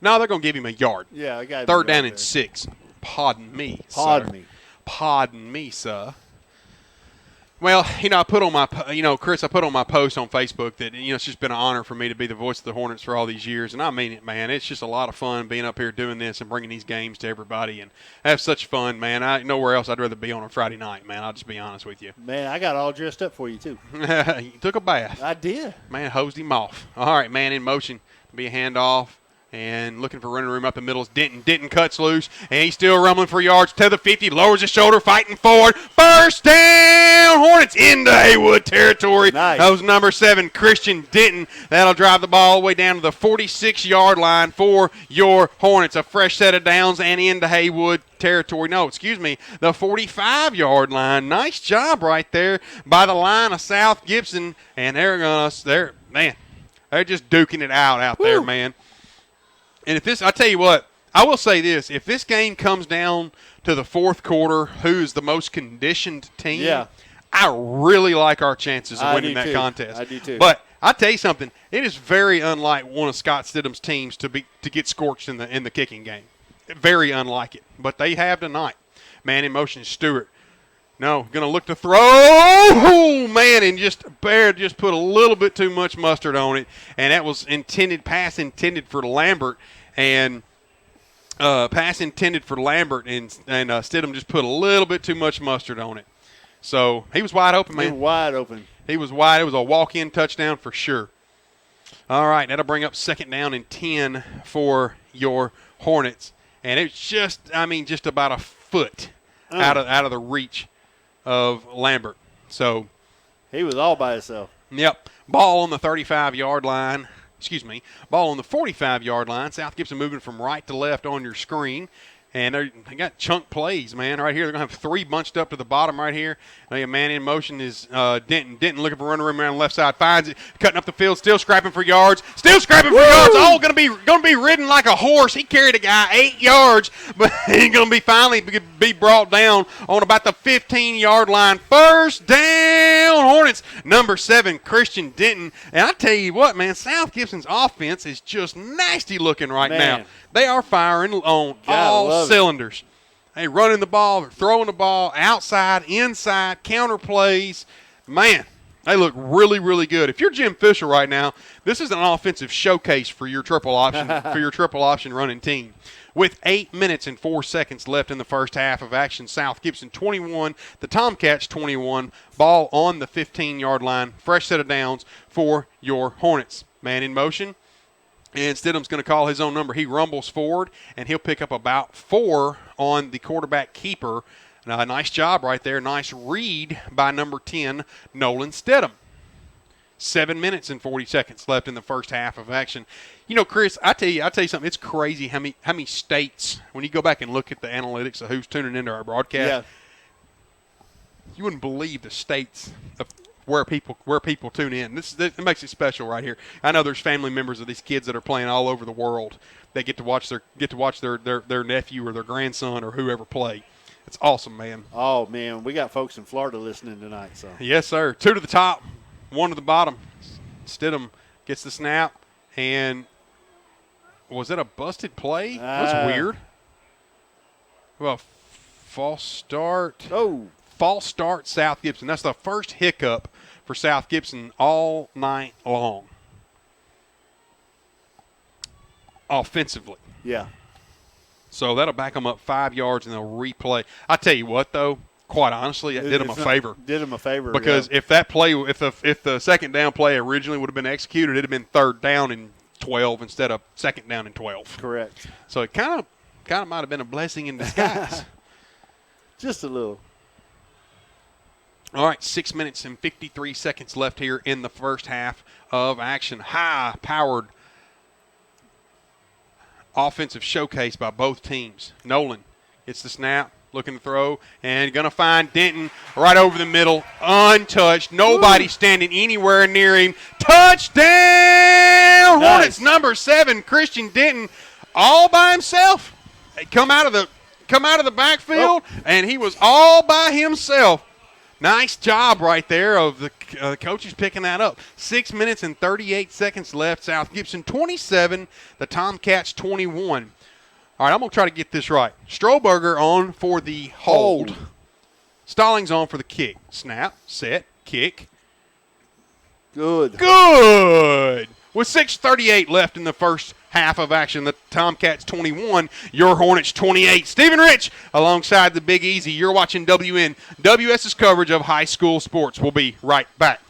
No, they're going to give him a yard. Yeah, I got 3rd down and 6. Pardon me, sir. Pardon me, sir. Well, I put on my, Chris, I put on my post on Facebook that, it's just been an honor for me to be the voice of the Hornets for all these years. And I mean it, man. It's just a lot of fun being up here doing this and bringing these games to everybody and have such fun, man. Nowhere else I'd rather be on a Friday night, man. I'll just be honest with you. Man, I got all dressed up for you, too. You took a bath. I did. Man, hosed him off. All right, man in motion. Be a handoff. And looking for running room up the middle is Denton. Denton cuts loose, and he's still rumbling for yards to the 50. Lowers his shoulder, fighting forward. First down, Hornets into Haywood territory. Nice. That was number 7, Christian Denton. That'll drive the ball all the way down to the 46-yard line for your Hornets. A fresh set of downs and into Haywood territory. No, excuse me, the 45-yard line. Nice job right there by the line of South Gibson. And they're just duking it out there, man. And if this, I tell you what, I will say this: if this game comes down to the 4th quarter, who's the most conditioned team? Yeah. I really like our chances of winning that contest. I do too. But I tell you something: it is very unlike one of Scott Stidham's teams to get scorched in the kicking game. Very unlike it. But they have tonight. Man in motion, Stewart. No, going to look to throw. Oh, man, and Baird just put a little bit too much mustard on it. And that was pass intended for Lambert. And Stidham just put a little bit too much mustard on it. So he was wide open, man. He was wide open. He was wide. It was a walk-in touchdown for sure. All right, that'll bring up 2nd down and 10 for your Hornets. And it's just about a foot out of the reach of Lambert. So he was all by himself. Yep. Ball on the 35-yard line. Ball on the 45-yard line. South Gibson moving from right to left on your screen. And they got chunk plays, man, right here. They're going to have 3 bunched up to the bottom right here. A man in motion is Denton. Denton looking for running room around the left side. Finds it. Cutting up the field. Still scrapping for yards. All going to be ridden like a horse. He carried a guy 8 yards, but he's going to be finally be brought down on about the 15-yard line. First down, Hornets. Number 7, Christian Denton. And I tell you what, man, South Gibson's offense is just nasty looking right now. They are firing on all cylinders. Hey, running the ball, throwing the ball, outside, inside, counter plays. Man, they look really, really good. If you're Jim Fisher right now, this is an offensive showcase for your triple option running team. With 8 minutes and 4 seconds left in the first half of action, South Gibson 21, the Tomcats 21. Ball on the 15-yard line. Fresh set of downs for your Hornets. Man in motion. And Stidham's going to call his own number. He rumbles forward, and he'll pick up about 4 on the quarterback keeper. Nice job right there. Nice read by number 10, Nolan Stidham. 7 minutes and 40 seconds left in the first half of action. You know, Chris, I tell you something. It's crazy how many states, when you go back and look at the analytics of who's tuning into our broadcast, you wouldn't believe the states of where people tune in. This makes it special right here. I know there's family members of these kids that are playing all over the world. They get to watch their nephew or their grandson or whoever play. It's awesome, man. Oh man, we got folks in Florida listening tonight. So yes, sir. 2 to the top, 1 to the bottom. Stidham gets the snap, and was it a busted play? That's weird. Well, false start. False start, South Gibson. That's the first hiccup for South Gibson all night long. Offensively. Yeah. So that'll back them up 5 yards, and they'll replay. I tell you what, though, quite honestly, it did them a favor. Did them a favor. Because if that play, if the second down play originally would have been executed, it'd have been 3rd down and 12 instead of 2nd down and 12. Correct. So it kind of might have been a blessing in disguise. Just a little. All right, 6 minutes and 53 seconds left here in the first half of action. High-powered offensive showcase by both teams. Nolan gets the snap, looking to throw, and going to find Denton right over the middle, untouched. Nobody standing anywhere near him. Touchdown! Nice. Hornets number 7, Christian Denton, all by himself. Come out of the backfield, and he was all by himself. Nice job right there of the coaches picking that up. 6 minutes and 38 seconds left. South Gibson 27, the Tomcats 21. All right, I'm going to try to get this right. Strohberger on for the hold. Stallings on for the kick. Snap, set, kick. Good. With 6:38 left in the first half of action, the Tomcats 21, your Hornets 28. Stephen Rich alongside the Big Easy. You're watching WNWS's coverage of high school sports. We'll be right back.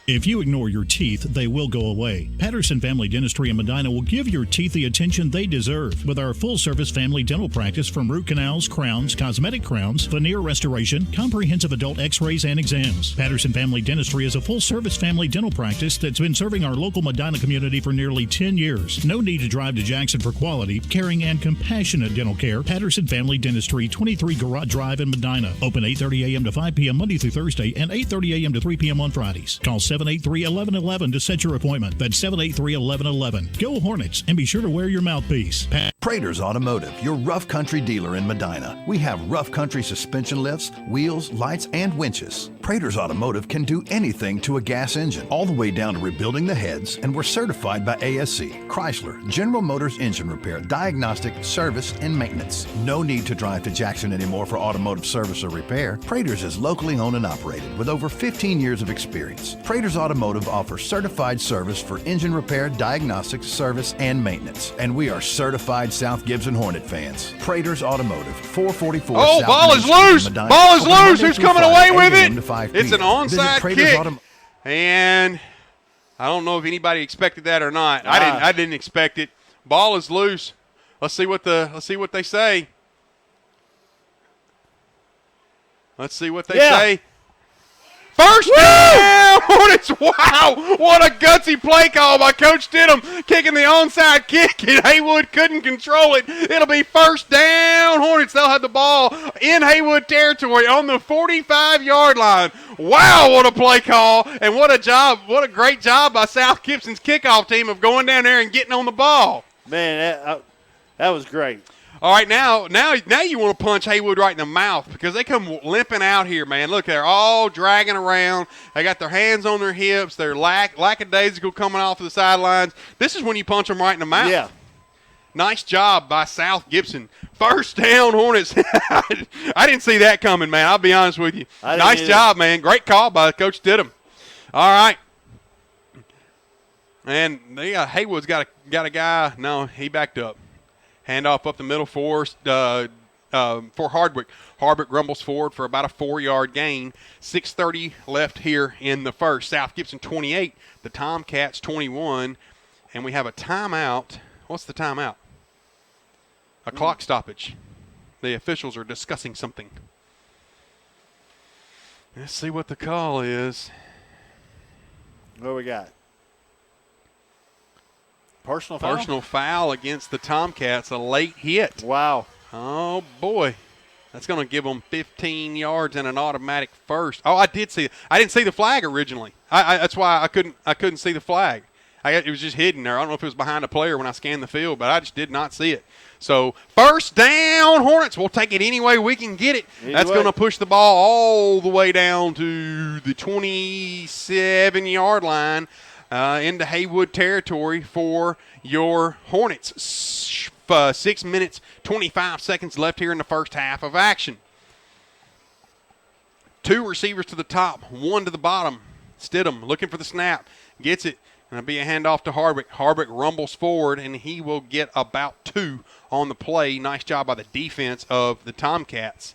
If you ignore your teeth, they will go away. Patterson Family Dentistry in Medina will give your teeth the attention they deserve with our full-service family dental practice, from root canals, crowns, cosmetic crowns, veneer restoration, comprehensive adult x-rays, and exams. Patterson Family Dentistry is a full-service family dental practice that's been serving our local Medina community for nearly 10 years. No need to drive to Jackson for quality, caring, and compassionate dental care. Patterson Family Dentistry, 23 Garage Drive in Medina. Open 8:30 a.m. to 5 p.m. Monday through Thursday and 8:30 a.m. to 3 p.m. on Fridays. Call 783-1111 to set your appointment. That's 783-1111. Go Hornets, and be sure to wear your mouthpiece. Prater's Automotive, your rough country dealer in Medina. We have rough country suspension lifts, wheels, lights, and winches. Prater's Automotive can do anything to a gas engine, all the way down to rebuilding the heads, and we're certified by ASC, Chrysler, General Motors engine repair, diagnostic, service, and maintenance. No need to drive to Jackson anymore for automotive service or repair. Prater's is locally owned and operated with over 15 years of experience. Prater's Automotive offers certified service for engine repair, diagnostics, service, and maintenance. And we are certified South Gibson Hornet fans. Prater's Automotive, 444 South ball is loose! Ball is loose! Who's coming away with it? It's an onside kick. And I don't know if anybody expected that or not. I didn't expect it. Ball is loose. Let's see what they say. Let's see what they say. First down, Hornets. Wow, what a gutsy play call by Coach Stidham, kicking the onside kick, and Haywood couldn't control it. It'll be first down, Hornets. They'll have the ball in Haywood territory on the 45-yard line. Wow, what a play call, and what a great job by South Gibson's kickoff team of going down there and getting on the ball. Man, that was great. All right, now you want to punch Haywood right in the mouth, because they come limping out here, man. Look, they're all dragging around. They got their hands on their hips. They're lackadaisical coming off of the sidelines. This is when you punch them right in the mouth. Yeah. Nice job by South Gibson. First down, Hornets. I didn't see that coming, man. I'll be honest with you. Nice job, man. Great call by Coach Stidham. All right. And Haywood's got a guy. No, he backed up. Handoff up the middle for Hardwick. Hardwick rumbles forward for about a 4-yard gain. 6:30 left here in the first. South Gibson 28, the Tomcats 21. And we have a timeout. What's the timeout? A clock stoppage. The officials are discussing something. Let's see what the call is. What we got? Personal foul? Personal foul against the Tomcats. A late hit. Wow. Oh, boy. That's going to give them 15 yards and an automatic first. Oh, I didn't see the flag originally. That's why I couldn't see the flag. It was just hidden there. I don't know if it was behind a player when I scanned the field, but I just did not see it. So, first down, Hornets. We'll take it any way we can get it. That's going to push the ball all the way down to the 27-yard line into Haywood territory for your Hornets. 6 minutes, 25 seconds left here in the first half of action. 2 receivers to the top, 1 to the bottom. Stidham looking for the snap. Gets it. Going to be a handoff to Hardwick. Hardwick rumbles forward, and he will get about 2 on the play. Nice job by the defense of the Tomcats.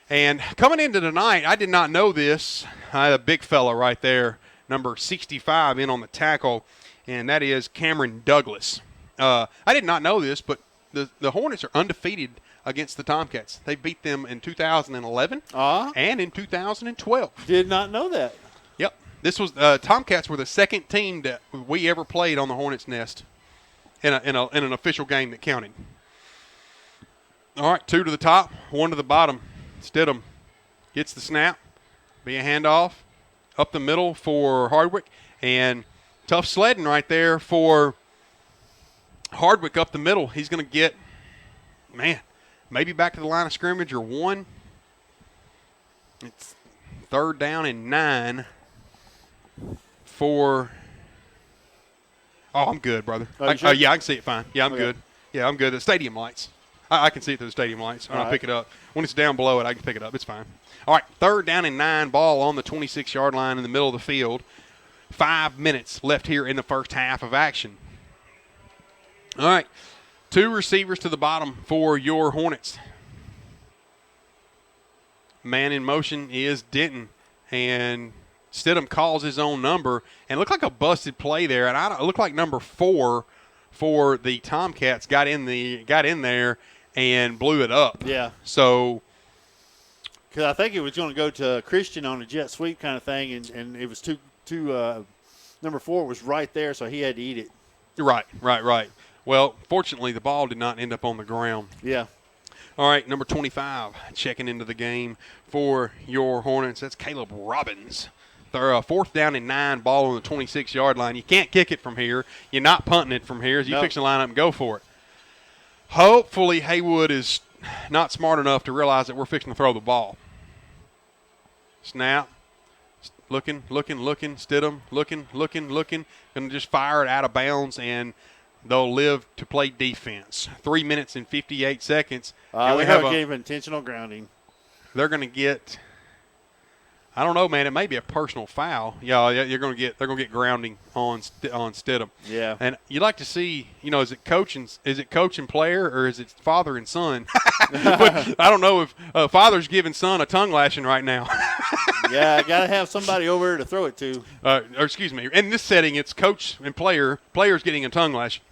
And coming into tonight, I did not know this. I had a big fella right there, number 65 in on the tackle, and that is Cameron Douglas. I did not know this, but the Hornets are undefeated against the Tomcats. They beat them in 2011 and in 2012. Did not know that. Yep. This was Tomcats were the second team that we ever played on the Hornets' nest in an official game that counted. All right, 2 to the top, 1 to the bottom. Stidham gets the snap, be a handoff up the middle for Hardwick, and tough sledding right there for Hardwick up the middle. He's going to get, maybe back to the line of scrimmage or 1. It's 3rd down and 9 for – I'm good, brother. Sure? Yeah, I can see it fine. Yeah, I'm good. Yeah, I'm good. The stadium lights. I can see it through the stadium lights when I pick it up. When it's down below it, I can pick it up. It's fine. All right, 3rd down and 9, ball on the 26-yard line in the middle of the field. 5 minutes left here in the first half of action. All right, 2 receivers to the bottom for your Hornets. Man in motion is Denton, and Stidham calls his own number, and it looked like a busted play there, and it looked like number 4 for the Tomcats got in there and blew it up. Yeah. So, because I think it was going to go to Christian on a jet sweep kind of thing, and it was number 4 was right there, so he had to eat it. Right. Well, fortunately, the ball did not end up on the ground. Yeah. All right, number 25 checking into the game for your Hornets. That's Caleb Robbins. They're 4th down and 9, ball on the 26-yard line. You can't kick it from here. You're not punting it from here. You fix the line up and go for it. Hopefully, Haywood is not smart enough to realize that we're fixing to throw the ball. Snap. Looking. Stidham, looking. Going to just fire it out of bounds, and they'll live to play defense. 3 minutes and 58 seconds. They have a game of intentional grounding. They're going to get, I don't know, man. It may be a personal foul. Yeah, they're going to get grounding on Stidham. Yeah. And you'd like to see, is it coach and player, or is it father and son? But I don't know if father's giving son a tongue lashing right now. Yeah, got to have somebody over there to throw it to. Or excuse me. In this setting, it's coach and player. Player's getting a tongue lashing.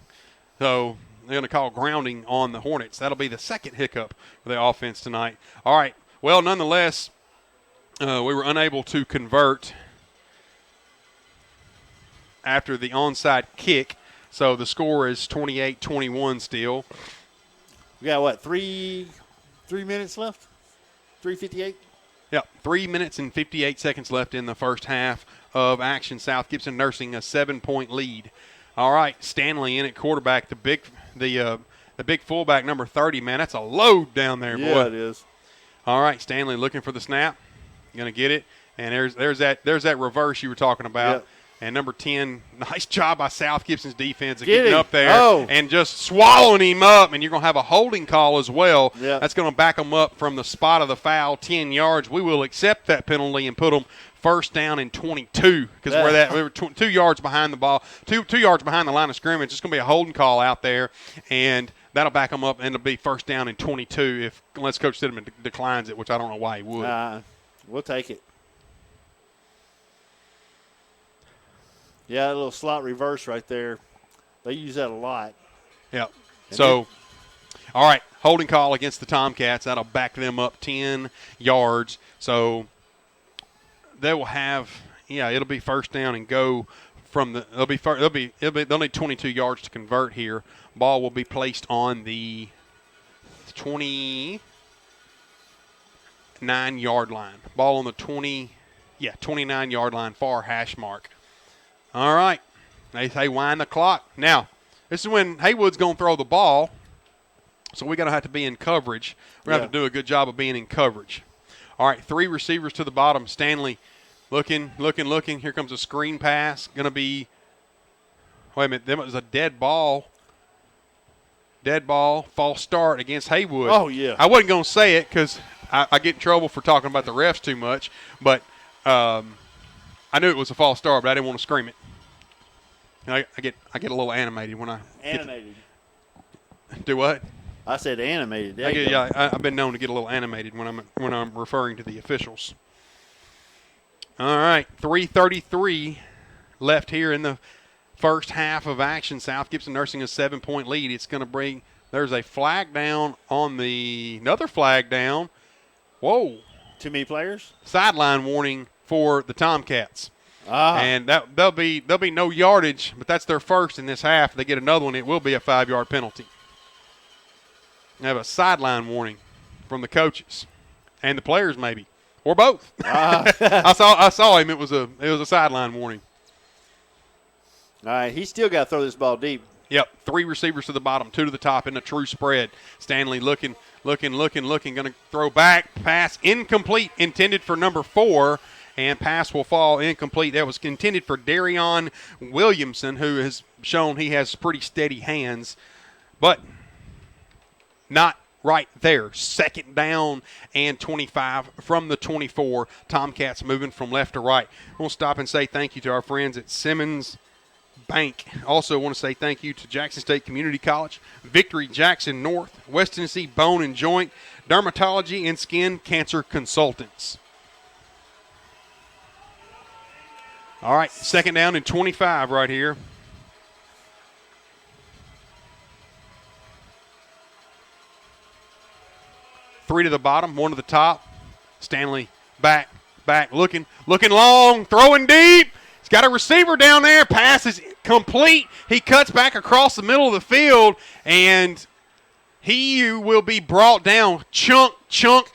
So they're going to call grounding on the Hornets. That'll be the second hiccup for the offense tonight. All right. Well, nonetheless, we were unable to convert after the onside kick. So the score is 28-21 still. We got, what, 3 minutes left? 3:58? Yeah, 3 minutes and 58 seconds left in the first half of action. South Gibson nursing a 7-point lead. All right, Stanley in at quarterback. The big fullback, number 30, man, that's a load down there, boy. Yeah, it is. All right, Stanley looking for the snap. Going to get it. And there's that reverse you were talking about. Yep. And number 10, nice job by South Gibson's defense of getting up there and just swallowing him up. And you're going to have a holding call as well. Yep. That's going to back them up from the spot of the foul, 10 yards. We will accept that penalty and put them 1st down and 22 because we were 2 yards behind the ball, 2 yards behind the line of scrimmage. It's going to be a holding call out there, and that'll back them up, and it'll be 1st down and 22 unless Coach Stidham declines it, which I don't know why he would. We'll take it. Yeah, a little slot reverse right there. They use that a lot. Yep. So, all right, holding call against the Tomcats. That'll back them up 10 yards. So they will have, it'll be first down and go from the. They'll need 22 yards to convert here. Ball will be placed on the 29-yard line. Ball on the 29-yard line, far hash mark. All right. They wind the clock. Now, this is when Haywood's going to throw the ball, so we're going to have to be in coverage. We're going to have to do a good job of being in coverage. All right, 3 receivers to the bottom. Stanley looking. Here comes a screen pass. Going to be, wait a minute, that was a dead ball. False start against Haywood. Oh, yeah. I wasn't going to say it because I get in trouble for talking about the refs too much, but I knew it was a false start, but I didn't want to scream it. I get a little animated when I do what? I said animated. I've been known to get a little animated when I'm referring to the officials. All right, 3:33 left here in the first half of action. South Gibson nursing a 7-point lead. It's going to bring. There's a flag down on another flag down. Whoa! Too many players. Sideline warning for the Tomcats. And there'll be no yardage, but that's their first in this half. If they get another one, it will be a 5-yard penalty. They have a sideline warning from the coaches and the players, maybe, or both. I saw him. It was a sideline warning. All right, he's still got to throw this ball deep. Yep, 3 receivers to the bottom, 2 to the top in a true spread. Stanley looking, going to throw back, pass incomplete, intended for number 4. And pass will fall incomplete. That was intended for Darion Williamson, who has shown he has pretty steady hands, but not right there. Second down and 25 from the 24. Tomcats moving from left to right. We'll stop and say thank you to our friends at Simmons Bank. Also want to say thank you to Jackson State Community College, Victory Jackson North, West Tennessee Bone and Joint, Dermatology and Skin Cancer Consultants. All right, second down and 25 right here. Three to the bottom, 1 to the top. Stanley back, looking long, throwing deep. He's got a receiver down there. Pass is complete. He cuts back across the middle of the field, and he will be brought down. Chunk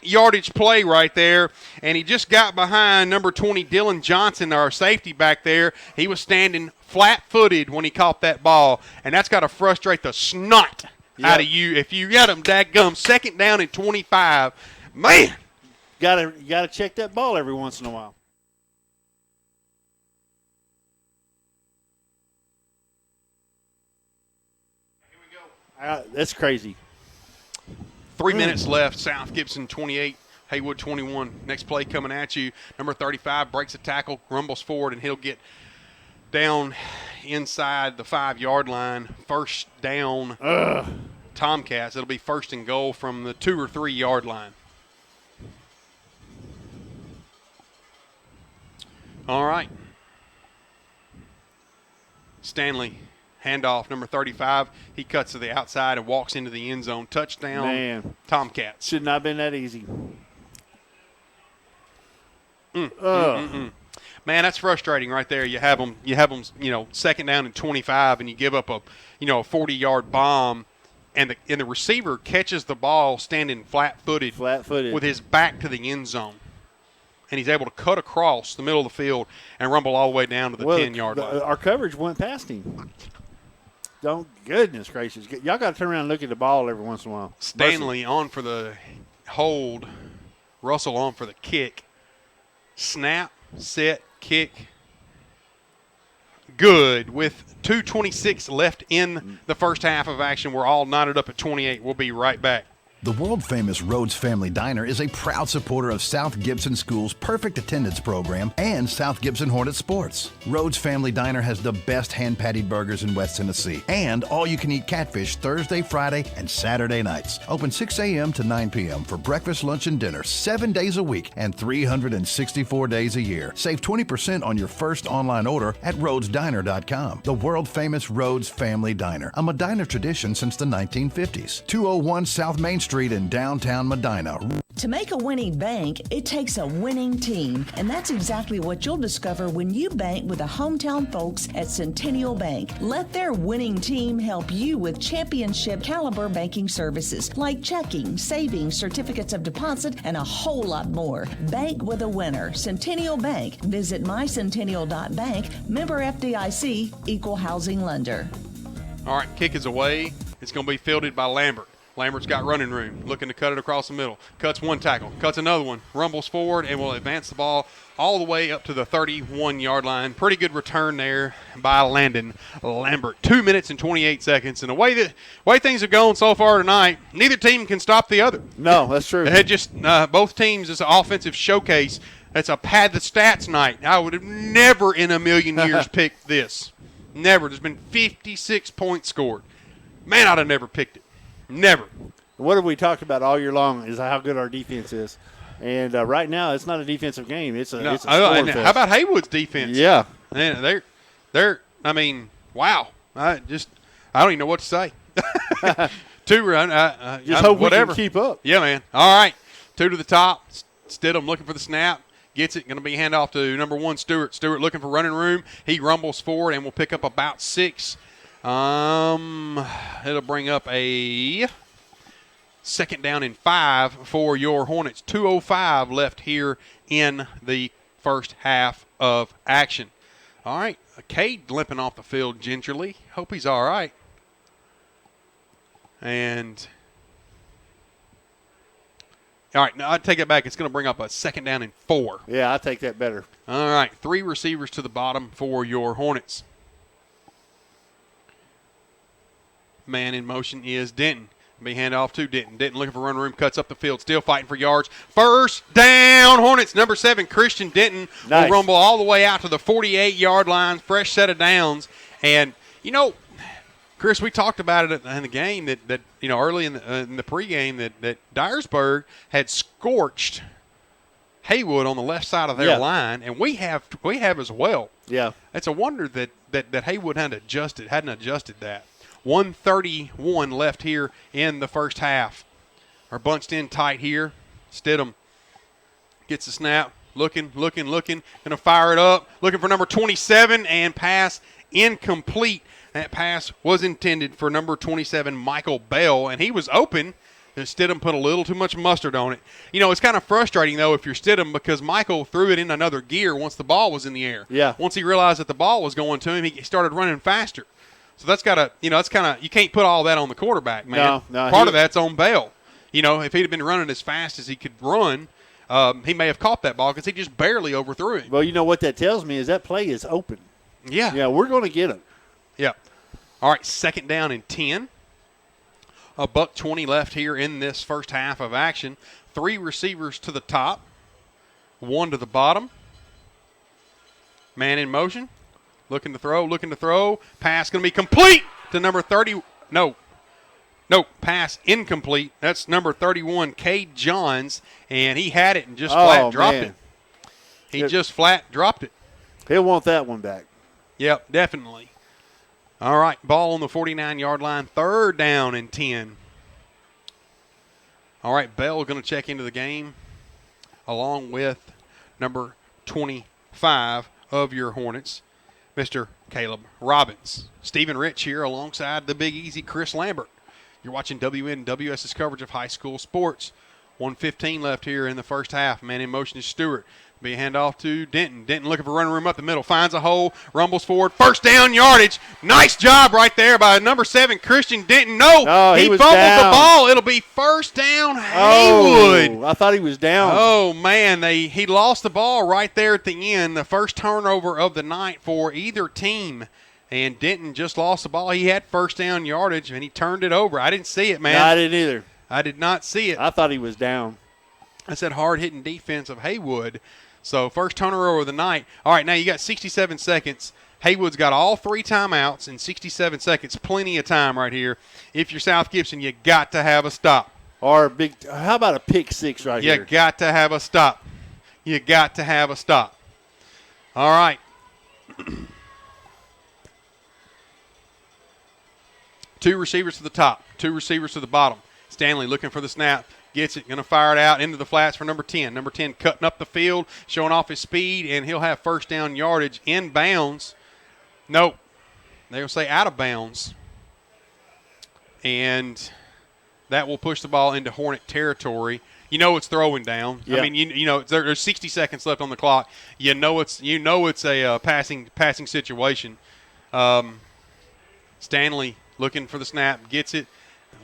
yardage play right there. And he just got behind number 20, Dylan Johnson, our safety back there. He was standing flat-footed when he caught that ball. And that's got to frustrate the snot out of you. If you got him dadgum, second down and 25. Man. You gotta check that ball every once in a while. Here we go. That's crazy. 3 minutes left. South Gibson 28, Haywood 21. Next play coming at you. Number 35 breaks a tackle, rumbles forward, and he'll get down inside the 5-yard line. First down, Tomcats. It'll be first and goal from the 2 or 3 yard line. All right. Stanley. Handoff, number 35. He cuts to the outside and walks into the end zone. Touchdown, Man. Tomcats. Should not have been that easy. Man, that's frustrating right there. You have them, second down and 25, and you give up a 40-yard bomb, and the receiver catches the ball standing flat-footed with his back to the end zone. And he's able to cut across the middle of the field and rumble all the way down to the 10-yard line. Our coverage went past him. Don't, goodness gracious. Y'all got to turn around and look at the ball every once in a while. Stanley on for the hold. Russell on for the kick. Snap, set, kick. Good. With 2:26 left in the first half of action, we're all knotted up at 28. We'll be right back. The world-famous Rhodes Family Diner is a proud supporter of South Gibson School's Perfect Attendance Program and South Gibson Hornet Sports. Rhodes Family Diner has the best hand-patted burgers in West Tennessee and all-you-can-eat catfish Thursday, Friday, and Saturday nights. Open 6 a.m. to 9 p.m. for breakfast, lunch, and dinner 7 days a week and 364 days a year. Save 20% on your first online order at rhodesdiner.com. The world-famous Rhodes Family Diner, a Medina tradition since the 1950s. 201 South Main Street in downtown Medina. To make a winning bank, it takes a winning team, and that's exactly what you'll discover when you bank with the hometown folks at Centennial Bank. Let their winning team help you with championship caliber banking services like checking, savings, certificates of deposit, and a whole lot more. Bank with a winner. Centennial Bank. Visit mycentennial.bank. Member FDIC, equal housing lender. All right, kick is away. It's going to be fielded by Lambert. Lambert's got running room, looking to cut it across the middle. Cuts one tackle, cuts another one, rumbles forward, and will advance the ball all the way up to the 31-yard line. Pretty good return there by Landon Lambert. 2 minutes and 28 seconds. And the way things have gone so far tonight, neither team can stop the other. No, that's true. They had just both teams as an offensive showcase. That's a pad the stats night. I would have never in a million years picked this. Never. There's been 56 points scored. Man, I'd have never picked it. Never. What have we talked about all year long is how good our defense is. And right now, it's not a defensive game. It's a scoring fest. How about Haywood's defense? Yeah. Man, they're I mean, wow. I don't even know what to say. 2 run. Just hope whatever. we can keep up. Yeah, man. All right. 2 to the top. Stidham looking for the snap. Gets it. Going to be handoff to number 1, Stewart. Stewart looking for running room. He rumbles forward and will pick up about 6. It'll bring up a 2nd down and 5 for your Hornets. 2:05 left here in the first half of action. All right, Cade limping off the field gingerly. Hope he's all right. And all right, now I take it back. It's going to bring up a 2nd down and 4. Yeah, I take that better. All right, 3 receivers to the bottom for your Hornets. Man in motion is Denton. Be hand off to Denton. Denton looking for run room, cuts up the field, still fighting for yards. First down, Hornets. Number 7, Christian Denton will rumble all the way out to the 48-yard line. Fresh set of downs. And, you know, Chris, we talked about it in the game that you know, early in the pregame that Dyersburg had scorched Haywood on the left side of their line, and we have as well. Yeah. It's a wonder that Haywood hadn't adjusted that. 1:31 left here in the first half. Are bunched in tight here. Stidham gets the snap. Looking. Going to fire it up. Looking for number 27 and pass incomplete. That pass was intended for number 27, Michael Bell, and he was open. And Stidham put a little too much mustard on it. You know, it's kind of frustrating, though, if you're Stidham, because Michael threw it in another gear once the ball was in the air. Yeah. Once he realized that the ball was going to him, he started running faster. So that's got to, you know, that's kind of, you can't put all that on the quarterback, man. No, Part of that's on Bell. You know, if he'd have been running as fast as he could run, he may have caught that ball because he just barely overthrew him. Well, you know what that tells me is that play is open. Yeah. Yeah, we're going to get him. Yeah. All right, 2nd down and 10. $1:20 left here in this first half of action. 3 receivers to the top, 1 to the bottom. Man in motion. Looking to throw. Pass going to be complete to number 30. No, pass incomplete. That's number 31, Cade Johns, and he had it and just flat dropped it. He just flat dropped it. He'll want that one back. Yep, definitely. All right, ball on the 49-yard line, 3rd down and 10. All right, Bell going to check into the game along with number 25 of your Hornets, Mr. Caleb Robbins. Stephen Rich here alongside the Big Easy Chris Lambert. You're watching WNWS's coverage of high school sports. 1:15 left here in the first half. Man in motion is Stewart. Be a handoff to Denton. Denton looking for running room up the middle. Finds a hole. Rumbles forward. First down yardage. Nice job right there by number 7, Christian Denton. No, he fumbled the ball. It'll be first down, Haywood. Oh, I thought he was down. Oh, man. He lost the ball right there at the end. The first turnover of the night for either team. And Denton just lost the ball. He had first down yardage, and he turned it over. I didn't see it, man. No, I didn't either. I did not see it. I thought he was down. I said hard-hitting defense of Haywood. So first turnover of the night. All right, now you got 67 seconds. Haywood's got all 3 timeouts in 67 seconds. Plenty of time right here. If you're South Gibson, you got to have a stop. Or how about a pick 6 right here? You got to have a stop. You got to have a stop. All right. 2 receivers to the top, 2 receivers to the bottom. Stanley looking for the snap. Gets it, going to fire it out into the flats for number 10. Number 10 cutting up the field, showing off his speed, and he'll have first down yardage in bounds. Nope. They're going to say out of bounds. And that will push the ball into Hornet territory. You know it's throwing down. Yeah. I mean, you know there's 60 seconds left on the clock. You know it's a passing situation. Stanley looking for the snap, gets it.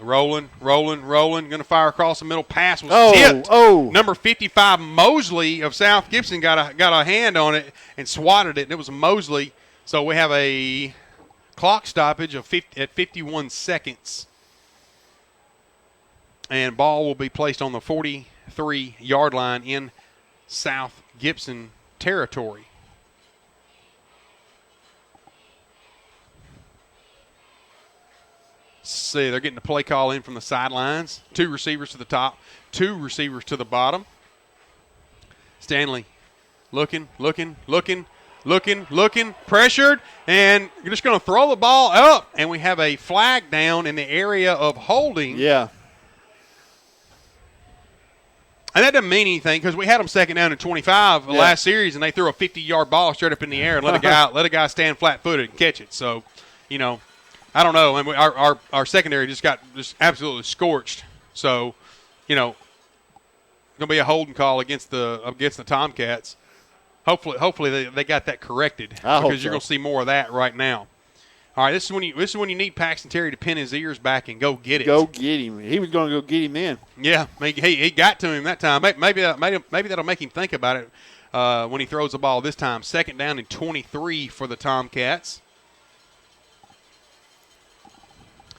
Rolling. Going to fire across the middle. Pass was tipped. Number 55, Mosley of South Gibson, got a hand on it and swatted it, and it was Mosley. So we have a clock stoppage at 51 seconds. And ball will be placed on the 43-yard line in South Gibson territory. See, they're getting the play call in from the sidelines. 2 receivers to the top, 2 receivers to the bottom. Stanley looking, pressured, and you're just going to throw the ball up, and we have a flag down in the area of holding. Yeah. And that doesn't mean anything because we had them second down and 25 the last series, and they threw a 50-yard ball straight up in the air and let a guy stand flat-footed and catch it. So, you know, I don't know. And our secondary just got absolutely scorched. So, you know, going to be a holding call against the Tomcats. Hopefully they got that corrected because you're going to see more of that right now. All right, this is when you need Paxton Terry to pin his ears back and go get it. Go get him. He was going to go get him then. Yeah, he got to him that time. Maybe that'll make him think about it when he throws the ball this time. Second down and 23 for the Tomcats.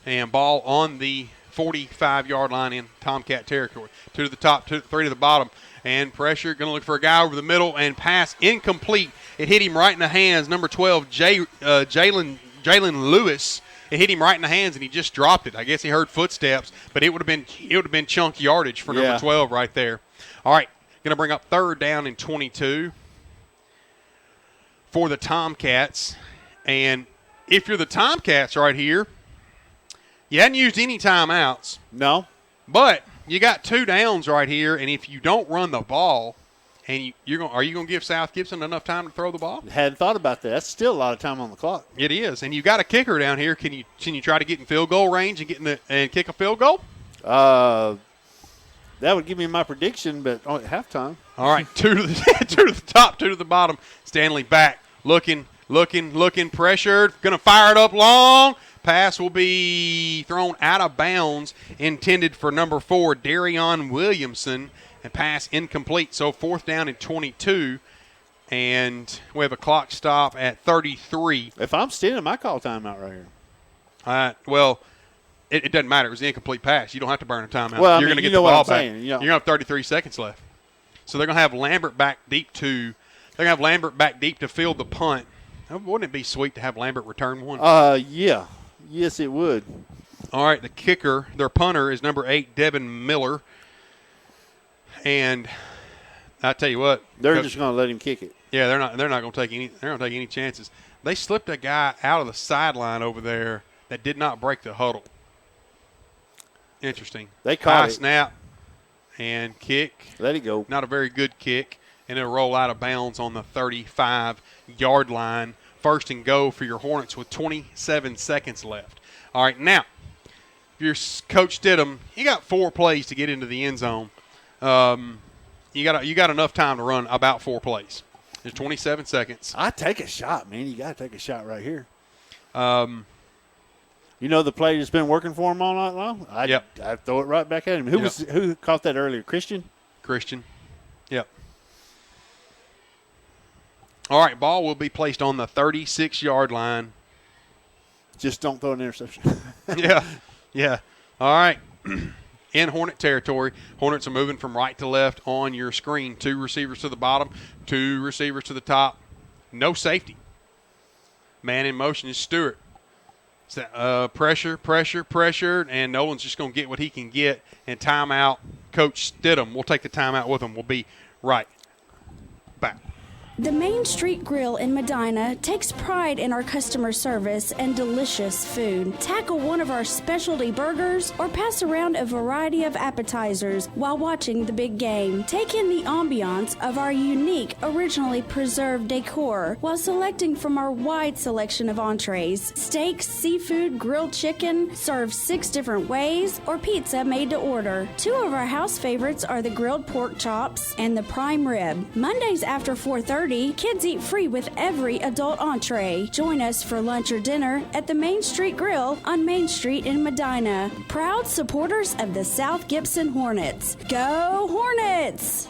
And ball on the 45-yard line in Tomcat territory. 2 to the top, 3 to the bottom. And pressure, going to look for a guy over the middle, and pass incomplete. It hit him right in the hands. Number 12, Jalen Lewis. It hit him right in the hands, and he just dropped it. I guess he heard footsteps, but it would have been chunk yardage for number 12 right there. All right, going to bring up third down and 22 for the Tomcats. And if you're the Tomcats right here, you hadn't used any timeouts. No. But you got 2 downs right here, and if you don't run the ball, and are you going to give South Gibson enough time to throw the ball? Hadn't thought about that. That's still a lot of time on the clock. It is, and you got a kicker down here. Can you try to get in field goal range and kick a field goal? That would give me my prediction, but at halftime. All right, 2 to the top, 2 to the bottom. Stanley back, looking, pressured, going to fire it up long. Pass will be thrown out of bounds, intended for number 4, Darion Williamson, and pass incomplete. So 4th down and 22, and we have a clock stop at 33. If I'm standing, I call timeout right here. Well, it doesn't matter. It was the incomplete pass. You don't have to burn a timeout. Well, you're going to get the ball back. You're going to have 33 seconds left. So they're going to have Lambert back deep to field the punt. Wouldn't it be sweet to have Lambert return one? Yeah. Yes, it would. All right, the kicker, their punter, is number 8, Devin Miller. And I tell you what, they're just going to let him kick it. Yeah, they're not going to take any chances. They slipped a guy out of the sideline over there that did not break the huddle. Interesting. They caught it. Snap and kick. Let it go. Not a very good kick, and it'll roll out of bounds on the 35-yard line. First and go for your Hornets with 27 seconds left. All right, now, if you're Coach Stidham, you got 4 plays to get into the end zone. You got enough time to run about 4 plays. There's 27 seconds. I take a shot, man. You got to take a shot right here. You know the play that's been working for him all night long? I'd throw it right back at him. Who caught that earlier? Christian? Yep. All right, ball will be placed on the 36-yard line. Just don't throw an interception. Yeah. All right. in Hornet territory. Hornets are moving from right to left on your screen. 2 receivers to the bottom, 2 receivers to the top. No safety. Man in motion is Stewart. Pressure, and Nolan's just going to get what he can get. And timeout, Coach Stidham. We'll take the timeout with him. We'll be right back. The Main Street Grill in Medina takes pride in our customer service and delicious food. Tackle one of our specialty burgers or pass around a variety of appetizers while watching the big game. Take in the ambiance of our unique, originally preserved decor while selecting from our wide selection of entrees. Steaks, seafood, grilled chicken, served 6 different ways, or pizza made to order. 2 of our house favorites are the grilled pork chops and the prime rib. Mondays after 4:30, kids eat free with every adult entree. Join us for lunch or dinner at the Main Street Grill on Main Street in Medina. Proud supporters of the South Gibson Hornets. Go Hornets!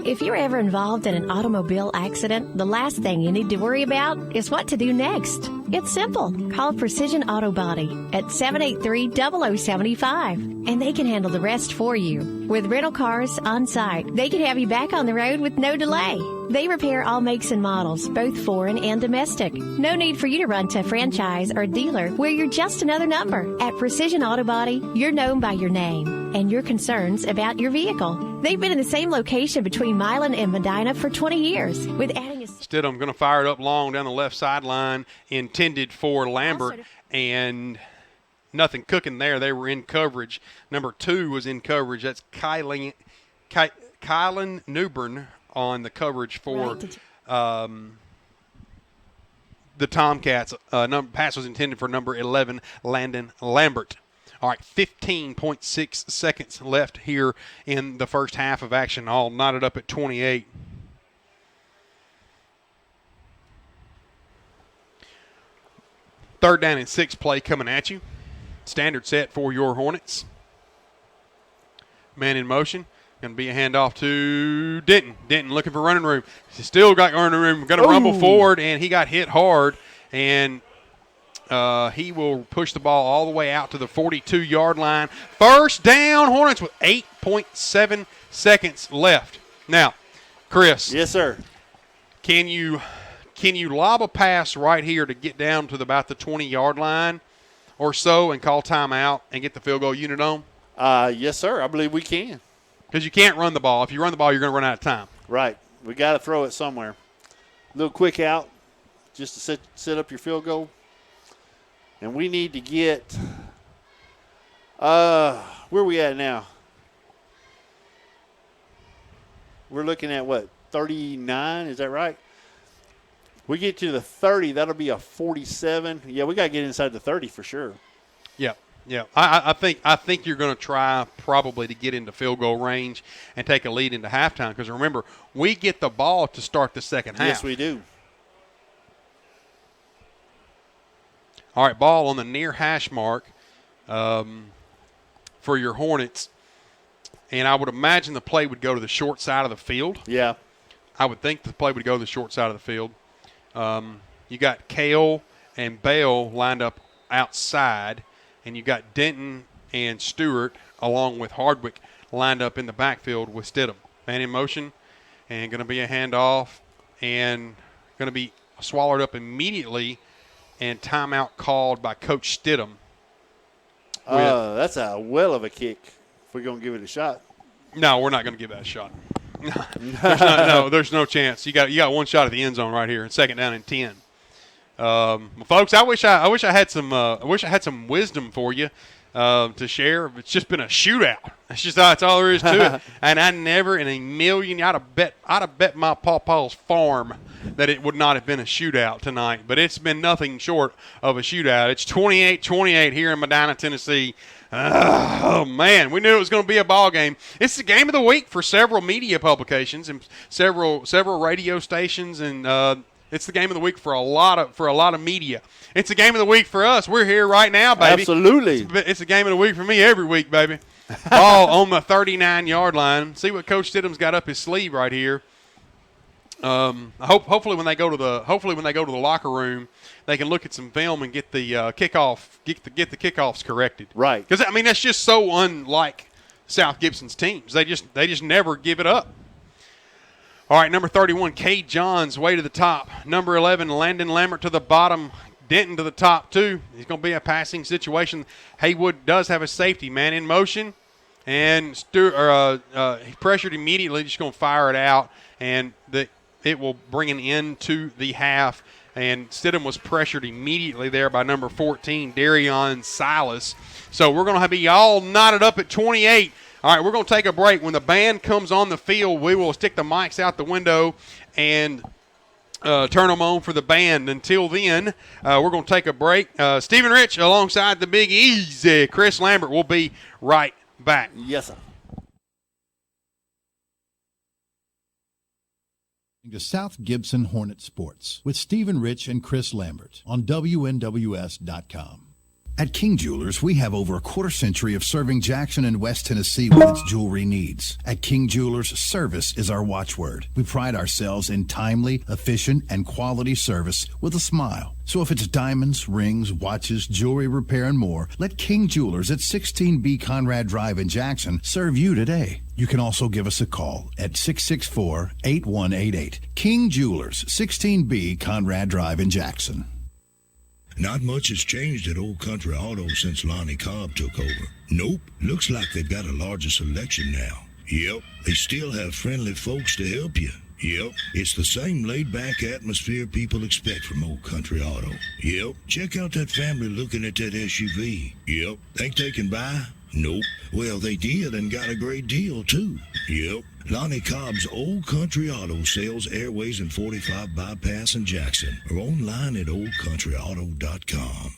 If you're ever involved in an automobile accident, the last thing you need to worry about is what to do next. It's simple. Call Precision Auto Body at 783-0075, and they can handle the rest for you. With rental cars on site, they can have you back on the road with no delay. They repair all makes and models, both foreign and domestic. No need for you to run to a franchise or dealer where you're just another number. At Precision Auto Body, you're known by your name and your concerns about your vehicle. They've been in the same location between Milan and Medina for 20 years. With adding a Stidham going to fire it up long down the left sideline, intended for Lambert, and nothing cooking there. They were in coverage. Number 2 was in coverage. That's Kylan Newbern on the coverage for the Tomcats. Pass was intended for number 11, Landon Lambert. All right, 15.6 seconds left here in the first half of action, all knotted up at 28. Third down and 6 play coming at you. Standard set for your Hornets. Man in motion. Going to be a handoff to Denton. Denton looking for running room. He's still got running room. Going to rumble forward, and he got hit hard. And he will push the ball all the way out to the 42-yard line. First down, Hornets with 8.7 seconds left. Now, Chris. Yes, sir. Can you lob a pass right here to get down to about the 20-yard line or so and call timeout and get the field goal unit on? Yes, sir. I believe we can. Because you can't run the ball. If you run the ball, you're going to run out of time. Right. We got to throw it somewhere. Little quick out just to set up your field goal. And we need to get where are we at now? We're looking at what, 39? Is that right? We get to the 30, that'll be a 47. Yeah, we got to get inside the 30 for sure. Yeah. Yeah, I think you're going to try probably to get into field goal range and take a lead into halftime because remember, we get the ball to start the second half. Yes, we do. All right, ball on the near hash mark for your Hornets, and I would imagine the play would go to the short side of the field. Yeah. I would think the play would go to the short side of the field. You got Kale and Bale lined up outside. And you got Denton and Stewart along with Hardwick lined up in the backfield with Stidham. Man in motion, and going to be a handoff, and going to be swallowed up immediately, and timeout called by Coach Stidham. That's a well of a kick if we're going to give it a shot. No, we're not going to give that a shot. There's no chance. You got one shot at the end zone right here, and second down and 10. Folks, I wish I had some wisdom for you to share. It's just been a shootout. That's all there is to it. And I never in a million, I'd have bet my pawpaw's farm that it would not have been a shootout tonight. But it's been nothing short of a shootout. It's 28-28 here in Medina, Tennessee. Oh man, we knew it was going to be a ball game. It's the game of the week for several media publications and several radio stations and. It's the game of the week for a lot of media. It's the game of the week for us. We're here right now, baby. Absolutely. It's the game of the week for me every week, baby. Ball on the 39-yard line. See what Coach Stidham's got up his sleeve right here. Hopefully when they go to the locker room, they can look at some film and get the kickoffs corrected. Right. Because I mean that's just so unlike South Gibson's teams. They just never give it up. All right, number 31, Cade Johns, way to the top. Number 11, Landon Lambert to the bottom. Denton to the top, too. He's going to be a passing situation. Haywood does have a safety man in motion, and he pressured immediately, just going to fire it out, and it will bring an end to the half. And Stidham was pressured immediately there by number 14, Darion Silas. So we're going to be all knotted up at 28. All right, we're going to take a break. When the band comes on the field, we will stick the mics out the window and turn them on for the band. Until then, we're going to take a break. Stephen Rich alongside the Big Easy, Chris Lambert. Will be right back. Yes, sir. To South Gibson Hornet Sports with Stephen Rich and Chris Lambert on WNWS.com. At King Jewelers, we have over a quarter century of serving Jackson and West Tennessee with its jewelry needs. At King Jewelers, service is our watchword. We pride ourselves in timely, efficient, and quality service with a smile. So if it's diamonds, rings, watches, jewelry repair, and more, let King Jewelers at 16B Conrad Drive in Jackson serve you today. You can also give us a call at 664-8188. King Jewelers, 16B Conrad Drive in Jackson. Not much has changed at Old Country Auto since Lonnie Cobb took over. Nope, looks like they've got a larger selection now. Yep, they still have friendly folks to help you. Yep, it's the same laid-back atmosphere people expect from Old Country Auto. Yep, check out that family looking at that SUV. Yep, think they can buy? Nope. Well, they did and got a great deal, too. Yep. Lonnie Cobb's Old Country Auto sells Airways and 45 Bypass in Jackson or online at oldcountryauto.com.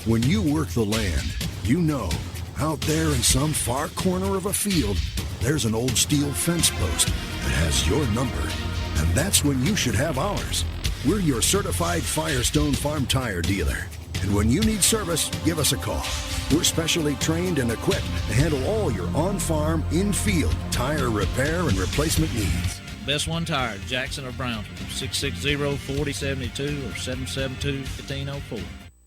When you work the land, you know, out there in some far corner of a field, there's an old steel fence post that has your number. And that's when you should have ours. We're your certified Firestone Farm Tire dealer. And when you need service, give us a call. We're specially trained and equipped to handle all your on-farm, in-field tire repair and replacement needs. Best One Tire, Jackson or Brownsville, 660-4072 or 772-1504.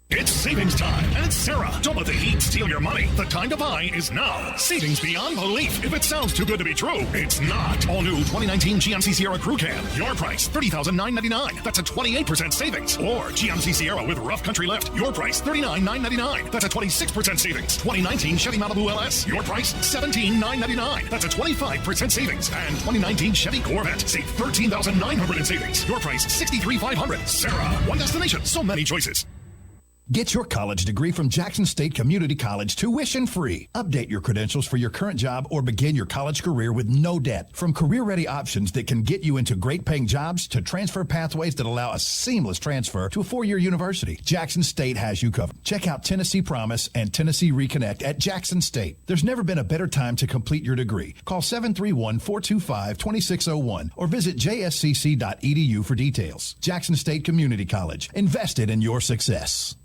It's savings time, and it's Sarah. Don't let the heat steal your money. The time to buy is now. Savings beyond belief. If it sounds too good to be true, it's not. All new 2019 GMC Sierra Crew Cab. Your price, $30,999. That's a 28% savings. Or GMC Sierra with rough country lift. Your price, $39,999. That's a 26% savings. 2019 Chevy Malibu LS. Your price, $17,999. That's a 25% savings. And 2019 Chevy Corvette. Save $13,900 in savings. Your price, $63,500. Sarah. One destination. So many choices. Get your college degree from Jackson State Community College tuition free. Update your credentials for your current job or begin your college career with no debt. From career-ready options that can get you into great-paying jobs to transfer pathways that allow a seamless transfer to a four-year university, Jackson State has you covered. Check out Tennessee Promise and Tennessee Reconnect at Jackson State. There's never been a better time to complete your degree. Call 731-425-2601 or visit jscc.edu for details. Jackson State Community College. Invested in your success.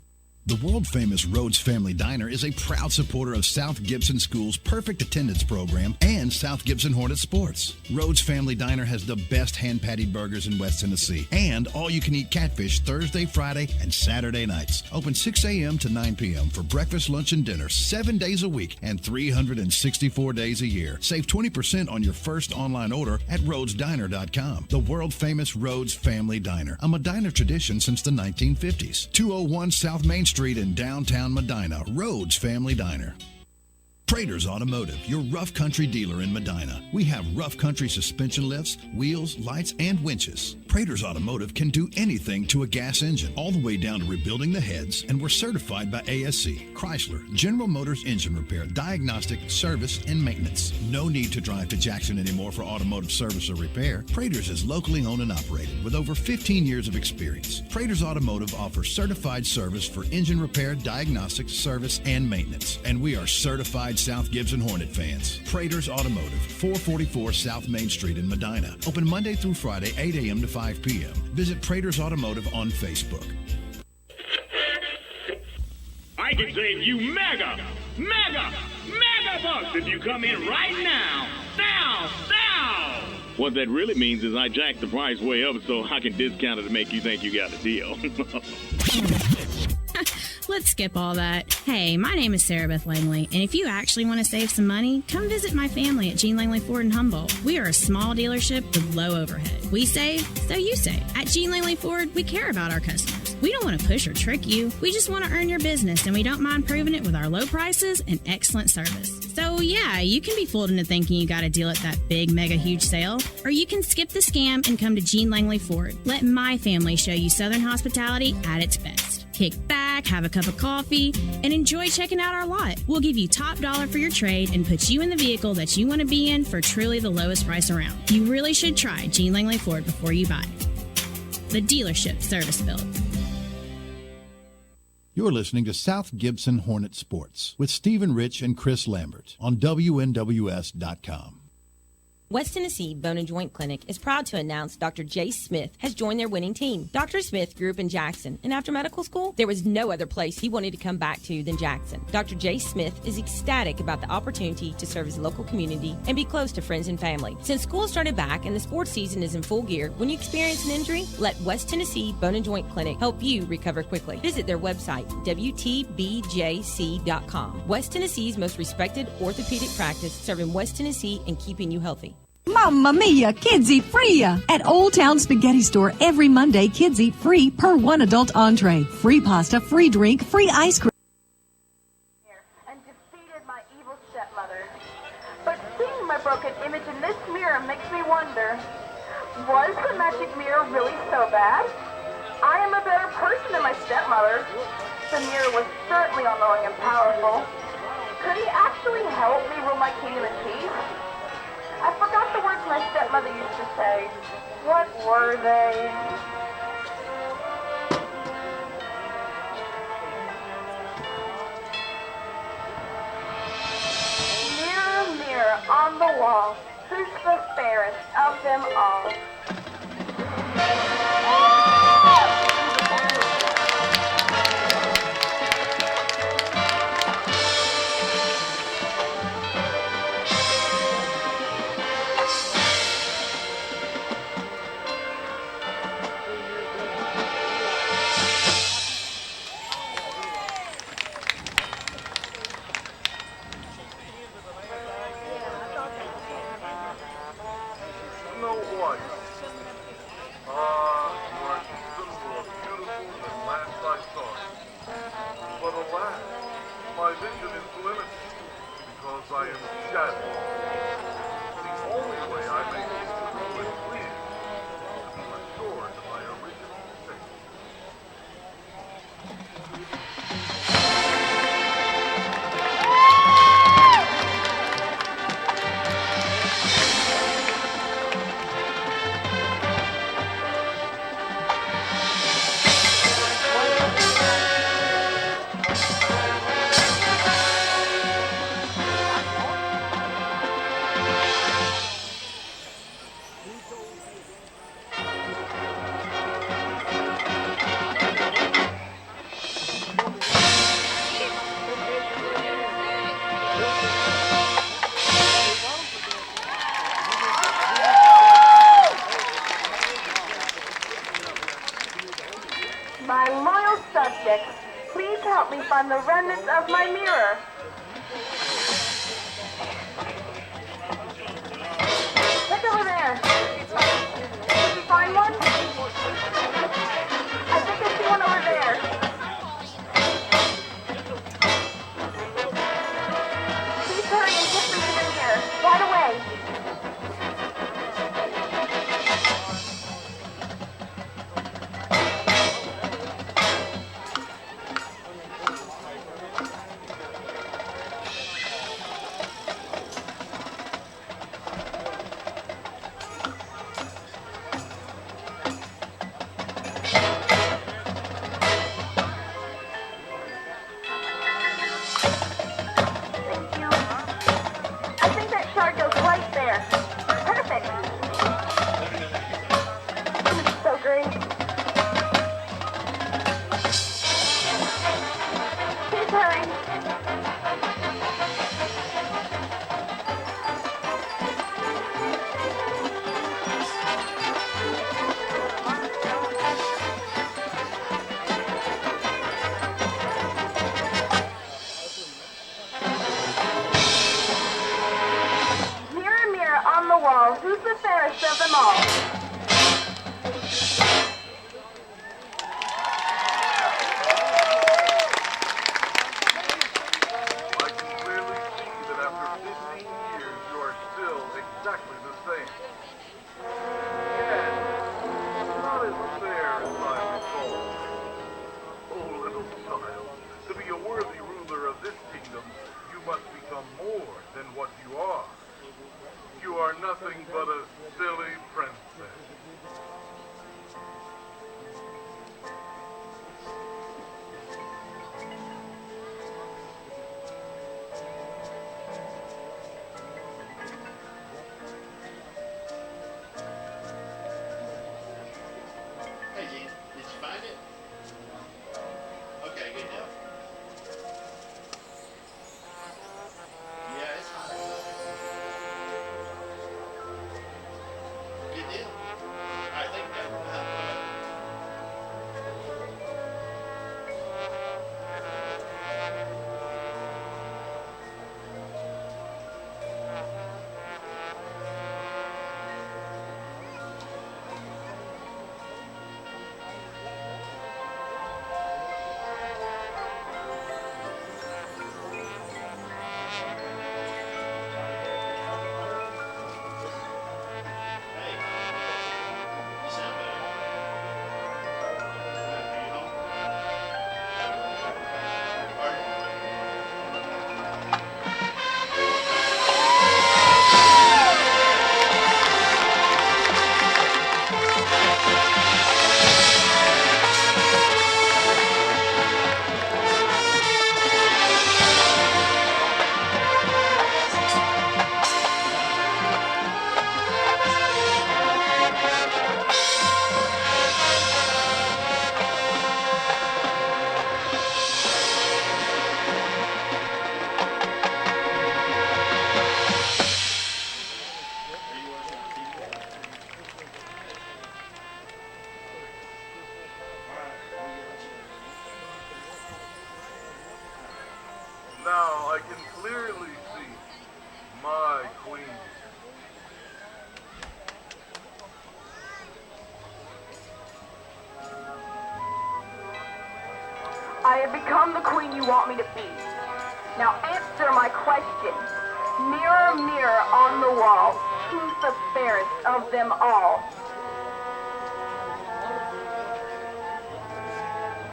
The world-famous Rhodes Family Diner is a proud supporter of South Gibson School's Perfect Attendance Program and South Gibson Hornet Sports. Rhodes Family Diner has the best hand-patted burgers in West Tennessee and all-you-can-eat catfish Thursday, Friday, and Saturday nights. Open 6 a.m. to 9 p.m. for breakfast, lunch, and dinner 7 days a week and 364 days a year. Save 20% on your first online order at rhodesdiner.com. The world-famous Rhodes Family Diner, a Medina tradition since the 1950s. 201 South Main Street in downtown Medina, Rhodes Family Diner. Prater's Automotive, your rough country dealer in Medina. We have rough country suspension lifts, wheels, lights, and winches. Prater's Automotive can do anything to a gas engine, all the way down to rebuilding the heads, and we're certified by ASC, Chrysler, General Motors engine repair, diagnostic, service, and maintenance. No need to drive to Jackson anymore for automotive service or repair. Prater's is locally owned and operated with over 15 years of experience. Prater's Automotive offers certified service for engine repair, diagnostic, service, and maintenance. And we are certified South Gibson Hornet fans. Prater's Automotive, 444 South Main Street in Medina. Open Monday through Friday, 8 a.m. to 5 p.m. Visit Prater's Automotive on Facebook. I can save you mega bucks if you come in right now. Now! What that really means is I jacked the price way up so I can discount it to make you think you got a deal. Let's skip all that. Hey, my name is Sarah Beth Langley, and if you actually want to save some money, come visit my family at Gene Langley Ford in Humboldt. We are a small dealership with low overhead. We save, so you save. At Gene Langley Ford, we care about our customers. We don't want to push or trick you. We just want to earn your business, and we don't mind proving it with our low prices and excellent service. So yeah, you can be fooled into thinking you got a deal at that big, mega, huge sale, or you can skip the scam and come to Gene Langley Ford. Let my family show you Southern hospitality at its best. Kick back, have a cup of coffee, and enjoy checking out our lot. We'll give you top dollar for your trade and put you in the vehicle that you want to be in for truly the lowest price around. You really should try Gene Langley Ford before you buy. The dealership service built. You're listening to South Gibson Hornet Sports with Stephen Rich and Chris Lambert on WNWS.com. West Tennessee Bone and Joint Clinic is proud to announce Dr. Jay Smith has joined their winning team. Dr. Smith grew up in Jackson, and after medical school, there was no other place he wanted to come back to than Jackson. Dr. Jay Smith is ecstatic about the opportunity to serve his local community and be close to friends and family. Since school started back and the sports season is in full gear, when you experience an injury, let West Tennessee Bone and Joint Clinic help you recover quickly. Visit their website, WTBJC.com. West Tennessee's most respected orthopedic practice, serving West Tennessee and keeping you healthy. Mamma mia, kids eat free! At Old Town Spaghetti Store, every Monday, kids eat free per one adult entree. Free pasta, free drink, free ice cream. And defeated my evil stepmother. But seeing my broken image in this mirror makes me wonder, was the magic mirror really so bad? I am a better person than my stepmother. The mirror was certainly all-knowing and powerful. Could he actually help me rule my kingdom in peace? I forgot the words my stepmother used to say. What were they? Mirror, mirror on the wall, who's the fairest of them all? My loyal subjects, please help me find the remnants of my mirror. Look over there. Did you find one? I think I see one over there. Please hurry and get me to the mirror. Right away. best of them all. Exactly the same. Yes, not as fair as I recall. Oh, little child, to be a worthy ruler of this kingdom, you must become more than what you are. You are nothing but a silly princess. Now I can clearly see my queen. I have become the queen you want me to be. Now answer my question. Mirror, mirror on the wall, who's the fairest of them all?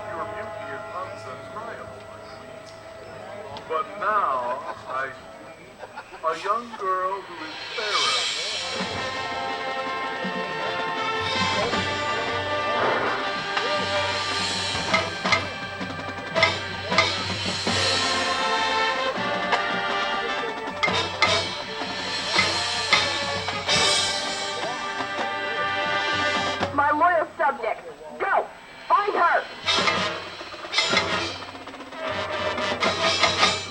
Your beauty is undeniable, my queen. But now I see a young girl who is fairer. My loyal subjects, go! Find her!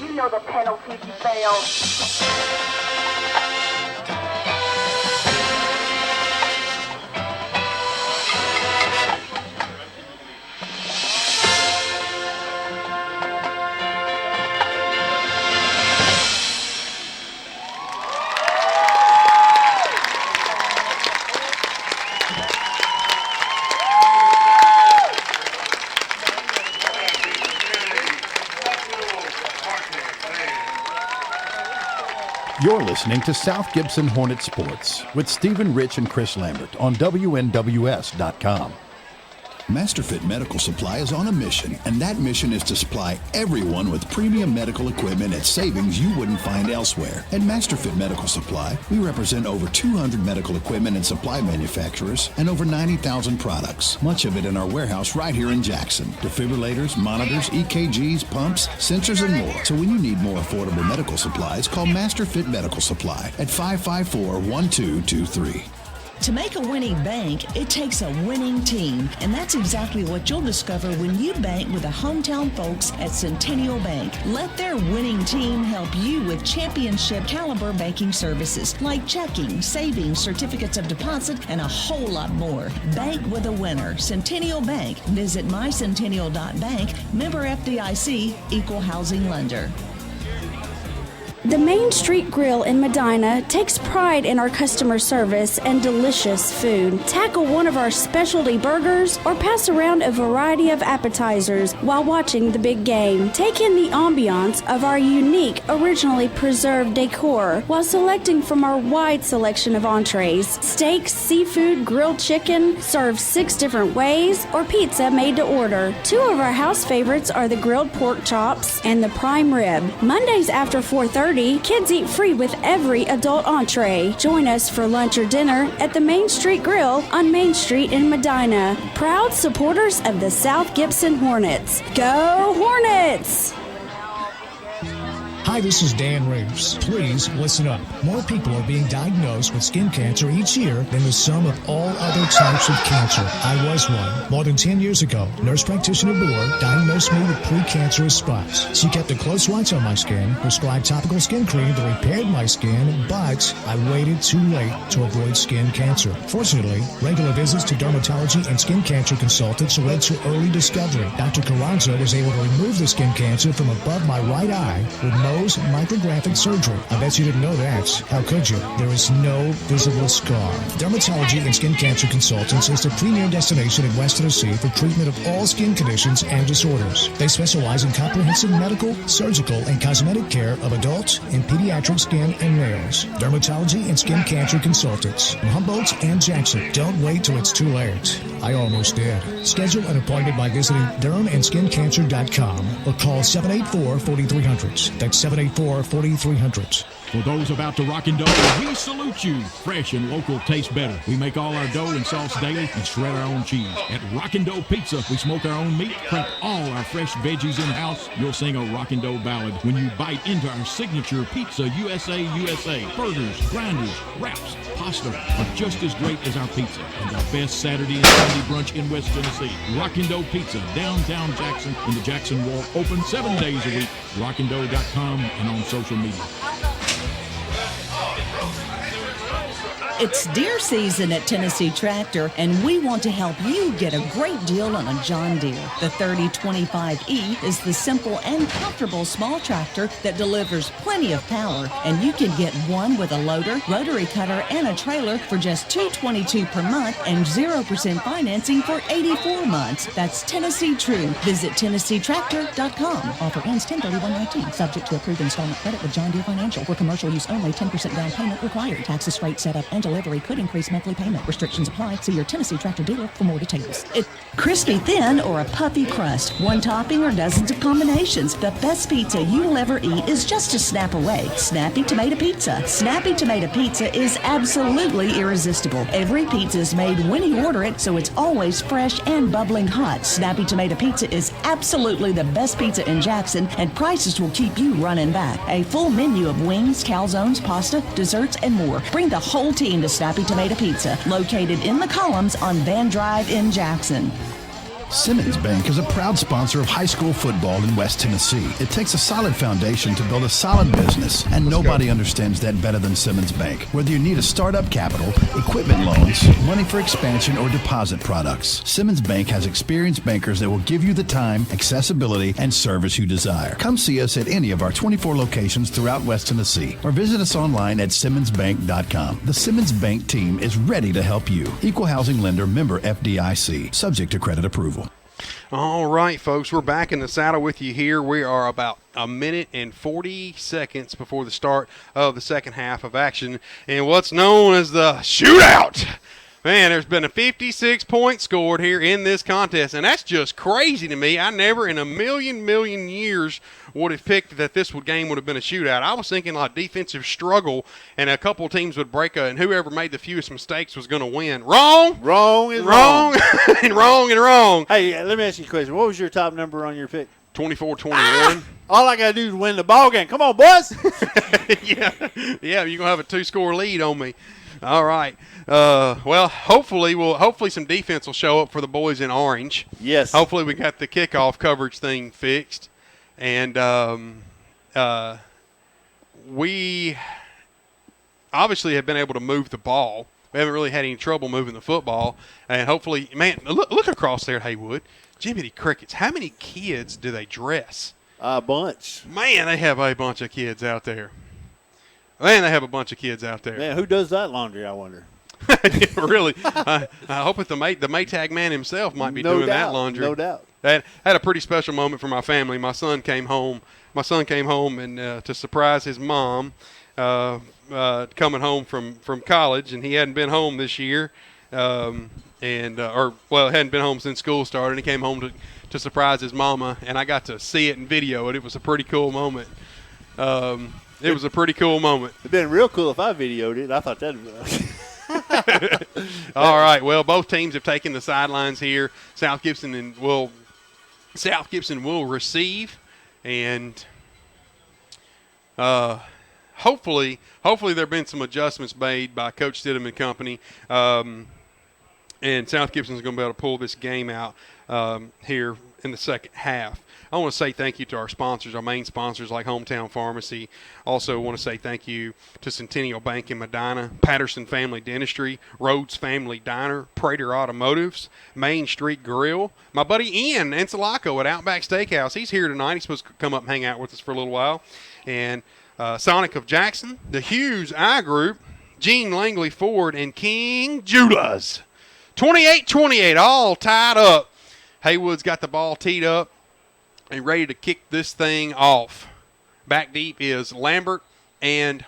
You know the penalty if you fail. You're listening to South Gibson Hornet Sports with Stephen Rich and Chris Lambert on WNWS.com. MasterFit Medical Supply is on a mission, and that mission is to supply everyone with premium medical equipment at savings you wouldn't find elsewhere. At MasterFit Medical Supply, we represent over 200 medical equipment and supply manufacturers and over 90,000 products, much of it in our warehouse right here in Jackson. Defibrillators, monitors, EKGs, pumps, sensors, and more. So when you need more affordable medical supplies, call MasterFit Medical Supply at 554-1223. To make a winning bank, it takes a winning team, and that's exactly what you'll discover when you bank with the hometown folks at Centennial Bank. Let their winning team help you with championship caliber banking services like checking, savings, certificates of deposit, and a whole lot more. Bank with a winner. Centennial Bank. Visit mycentennial.bank. Member FDIC, Equal Housing Lender. The Main Street Grill in Medina takes pride in our customer service and delicious food. Tackle one of our specialty burgers or pass around a variety of appetizers while watching the big game. Take in the ambiance of our unique, originally preserved decor while selecting from our wide selection of entrees. Steak, seafood, grilled chicken, served 6 different ways, or pizza made to order. 2 of our house favorites are the grilled pork chops and the prime rib. Mondays after 4:30, kids eat free with every adult entree. Join us for lunch or dinner at the Main Street Grill on Main Street in Medina. Proud supporters of the South Gibson Hornets. Go Hornets! Hi, this is Dan Reeves. Please listen up. More people are being diagnosed with skin cancer each year than the sum of all other types of cancer. I was one. More than 10 years ago, nurse practitioner Boer diagnosed me with precancerous spots. She kept a close watch on my skin, prescribed topical skin cream that repaired my skin, but I waited too late to avoid skin cancer. Fortunately, regular visits to dermatology and skin cancer consultants led to early discovery. Dr. Carranza was able to remove the skin cancer from above my right eye with Mohs micrographic surgery. I bet you didn't know that. How could you? There is no visible scar. Dermatology and Skin Cancer Consultants is the premier destination in West Tennessee for treatment of all skin conditions and disorders. They specialize in comprehensive medical, surgical, and cosmetic care of adult and pediatric skin and nails. Dermatology and Skin Cancer Consultants in Humboldt and Jackson. Don't wait till it's too late. I almost did. Schedule an appointment by visiting DurhamandSkinCancer.com or call 784-4300. That's 784-4300. For those about to rock and dough, we salute you. Fresh and local tastes better. We make all our dough and sauce daily and shred our own cheese. At Rock and Dough Pizza, we smoke our own meat, prep all our fresh veggies in-house. You'll sing a Rock and Dough ballad when you bite into our signature Pizza USA. Burgers, grinders, wraps, pasta are just as great as our pizza. And the best Saturday and Sunday brunch in West Tennessee. Rock and Dough Pizza, downtown Jackson, in the Jackson Walk, open 7 days a week. rockanddough.com and on social media. It's deer season at Tennessee Tractor, and we want to help you get a great deal on a John Deere. The 3025E is the simple and comfortable small tractor that delivers plenty of power, and you can get one with a loader, rotary cutter, and a trailer for just $222 per month and 0% financing for 84 months. That's Tennessee True. Visit TennesseeTractor.com. Offer ends 10/31/19. Subject to approved installment credit with John Deere Financial. For commercial use only, 10% down payment required. Taxes, freight, setup, and delivery could increase monthly payment. Restrictions apply. See your Tennessee Tractor dealer for more details. Crispy thin or a puffy crust, one topping or dozens of combinations. The best pizza you will ever eat is just a snap away. Snappy Tomato Pizza. Snappy Tomato Pizza is absolutely irresistible. Every pizza is made when you order it, so it's always fresh and bubbling hot. Snappy Tomato Pizza is absolutely the best pizza in Jackson, and prices will keep you running back. A full menu of wings, calzones, pasta, desserts, and more. Bring the whole team to Snappy Tomato Pizza, located in the Columns on Van Drive in Jackson. Simmons Bank is a proud sponsor of high school football in West Tennessee. It takes a solid foundation to build a solid business, and nobody understands that better than Simmons Bank. Whether you need a startup capital, equipment loans, money for expansion, or deposit products, Simmons Bank has experienced bankers that will give you the time, accessibility, and service you desire. Come see us at any of our 24 locations throughout West Tennessee, or visit us online at SimmonsBank.com. The Simmons Bank team is ready to help you. Equal housing lender, member FDIC, subject to credit approval. All right, folks, we're back in the saddle with you here. We are about a minute and 40 seconds before the start of the second half of action in what's known as the shootout. Man, there's been a 56 point scored here in this contest, and that's just crazy to me. I never in a million years would have picked that this game would have been a shootout. I was thinking like defensive struggle, and a couple teams would break and whoever made the fewest mistakes was going to win. Wrong. Wrong is wrong. and wrong. Hey, let me ask you a question. What was your top number on your pick? 24-21. All I got to do is win the ball game. Come on, boys. Yeah, you're going to have a 2-score lead on me. All right. Well, hopefully some defense will show up for the boys in orange. Yes. Hopefully we got the kickoff coverage thing fixed. And we obviously have been able to move the ball. We haven't really had any trouble moving the football. And hopefully, man, look across there at Haywood. Jiminy crickets. How many kids do they dress? A bunch. Man, they have a bunch of kids out there. Man, they have a bunch of kids out there. Man, who does that laundry, I wonder? Really? I hope the Maytag man himself might be doing that laundry. No doubt. That had a pretty special moment for my family. My son came home. And to surprise his mom, coming home from college, and he hadn't been home this year, hadn't been home since school started. And he came home to surprise his mama, and I got to see it and video it. It was a pretty cool moment. It was a pretty cool moment. It'd been real cool if I videoed it. I thought that'd be. All right. Well, both teams have taken the sidelines here. South Gibson will receive, and hopefully there've been some adjustments made by Coach Stidham and company, and South Gibson's going to be able to pull this game out here in the second half. I want to say thank you to our sponsors, our main sponsors like Hometown Pharmacy. Also want to say thank you to Centennial Bank in Medina, Patterson Family Dentistry, Rhodes Family Diner, Prater Automotives, Main Street Grill. My buddy Ian Ancelaco at Outback Steakhouse. He's here tonight. He's supposed to come up and hang out with us for a little while. And Sonic of Jackson, the Hughes Eye Group, Gene Langley Ford, and King Judas. 28-28, all tied up. Haywood's got the ball teed up and ready to kick this thing off. Back deep is Lambert and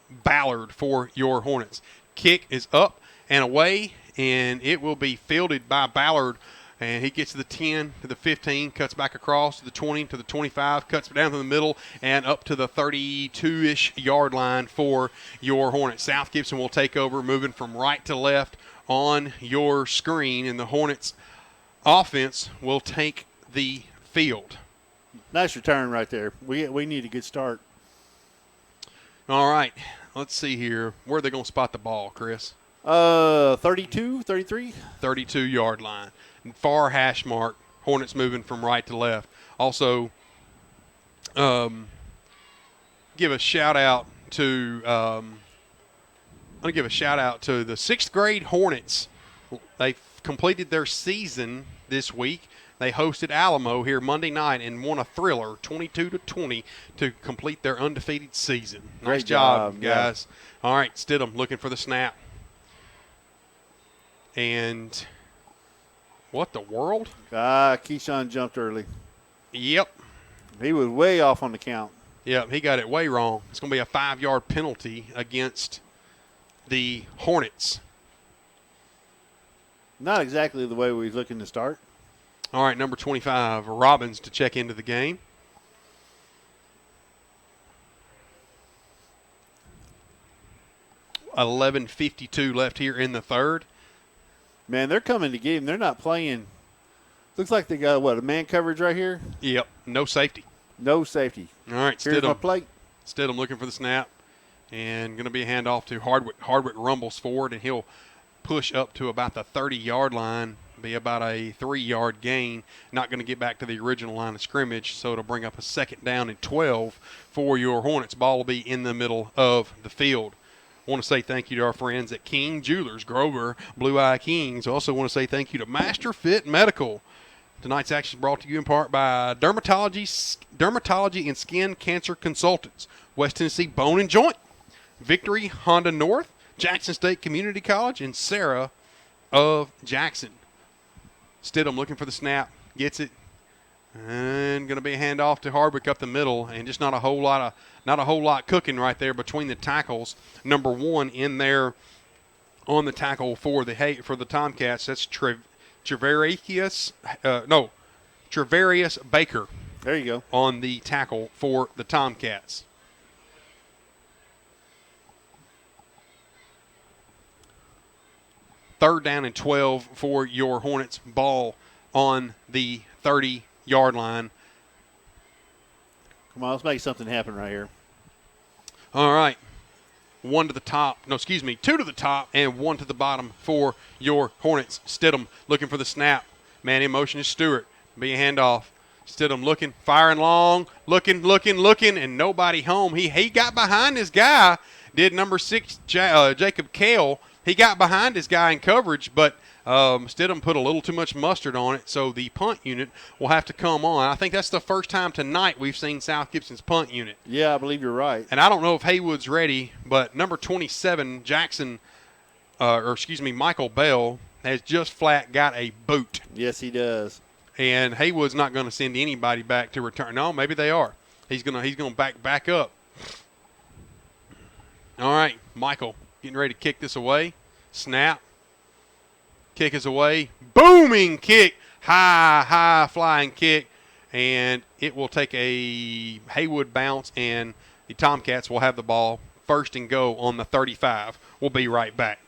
Ballard for your Hornets. Kick is up and away, and it will be fielded by Ballard. And he gets to the 10, to the 15, cuts back across to the 20, to the 25, cuts down to the middle, and up to the 32-ish yard line for your Hornets. South Gibson will take over, moving from right to left on your screen, and the Hornets offense will take the field. Nice return right there. We need a good start. All right. Let's see here. Where are they going to spot the ball, Chris? 32, 33? 32-yard line. Far hash mark. Hornets moving from right to left. Also, give a shout out to the 6th grade Hornets. They completed their season this week. They hosted Alamo here Monday night and won a thriller, 22-20, to complete their undefeated season. Nice Great job, job, guys. Yeah. All right, Stidham looking for the snap. And what the world? Keyshawn jumped early. Yep. He was way off on the count. Yep, he got it way wrong. It's going to be a 5-yard penalty against the Hornets. Not exactly the way we was looking to start. All right, number 25, Robbins to check into the game. $11:52 left here in the third. Man, they're coming to get him. They're not playing. Looks like they got, a man coverage right here? Yep, no safety. No safety. All right, Here's my plate. Stidham looking for the snap. And going to be a handoff to Hardwick. Hardwick rumbles forward, and he'll push up to about the 30-yard line. Be about a 3-yard gain. Not going to get back to the original line of scrimmage, so it'll bring up a 2nd down and 12 for your Hornets. Ball will be in the middle of the field. I want to say thank you to our friends at King Jewelers, Grover, Blue Eye Kings. Also want to say thank you to Master Fit Medical. Tonight's action is brought to you in part by Dermatology and Skin Cancer Consultants, West Tennessee Bone and Joint, Victory Honda North, Jackson State Community College, and Sarah of Jackson. Stidham looking for the snap, gets it, and going to be a handoff to Hardwick up the middle, and just not a whole lot cooking right there between the tackles. Number 1 in there on the tackle for the Tomcats. That's Travarius Baker. There you go. On the tackle for the Tomcats. Third down and 12 for your Hornets. Ball on the 30-yard line. Come on, let's make something happen right here. All right. 2 to the top, and 1 to the bottom for your Hornets. Stidham looking for the snap. Man in motion is Stewart. Be a handoff. Stidham looking, firing long, looking, and nobody home. He got behind his guy, did number 6, Jacob Kale. He got behind his guy in coverage, but Stidham put a little too much mustard on it, so the punt unit will have to come on. I think that's the first time tonight we've seen South Gibson's punt unit. Yeah, I believe you're right. And I don't know if Haywood's ready, but number 27, Michael Bell, has just flat got a boot. Yes, he does. And Haywood's not going to send anybody back to return. No, maybe they are. He's gonna back up. All right, Michael getting ready to kick this away. Snap. Kick is away. Booming kick. High flying kick. And it will take a Haywood bounce, and the Tomcats will have the ball first and go on the 35. We'll be right back.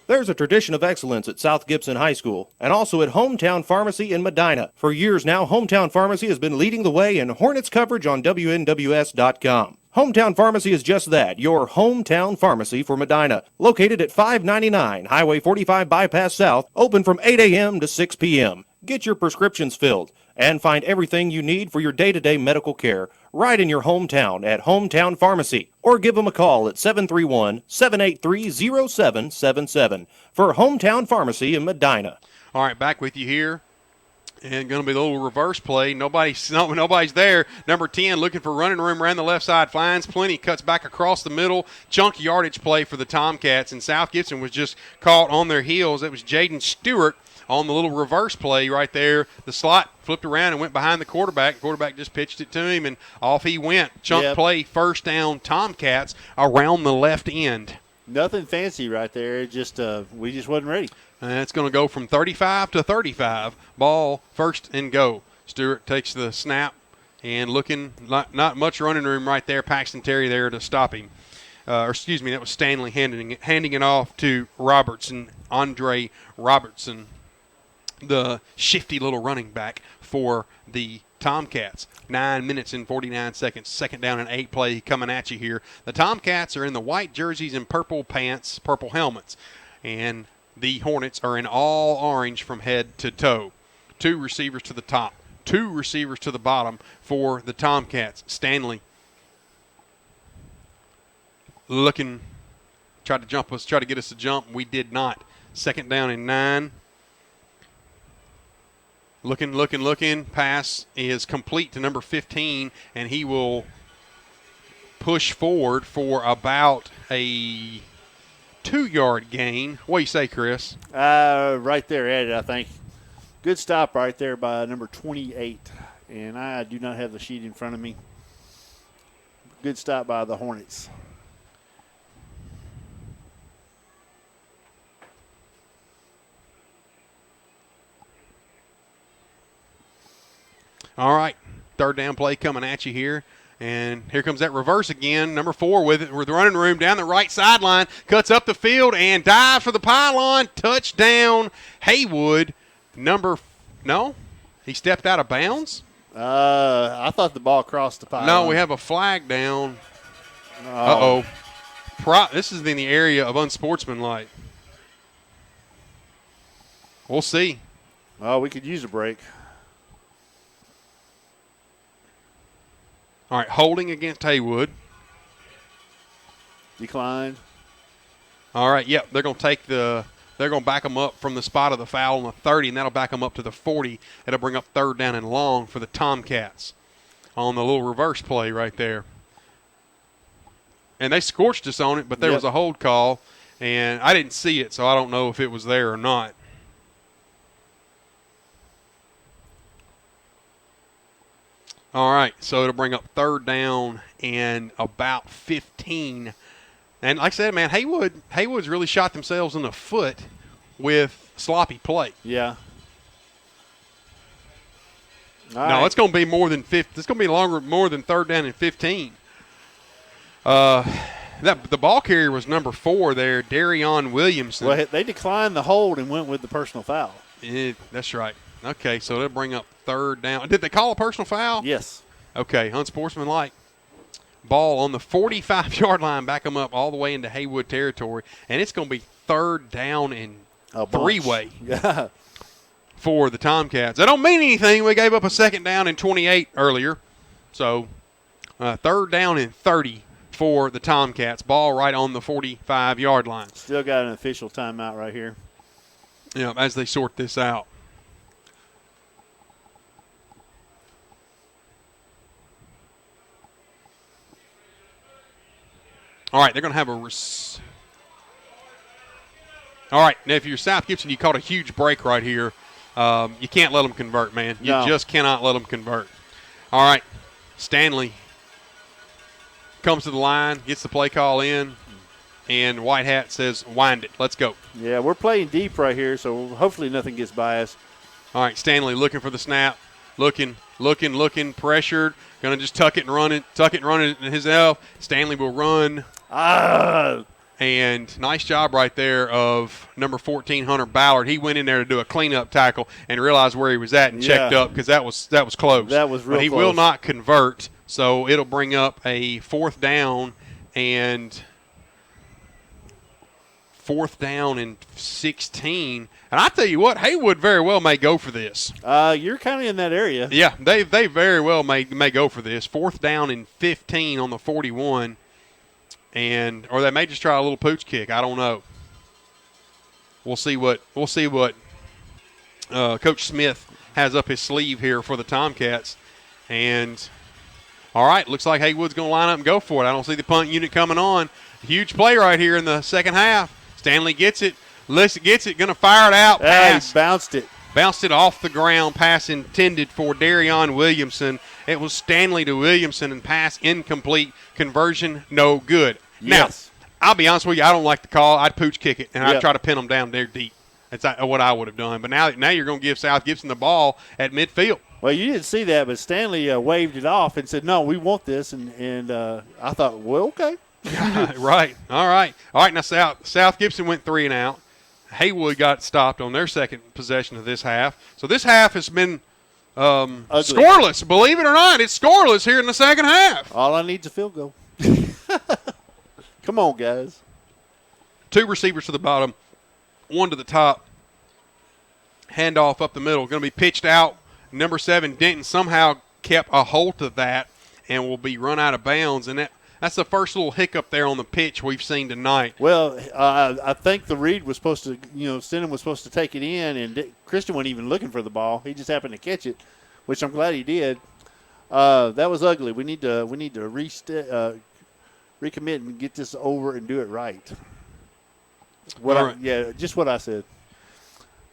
There's a tradition of excellence at South Gibson High School and also at Hometown Pharmacy in Medina. For years now, Hometown Pharmacy has been leading the way in Hornets coverage on WNWS.com. Hometown Pharmacy is just that, your hometown pharmacy for Medina. Located at 599 Highway 45 Bypass South, open from 8 a.m. to 6 p.m. Get your prescriptions filled and find everything you need for your day-to-day medical care right in your hometown at Hometown Pharmacy. Or give them a call at 731-783-0777 for Hometown Pharmacy in Medina. All right, back with you here. And going to be a little reverse play. Nobody's there. Number 10 looking for running room around the left side. Finds plenty. Cuts back across the middle. Chunk yardage play for the Tomcats. And South Gibson was just caught on their heels. It was Jaden Stewart on the little reverse play right there. The slot flipped around and went behind the quarterback. The quarterback just pitched it to him, and off he went. Chunk play, first down, Tomcats around the left end. Nothing fancy right there. Just we just wasn't ready. And it's going to go from 35 to 35. Ball first and go. Stewart takes the snap and looking not much running room right there. Paxton Terry there to stop him. That was Stanley handing it off to Robertson, Andre Robertson, the shifty little running back for the Tomcats. 9 minutes and 49 seconds. Second down and 8 play coming at you here. The Tomcats are in the white jerseys and purple pants, purple helmets. And the Hornets are in all orange from head to toe. 2 receivers to the top, 2 receivers to the bottom for the Tomcats. Stanley tried to get us to jump. We did not. Second down and 9. Looking. Pass is complete to number 15, and he will push forward for about a 2-yard gain. What do you say, Chris? Right there at it, I think. Good stop right there by number 28. And I do not have the sheet in front of me. Good stop by the Hornets. All right, third down play coming at you here. And here comes that reverse again. Number 4 with the running room down the right sideline. Cuts up the field and dives for the pylon. Touchdown, Haywood. He stepped out of bounds? I thought the ball crossed the pylon. No, we have a flag down. Uh-oh. This is in the area of unsportsmanlike. We'll see. Oh, we could use a break. All right, holding against Haywood. Declined. All right, they're going to back them up from the spot of the foul on the 30, and that'll back them up to the 40. It'll bring up third down and long for the Tomcats on the little reverse play right there. And they scorched us on it, but there was a hold call, and I didn't see it, so I don't know if it was there or not. All right, so it'll bring up third down and about 15. And like I said, man, Haywood's really shot themselves in the foot with sloppy play. Yeah. It's going to be more than 50. It's going to be more than third down and 15. The ball carrier was number 4 there, Darion Williamson. Well, they declined the hold and went with the personal foul. That's right. Okay, so they'll bring up third down. Did they call a personal foul? Yes. Okay, unsportsmanlike. Ball on the 45-yard line, back them up all the way into Haywood territory, and it's going to be third down and 3-way for the Tomcats. That don't mean anything. We gave up a second down and 28 earlier, so third down and 30 for the Tomcats. Ball right on the 45-yard line. Still got an official timeout right here. as they sort this out. All right, they're going to have a all right, now if you're South Gibson, you caught a huge break right here. You can't let them convert, man. You just cannot let them convert. All right, Stanley comes to the line, gets the play call in, and White Hat says, wind it. Let's go. Yeah, we're playing deep right here, so hopefully nothing gets by us. All right, Stanley looking for the snap, looking, pressured, going to just tuck it and run it in his elf. Stanley will run. And nice job right there of number 14, Hunter Ballard. He went in there to do a cleanup tackle and realized where he was at and checked up because that was close. That was real But he close. will not convert, so it'll bring up a 4th down and 16. And I tell you what, Haywood very well may go for this. You're kind of in that area. Yeah, they very well may go for this. 4th down and 15 on the 41. Or they may just try a little pooch kick. I don't know. We'll see what Coach Smith has up his sleeve here for the Tomcats. And all right, looks like Haywood's going to line up and go for it. I don't see the punt unit coming on. Huge play right here in the second half. Stanley gets it. Lissa gets it. Going to fire it out. Pass. He bounced it. Bounced it off the ground. Pass intended for Darion Williamson. It was Stanley to Williamson and pass incomplete. Conversion no good. Yes. Now, I'll be honest with you. I don't like the call. I'd pooch kick it, and I'd try to pin them down there deep. That's what I would have done. But now you're going to give South Gibson the ball at midfield. Well, you didn't see that, but Stanley waved it off and said, no, we want this. And I thought, well, okay. Right. All right. Now South Gibson went 3 and out. Haywood got stopped on their second possession of this half. So this half has been scoreless. Believe it or not, it's scoreless here in the second half. All I need is a field goal. Come on, guys. 2 receivers to the bottom, 1 to the top. Handoff up the middle. Going to be pitched out. Number 7, Denton, somehow kept a hold of that and will be run out of bounds. And that's the first little hiccup there on the pitch we've seen tonight. Well, I think the read was supposed to, Stenham was supposed to take it in, and Christian wasn't even looking for the ball. He just happened to catch it, which I'm glad he did. That was ugly. We need to recommit and get this over and do it right. Just what I said.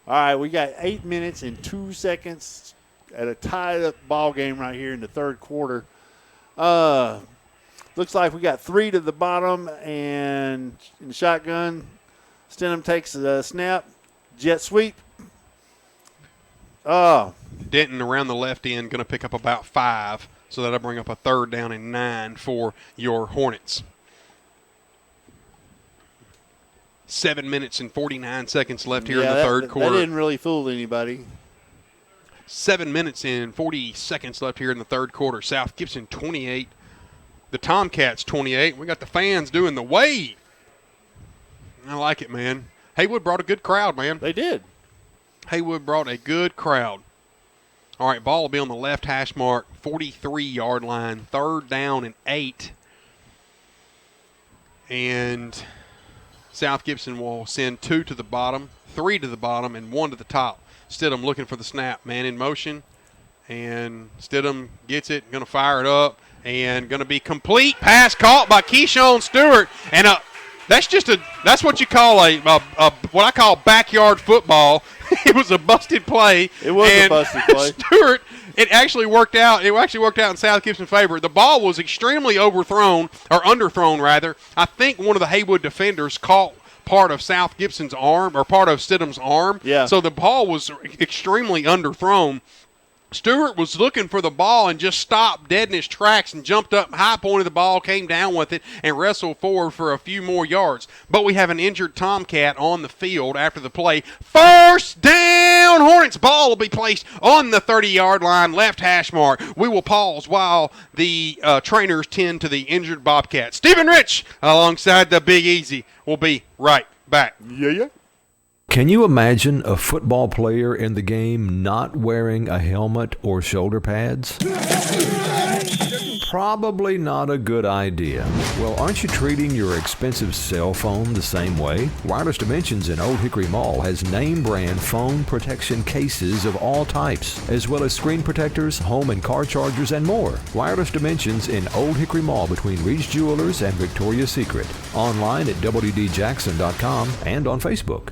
All right, we got 8 minutes and 2 seconds at a tied-up ball game right here in the third quarter. Looks like we got 3 to the bottom, and in the shotgun, Stenham takes the snap, jet sweep. Denton around the left end going to pick up about 5, so that'll bring up a 3rd down and 9 for your Hornets. 7 minutes and 49 seconds left here in the third quarter. That didn't really fool anybody. 7 minutes and 40 seconds left here in the third quarter. South Gibson 28, the Tomcats 28. We got the fans doing the wave. I like it, man. Haywood brought a good crowd, man. They did. Haywood brought a good crowd. All right, ball will be on the left hash mark, 43-yard line, 3rd down and 8. And South Gibson will send 2 to the bottom, 3 to the bottom, and 1 to the top. Stidham looking for the snap, man in motion. And Stidham gets it, going to fire it up, and going to be complete. Pass caught by Keyshawn Stewart. And that's what you call what I call backyard football. It was a busted play. It was a busted play. Stewart, it actually worked out. It actually worked out in South Gibson's favor. The ball was extremely underthrown rather. I think one of the Haywood defenders caught part of South Gibson's arm or part of Stidham's arm. Yeah. So the ball was extremely underthrown. Stewart was looking for the ball and just stopped dead in his tracks and jumped up, high pointed the ball, came down with it, and wrestled forward for a few more yards. But we have an injured Tomcat on the field after the play. 1st down, Hornets. Ball will be placed on the 30-yard line, left hash mark. We will pause while the trainers tend to the injured Bobcat. Stephen Rich alongside the Big Easy will be right back. Yeah. Can you imagine a football player in the game not wearing a helmet or shoulder pads? Probably not a good idea. Well, aren't you treating your expensive cell phone the same way? Wireless Dimensions in Old Hickory Mall has name brand phone protection cases of all types, as well as screen protectors, home and car chargers, and more. Wireless Dimensions in Old Hickory Mall between Reed's Jewelers and Victoria's Secret. Online at wdjackson.com and on Facebook.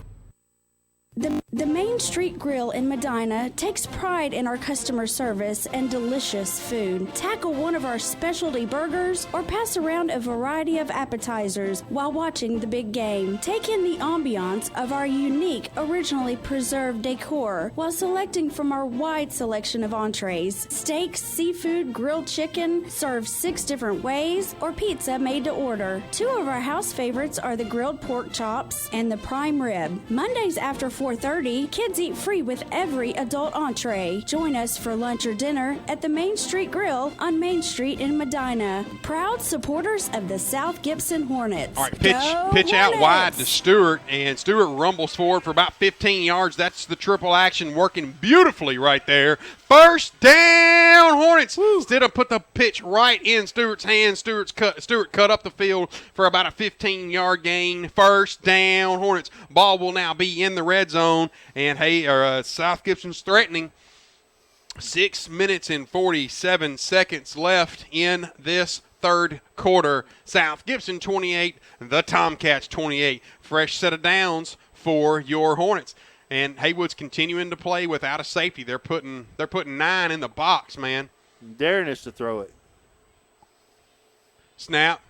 The Main Street Grill in Medina takes pride in our customer service and delicious food. Tackle one of our specialty burgers or pass around a variety of appetizers while watching the big game. Take in the ambiance of our unique, originally preserved decor while selecting from our wide selection of entrees. Steaks, seafood, grilled chicken, served 6 different ways, or pizza made to order. 2 of our house favorites are the grilled pork chops and the prime rib. Mondays after 4:30, kids eat free with every adult entree. Join us for lunch or dinner at the Main Street Grill on Main Street in Medina. Proud supporters of the South Gibson Hornets. All right, pitch out wide to Stewart, and Stewart rumbles forward for about 15 yards. That's the triple action working beautifully right there. First down, Hornets. Instead of put the pitch right in Stewart's hands, Stewart cut up the field for about a 15-yard gain. First down, Hornets. Ball will now be in the red zone, and South Gibson's threatening. 6 minutes and 47 seconds left in this third quarter. South Gibson 28, the Tomcats 28. Fresh set of downs for your Hornets. And Haywood's continuing to play without a safety. They're putting 9 in the box, man. Daring us to throw it. Snap.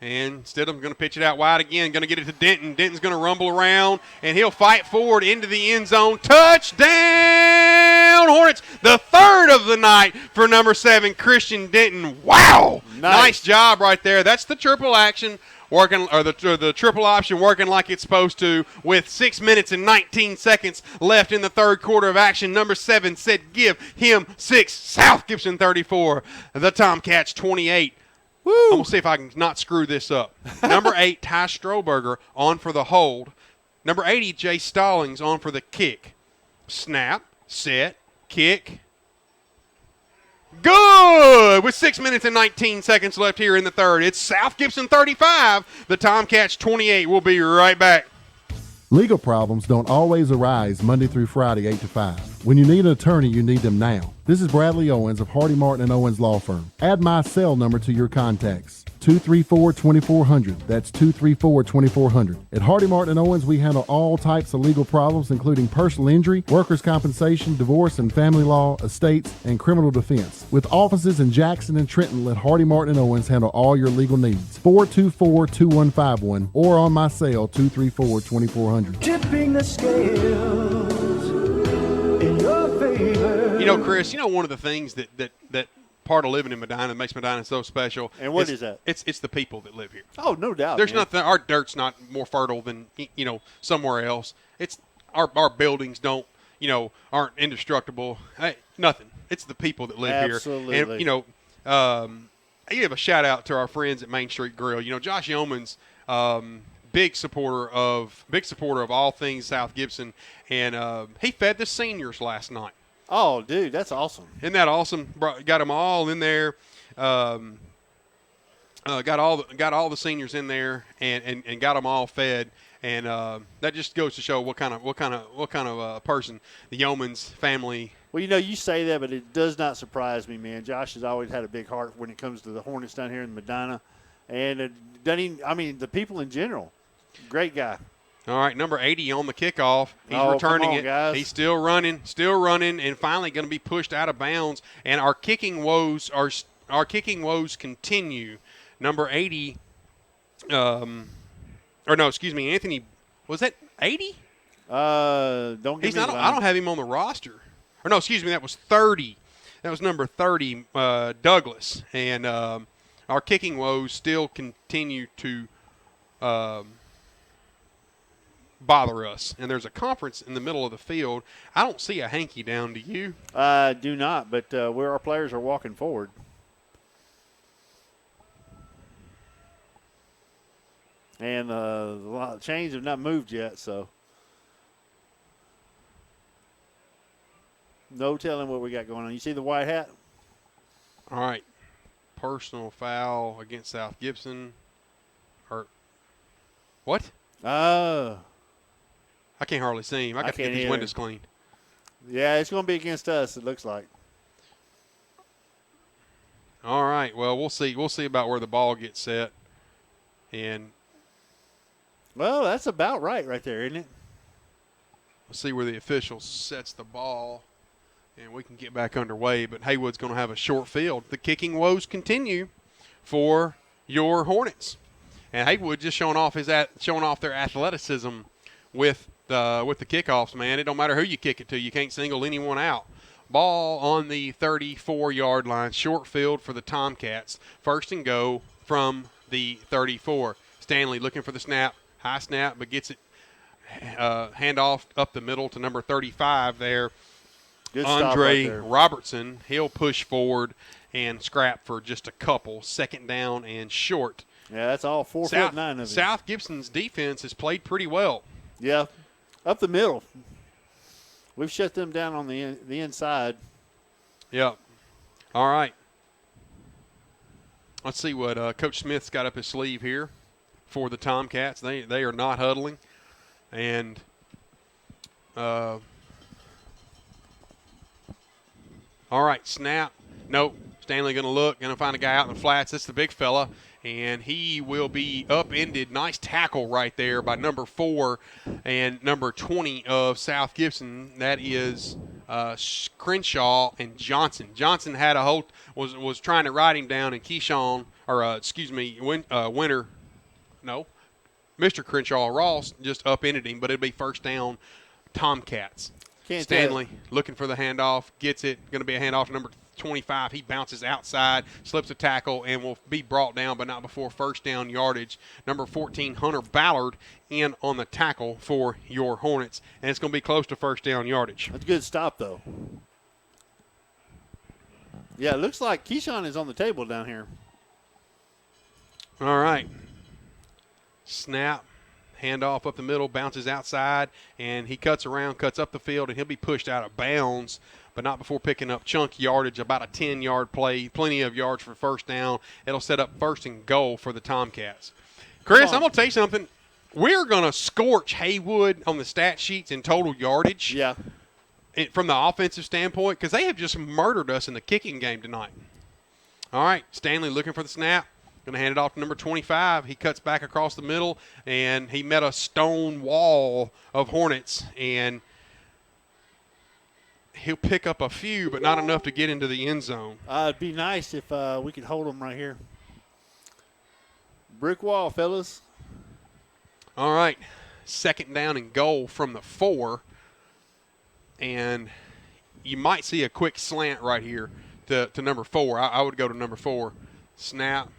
And Stidham's going to pitch it out wide again. Going to get it to Denton. Denton's going to rumble around, and he'll fight forward into the end zone. Touchdown, Hornets! The third of the night for number 7, Christian Denton. Wow! Nice job right there. That's the triple action working, or the triple option working like it's supposed to, with 6 minutes and 19 seconds left in the third quarter of action. Number 7 said give him 6. South Gibson 34. The Tomcats 28. Woo. I'm going to see if I can not screw this up. Number 8, Ty Stroberger on for the hold. Number 80, Jay Stallings on for the kick. Snap, set, kick. Good! With 6 minutes and 19 seconds left here in the third. It's South Gibson 35. The Tomcats 28. We'll be right back. Legal problems don't always arise Monday through Friday, 8 to 5. When you need an attorney, you need them now. This is Bradley Owens of Hardy Martin & Owens Law Firm. Add my cell number to your contacts. 234-2400. That's 234-2400. At Hardy Martin & Owens, we handle all types of legal problems, including personal injury, workers' compensation, divorce and family law, estates, and criminal defense. With offices in Jackson and Trenton, let Hardy Martin & Owens handle all your legal needs. 424-2151 or on my cell, 234-2400. Tipping the scales in your favor. You know, Chris, one of the things that part of living in Medina that makes Medina so special. And what is that? It's the people that live here. Oh, no doubt. There's nothing. Our dirt's not more fertile than somewhere else. It's our buildings aren't indestructible. Hey, nothing. It's the people that live Absolutely. here. And I give a shout out to our friends at Main Street Grill. Josh Yeoman's big supporter of all things South Gibson, and he fed the seniors last night. Oh, dude, that's awesome. Isn't that awesome? Got them all in there. Got all the seniors in there and got them all fed. And that just goes to show what kind of person the Yeoman's family. Well, you say that, but it does not surprise me, man. Josh has always had a big heart when it comes to the Hornets down here in Medina, and the people in general. Great guy. All right, number 80 on the kickoff. He's returning it. Guys. He's still running, and finally going to be pushed out of bounds. And our kicking woes continue. Number 80, Anthony, was that 80? Don't get me wrong. I don't have him on the roster. Or no, excuse me, that was 30. That was number 30, Douglas. And our kicking woes still continue to bother us. And there's a conference in the middle of the field. I don't see a hanky down. Do you? I do not, but where our players are walking forward. And the chains have not moved yet, so No telling what we got going on. You see the white hat? All right. Personal foul against South Gibson. Or what? Oh. I can't hardly see him. I got to get these windows cleaned. Yeah, it's going to be against us, it looks like. All right. Well, we'll see. We'll see about where the ball gets set. And well, that's about right there, isn't it? we'll see where the official sets the ball, and we can get back underway. But Haywood's going to have a short field. The kicking woes continue for your Hornets, and Haywood just showing off their athleticism with the kickoffs. Man, it don't matter who you kick it to. You can't single anyone out. Ball on the 34-yard line, short field for the Tomcats. First and go from the 34. Stanley looking for the snap, high snap, but gets it handoff up the middle to number 35 there. Good Andre stop right there. Robertson, he'll push forward and scrap for just a couple. Second down and short. Yeah, that's all 4'9" of it. South Gibson's defense has played pretty well. Yeah, up the middle. We've shut them down on the inside. Yep. All right. Let's see what Coach Smith's got up his sleeve here for the Tomcats. They are not huddling. And all right, snap. Nope. Stanley going to look, going to find a guy out in the flats. That's the big fella, and he will be upended. Nice tackle right there by number 4 and number 20 of South Gibson. That is Crenshaw and Johnson. Johnson had was trying to ride him down, and Winter. No, Mr. Crenshaw Ross just upended him, but it'll be first down Tomcats. Stanley looking for the handoff, gets it. Going to be a handoff to number 25. He bounces outside, slips a tackle, and will be brought down, but not before first down yardage. Number 14, Hunter Ballard, in on the tackle for your Hornets, and it's going to be close to first down yardage. That's a good stop, though. Yeah, it looks like Keyshawn is on the table down here. All right. Snap. Handoff up the middle, bounces outside, and he cuts around, cuts up the field, and he'll be pushed out of bounds, but not before picking up chunk yardage, about a 10-yard play, plenty of yards for first down. It'll set up first and goal for the Tomcats. Chris, I'm going to tell you something. We're going to scorch Haywood on the stat sheets in total yardage. Yeah. From the offensive standpoint, because they have just murdered us in the kicking game tonight. All right, Stanley looking for the snap. Going to hand it off to number 25. He cuts back across the middle, and he met a stone wall of Hornets, and he'll pick up a few, but not enough to get into the end zone. It'd be nice if we could hold them right here. Brick wall, fellas. All right, second down and goal from the 4, and you might see a quick slant right here to number 4. I would go to number 4. Snap.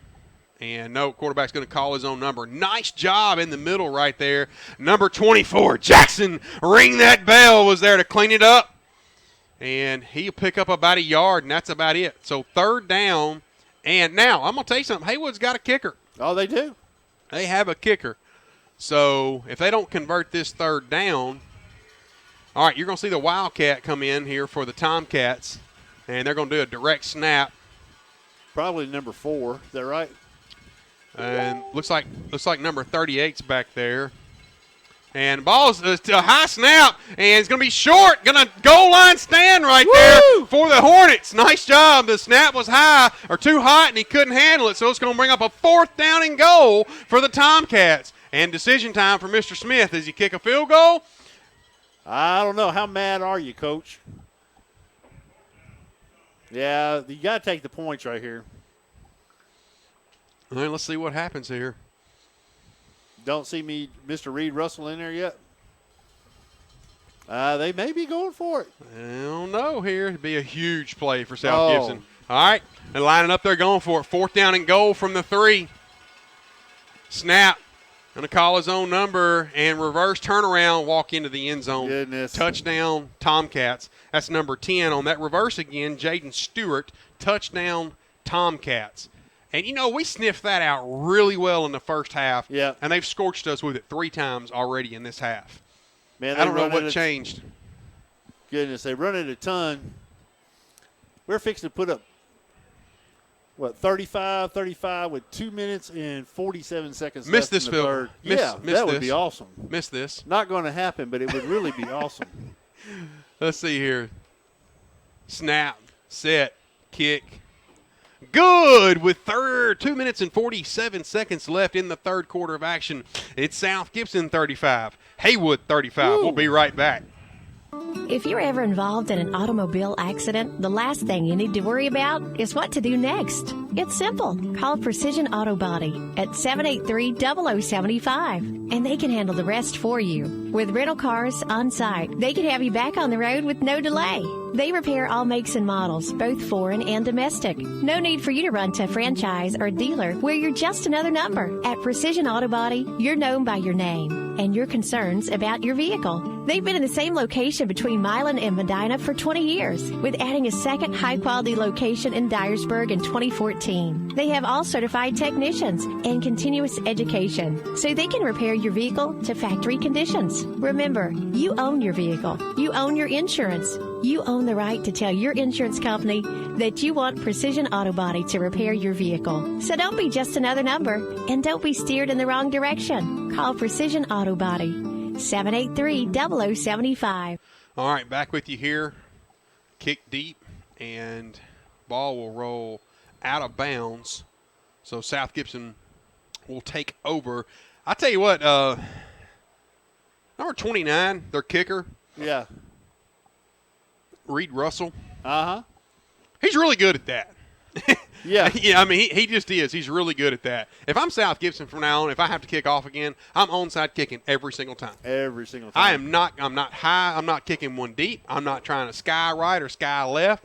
And no, quarterback's going to call his own number. Nice job in the middle right there. Number 24, Jackson, ring that bell, was there to clean it up. And he'll pick up about a yard, and that's about it. So third down. And now, I'm going to tell you something. Haywood's got a kicker. Oh, they do? They have a kicker. So if they don't convert this third down, all right, you're going to see the Wildcat come in here for the Tomcats, and they're going to do a direct snap. Probably number 4. Is that right? And looks like number 38's back there. And ball's a high snap, and it's going to be short. Going to goal line stand right there for the Hornets. Nice job. The snap was high or too hot, and he couldn't handle it, so it's going to bring up a fourth down and goal for the Tomcats. And decision time for Mr. Smith as you kick a field goal. I don't know. How mad are you, Coach? Yeah, you got to take the points right here. All right, let's see what happens here. Don't see Mr. Reed Russell in there yet. They may be going for it. I don't know here. It'd be a huge play for South Gibson. All right, they're lining up there going for it. Fourth down and goal from the 3. Snap. Going to call his own number and reverse turnaround, walk into the end zone. Goodness. Touchdown, Tomcats. That's number 10 on that reverse again. Jaden Stewart, touchdown, Tomcats. And, we sniffed that out really well in the first half. Yeah. And they've scorched us with it 3 times already in this half. Man, I don't know what changed. goodness, they run it a ton. We're fixing to put up, 35 with 2 minutes and 47 seconds Missed left this in the field. third. Missed That would this. be awesome. Missed this. Not going to happen, but it would really be awesome. Let's see here. Snap, set, kick. Good with 2 minutes and 47 seconds left in the third quarter of action. It's South Gibson 35, Haywood 35. We'll be right back. If you're ever involved in an automobile accident, the last thing you need to worry about is what to do next. It's simple. Call Precision Auto Body at 783-0075, and they can handle the rest for you. With rental cars on site, they can have you back on the road with no delay. They repair all makes and models, both foreign and domestic. No need for you to run to a franchise or dealer where you're just another number. At Precision Auto Body, you're known by your name and your concerns about your vehicle. They've been in the same location between Milan and Medina for 20 years, with adding a second high-quality location in Dyersburg in 2014. They have all certified technicians and continuous education, so they can repair your vehicle to factory conditions. Remember, you own your vehicle. You own your insurance. You own the right to tell your insurance company that you want Precision Auto Body to repair your vehicle. So don't be just another number, and don't be steered in the wrong direction. Call Precision Auto Body, 783-0075. All right, back with you here. Kick deep, and ball will roll out of bounds. So South Gibson will take over. I tell you what, number 29, their kicker. Yeah. Reed Russell. Uh-huh. He's really good at that. Yeah. Yeah, I mean, he just is. He's really good at that. If I'm South Gibson from now on, if I have to kick off again, I'm onside kicking every single time. Every single time. I'm not high. I'm not kicking one deep. I'm not trying to sky right or sky left.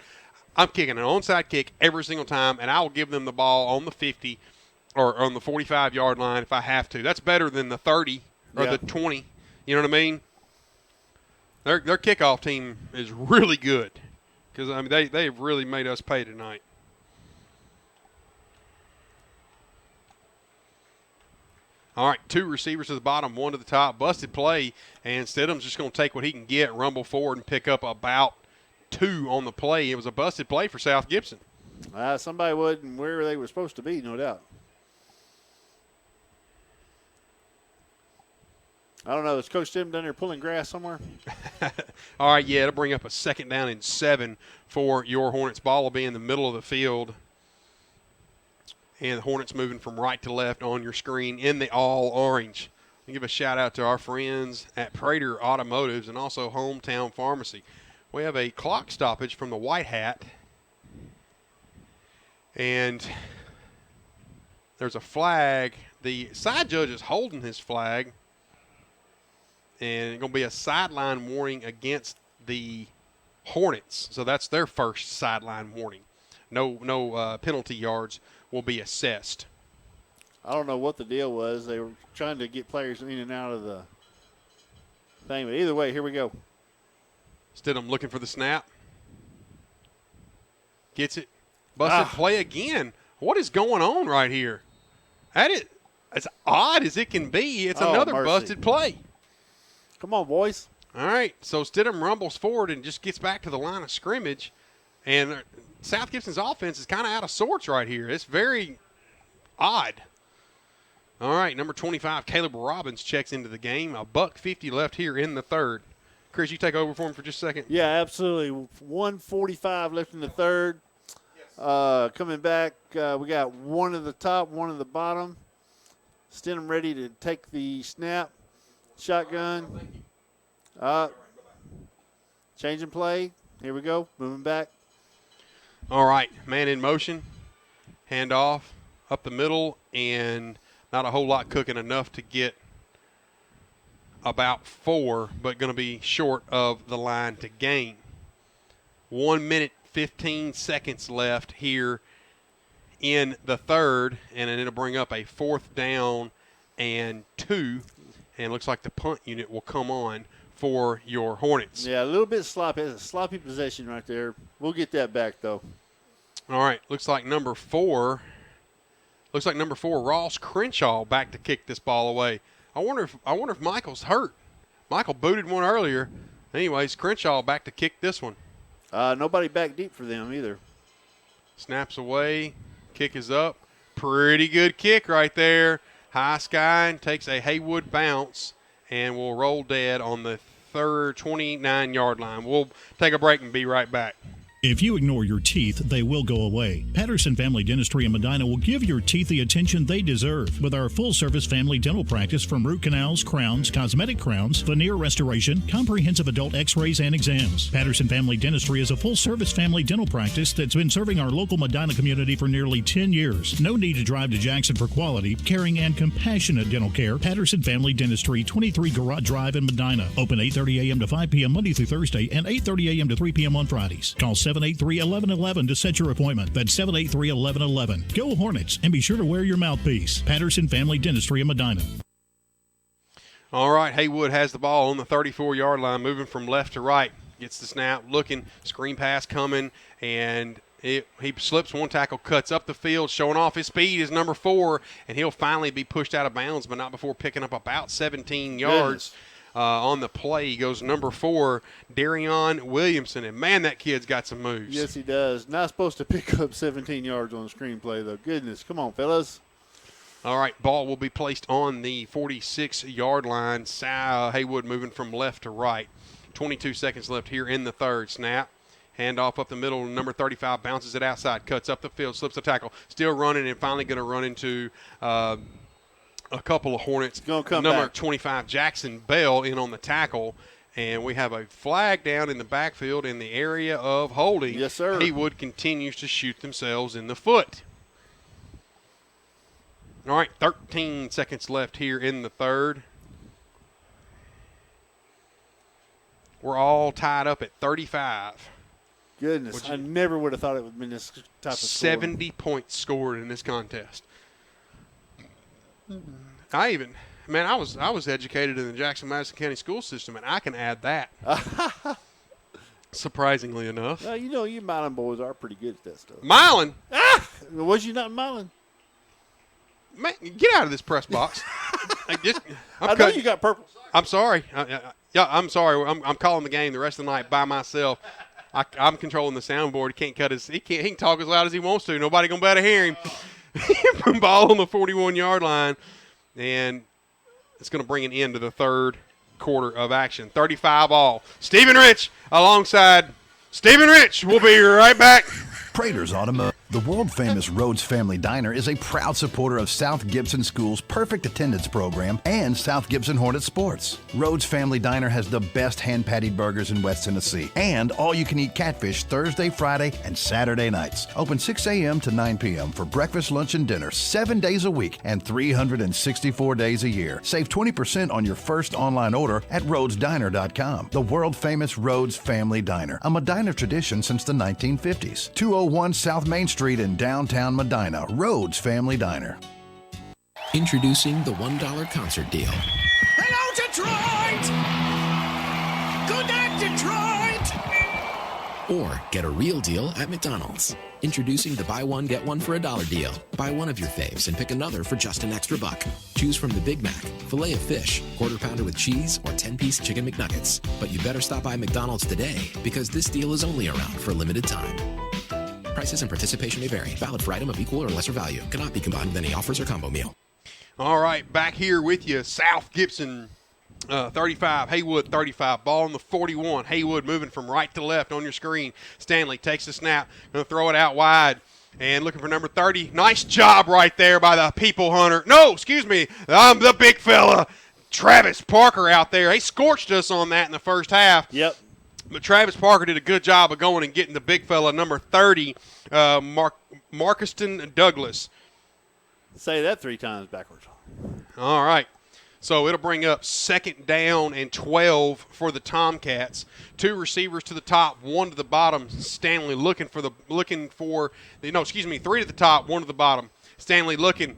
I'm kicking an onside kick every single time, and I will give them the ball on the 50 or on the 45-yard line if I have to. That's better than the 30 or the 20. You know what I mean? Their kickoff team is really good because I mean they've really made us pay tonight. All right, 2 receivers to the bottom, 1 to the top. Busted play, and Stidham's just going to take what he can get, rumble forward, and pick up about 2 on the play. It was a busted play for South Gibson. Somebody wasn't where they were supposed to be, no doubt. I don't know. Is Coach Tim down there pulling grass somewhere? All right, yeah, it'll bring up a 2nd down and 7 for your Hornets. Ball will be in the middle of the field. And the Hornets moving from right to left on your screen in the all orange. I'll give a shout out to our friends at Prater Automotives and also Hometown Pharmacy. We have a clock stoppage from the White Hat. And there's a flag. The side judge is holding his flag. And it's going to be a sideline warning against the Hornets. So that's their first sideline warning. No penalty yards will be assessed. I don't know what the deal was. They were trying to get players in and out of the thing. But either way, here we go. Stidham looking for the snap. Gets it. Busted play again. What is going on right here? As odd as it can be, it's another busted play. Come on, boys. All right, so Stidham rumbles forward and just gets back to the line of scrimmage. And South Gibson's offense is kind of out of sorts right here. It's very odd. All right, number 25, Caleb Robbins checks into the game. $1:50 left here in the third. Chris, you take over for him for just a second? Yeah, absolutely. 1:45 left in the third. Coming back, we got 1 at the top, 1 at the bottom. Stidham ready to take the snap. Shotgun. Changing play. Here we go. Moving back. All right, man in motion. Handoff up the middle, and not a whole lot cooking, enough to get about 4, but going to be short of the line to gain. 1 minute, 15 seconds left here in the third, and then it'll bring up a 4th down and 2, and looks like the punt unit will come on for your Hornets. Yeah, a little bit sloppy. It's a sloppy possession right there. We'll get that back, though. All right, looks like number 4, Ross Crenshaw, back to kick this ball away. I wonder if Michael's hurt. Michael booted one earlier. Anyways, Crenshaw back to kick this one. Nobody back deep for them either. Snaps away. Kick is up. Pretty good kick right there. High sky and takes a Haywood bounce and will roll dead on the third 29-yard line. We'll take a break and be right back. If you ignore your teeth, they will go away. Patterson Family Dentistry in Medina will give your teeth the attention they deserve with our full-service family dental practice from root canals, crowns, cosmetic crowns, veneer restoration, comprehensive adult x-rays, and exams. Patterson Family Dentistry is a full-service family dental practice that's been serving our local Medina community for nearly 10 years. No need to drive to Jackson for quality, caring, and compassionate dental care. Patterson Family Dentistry, 23 Garage Drive in Medina. Open 8:30 a.m. to 5 p.m. Monday through Thursday and 8:30 a.m. to 3 p.m. on Fridays. Call 783-1111 to set your appointment. That's 783-1111. Go Hornets, and be sure to wear your mouthpiece. Patterson Family Dentistry in Medina. All right, Haywood has the ball on the 34-yard line, moving from left to right. Gets the snap, looking, screen pass coming, and he slips one tackle, cuts up the field, showing off his speed is number 4, and he'll finally be pushed out of bounds, but not before picking up about 17 yards. On the play goes number 4, Darion Williamson. And, man, that kid's got some moves. Yes, he does. Not supposed to pick up 17 yards on the screenplay, though. Goodness. Come on, fellas. All right, ball will be placed on the 46-yard line. Haywood moving from left to right. 22 seconds left here in the third. Snap. Handoff up the middle. Number 35 bounces it outside, cuts up the field, slips a tackle. Still running and finally going to run into a couple of Hornets. Number back. 25, Jackson Bell, in on the tackle. And we have a flag down in the backfield in the area of holding. Yes, sir. Haywood continues to shoot themselves in the foot. All right, 13 seconds left here in the third. We're all tied up at 35. Goodness, I never would have thought it would have been this type of score. 70 points scored in this contest. I was educated in the Jackson-Madison County school system, and I can add that. Surprisingly enough. Well, you know, you Milan boys are pretty good at that stuff. Milan? Was you not Milan? Man, get out of this press box. I know you got purple. I'm sorry. I'm sorry. I'm calling the game the rest of the night by myself. I'm controlling the soundboard. He can talk as loud as he wants to. Nobody gonna be able to hear him. Ball on the 41-yard line, and it's going to bring an end to the third quarter of action. 35 all. Stephen Rich alongside Stephen Rich. We'll be right back. Prater's Automotive. The world-famous Rhodes Family Diner is a proud supporter of South Gibson School's Perfect Attendance Program and South Gibson Hornet Sports. Rhodes Family Diner has the best hand-patted burgers in West Tennessee and all-you-can-eat catfish Thursday, Friday, and Saturday nights. Open 6 a.m. to 9 p.m. for breakfast, lunch, and dinner 7 days a week and 364 days a year. Save 20% on your first online order at rhodesdiner.com. The world-famous Rhodes Family Diner, a Medina tradition since the 1950s. 201 South Main Street in downtown Medina, Rhodes Family Diner. Introducing the $1 concert deal. Hello, Detroit! Good night, Detroit! Or get a real deal at McDonald's. Introducing the buy one, get one for $1 deal. Buy one of your faves and pick another for just an extra buck. Choose from the Big Mac, filet of fish, quarter pounder with cheese, or 10-piece chicken McNuggets. But you better stop by McDonald's today because this deal is only around for a limited time. Prices and participation may vary. Valid for item of equal or lesser value. Cannot be combined with any offers or combo meal. All right, back here with you, South Gibson 35, Haywood 35, ball on the 41. Haywood moving from right to left on your screen. Stanley takes the snap, going to throw it out wide. And looking for number 30. Nice job right there by the people hunter. No, excuse me, I'm the big fella. Travis Parker out there. He scorched us on that in the first half. Yep. But Travis Parker did a good job of going and getting the big fella, number 30, Marcuston Douglas. Say that 3 times backwards. All right. So it'll bring up 2nd down and 12 for the Tomcats. 2 receivers to the top, 1 to the bottom. Stanley 3 to the top, 1 to the bottom. Stanley looking.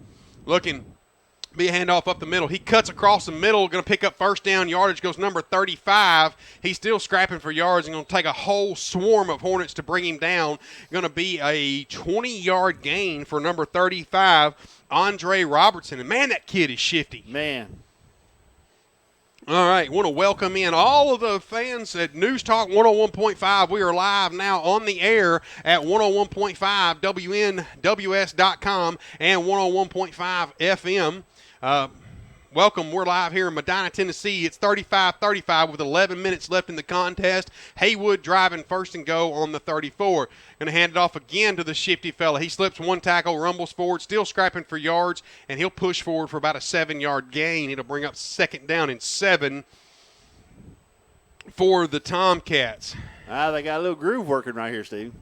Be a handoff up the middle. He cuts across the middle, going to pick up first down yardage, goes number 35. He's still scrapping for yards and going to take a whole swarm of Hornets to bring him down. Going to be a 20-yard gain for number 35, Andre Robertson. And, man, that kid is shifty. Man. All right, want to welcome in all of the fans at News Talk 101.5. We are live now on the air at 101.5 WNWS.com and 101.5 FM. Welcome. We're live here in Medina, Tennessee. It's 35-35 with 11 minutes left in the contest. Haywood driving first and goal on the 34. Going to hand it off again to the shifty fella. He slips one tackle, rumbles forward, still scrapping for yards, and he'll push forward for about a 7-yard gain. It'll bring up 2nd down and 7 for the Tomcats. They got a little groove working right here, Steve.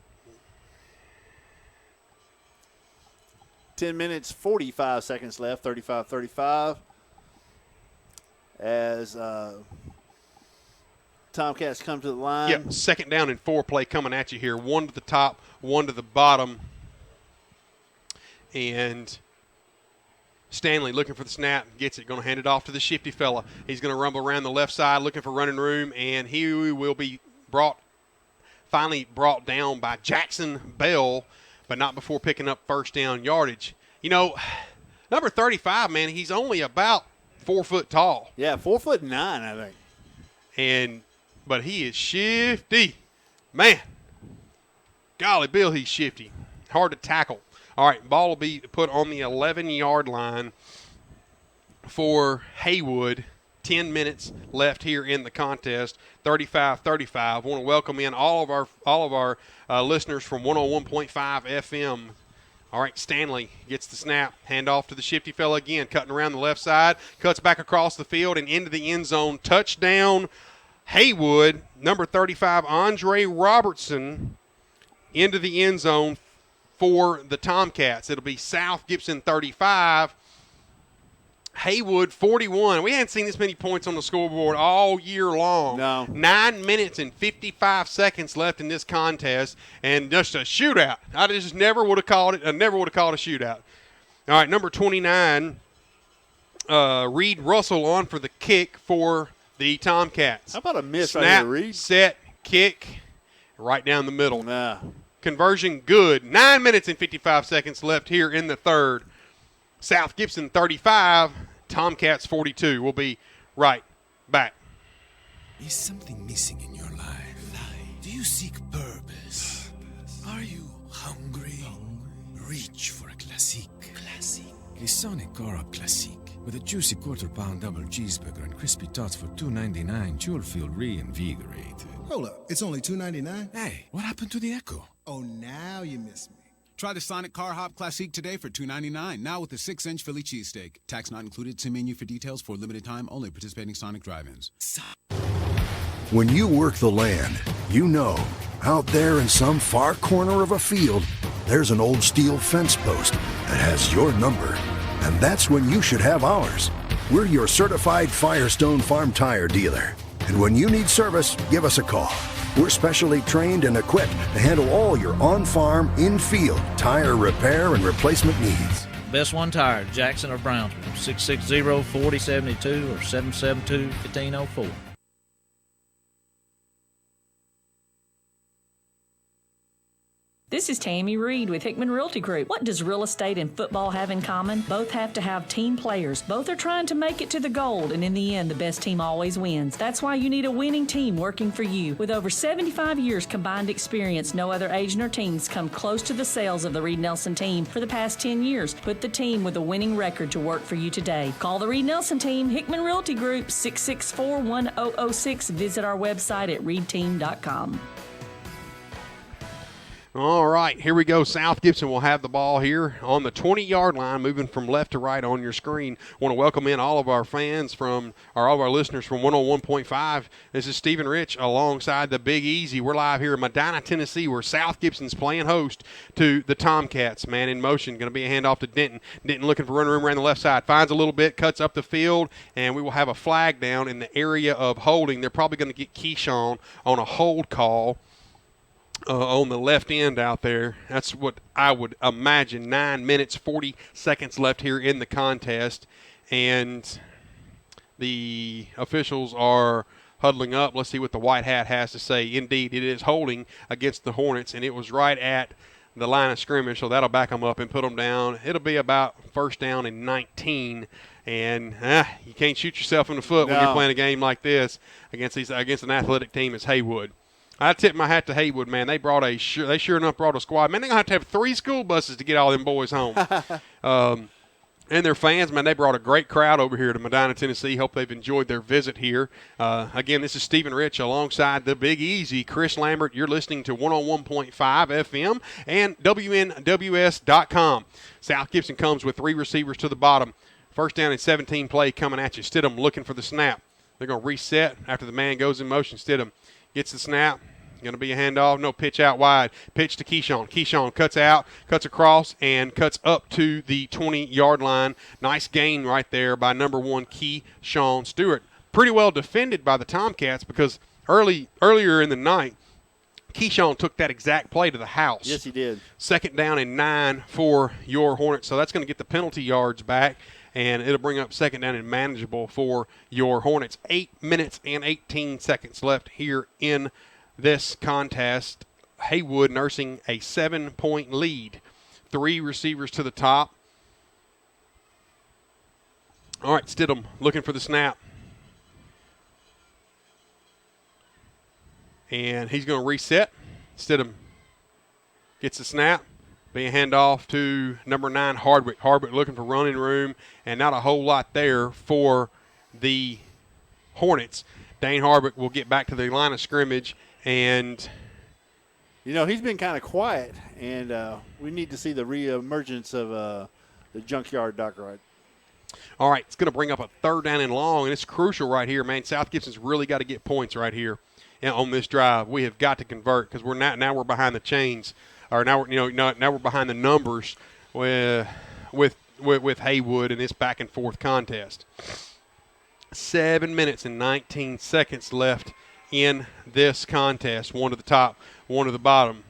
10 minutes, 45 seconds left, 35-35. As Tomcats come to the line. Yep, 2nd down and 4 play coming at you here. 1 to the top, 1 to the bottom. And Stanley looking for the snap, gets it, going to hand it off to the shifty fella. He's going to rumble around the left side looking for running room, and he will be finally brought down by Jackson Bell, but not before picking up 1st down yardage. You know, number 35, man, he's only about 4 foot tall. Yeah, 4'9", I think. But he is shifty. Man, golly, Bill, he's shifty. Hard to tackle. All right, ball will be put on the 11-yard line for Haywood. 10 minutes left here in the contest. 35-35. Want to welcome in all of our listeners from 101.5 FM. All right, Stanley gets the snap. Hand off to the shifty fella again, cutting around the left side, cuts back across the field and into the end zone. Touchdown, Haywood. Number 35, Andre Robertson, into the end zone for the Tomcats. It'll be South Gibson 35, Haywood 41. We hadn't seen this many points on the scoreboard all year long. No. 9 minutes and 55 seconds left in this contest, and just a shootout. I just never would have called it. I never would have called a shootout. All right, number 29, Reed Russell on for the kick for the Tomcats. How about a miss Snap, right here, Reed? set, kick, right down the middle. Nah. Conversion good. 9 minutes and 55 seconds left here in the third. South Gibson 35, Tomcats 42. We'll be right back. Is something missing in your life? Do you seek purpose? Are you hungry? Reach for a classique. Glisonic Cora Classique. With a juicy quarter-pound double cheeseburger and crispy tots for $2.99, you'll feel reinvigorated. Hold up, it's only $2.99? Hey, what happened to the Echo? Oh, now you miss me. Try the Sonic Car Hop Classique today for $2.99, now with a 6-inch Philly cheesesteak. Tax not included. See menu for details. For limited time only. Participating Sonic drive-ins. When you work the land, you know, out there in some far corner of a field, there's an old steel fence post that has your number. And that's when you should have ours. We're your certified Firestone Farm Tire dealer. And when you need service, give us a call. We're specially trained and equipped to handle all your on-farm, in-field tire repair and replacement needs. Best One Tire, Jackson or Brownsville, 660-4072 or 772-1504. This is Tammy Reed with Hickman Realty Group. What does real estate and football have in common? Both have to have team players. Both are trying to make it to the gold, and in the end, the best team always wins. That's why you need a winning team working for you. With over 75 years combined experience, no other agent or teams come close to the sales of the Reed Nelson team for the past 10 years. Put the team with a winning record to work for you today. Call the Reed Nelson team, Hickman Realty Group, 664-1006. Visit our website at reedteam.com. All right, here we go. South Gibson will have the ball here on the 20-yard line, moving from left to right on your screen. Want to welcome in all of our fans all of our listeners from 101.5. This is Stephen Rich alongside the Big Easy. We're live here in Medina, Tennessee, where South Gibson's playing host to the Tomcats. Man in motion, going to be a handoff to Denton. Denton looking for running room around the left side. Finds a little bit, cuts up the field, and we will have a flag down in the area of holding. They're probably going to get Keyshawn on a hold call. On the left end out there. That's what I would imagine. 9 minutes, 40 seconds left here in the contest. And the officials are huddling up. Let's see what the white hat has to say. Indeed, it is holding against the Hornets, and it was right at the line of scrimmage, so that'll back them up and put them down. It'll be about first down and 19, and you can't shoot yourself in the foot when you're playing a game like this against an athletic team as Haywood. I tip my hat to Haywood, man. They sure enough brought a squad. Man, they're going to have 3 school buses to get all them boys home. And their fans, man, they brought a great crowd over here to Medina, Tennessee. Hope they've enjoyed their visit here. Again, this is Stephen Rich alongside the Big Easy, Chris Lambert. You're listening to 101.5 FM and WNWS.com. South Gibson comes with 3 receivers to the bottom. First down and 17 play coming at you. Stidham looking for the snap. They're going to reset after the man goes in motion. Stidham gets the snap. Going to be a handoff. No, pitch out wide. Pitch to Keyshawn. Keyshawn cuts out, cuts across, and cuts up to the 20-yard line. Nice gain right there by number 1, Keyshawn Stewart. Pretty well defended by the Tomcats because earlier in the night, Keyshawn took that exact play to the house. Yes, he did. Second down and 9 for your Hornets. So that's going to get the penalty yards back, and it'll bring up second down and manageable for your Hornets. 8 minutes and 18 seconds left here in this contest. Haywood nursing a 7-point lead. 3 receivers to the top. All right, Stidham looking for the snap. And he's going to reset. Stidham gets the snap. Be a handoff to number 9, Hardwick. Hardwick looking for running room, and not a whole lot there for the Hornets. Dane Hardwick will get back to the line of scrimmage. And, he's been kind of quiet, and we need to see the reemergence of the junkyard Doc Wright. All right, it's going to bring up a third down and long, and it's crucial right here, man. South Gibson's really got to get points right here on this drive. We have got to convert because now we're behind the chains, or now we're behind the numbers with Haywood in this back and forth contest. 7 minutes and 19 seconds left in this contest. 1 to the top, 1 to the bottom.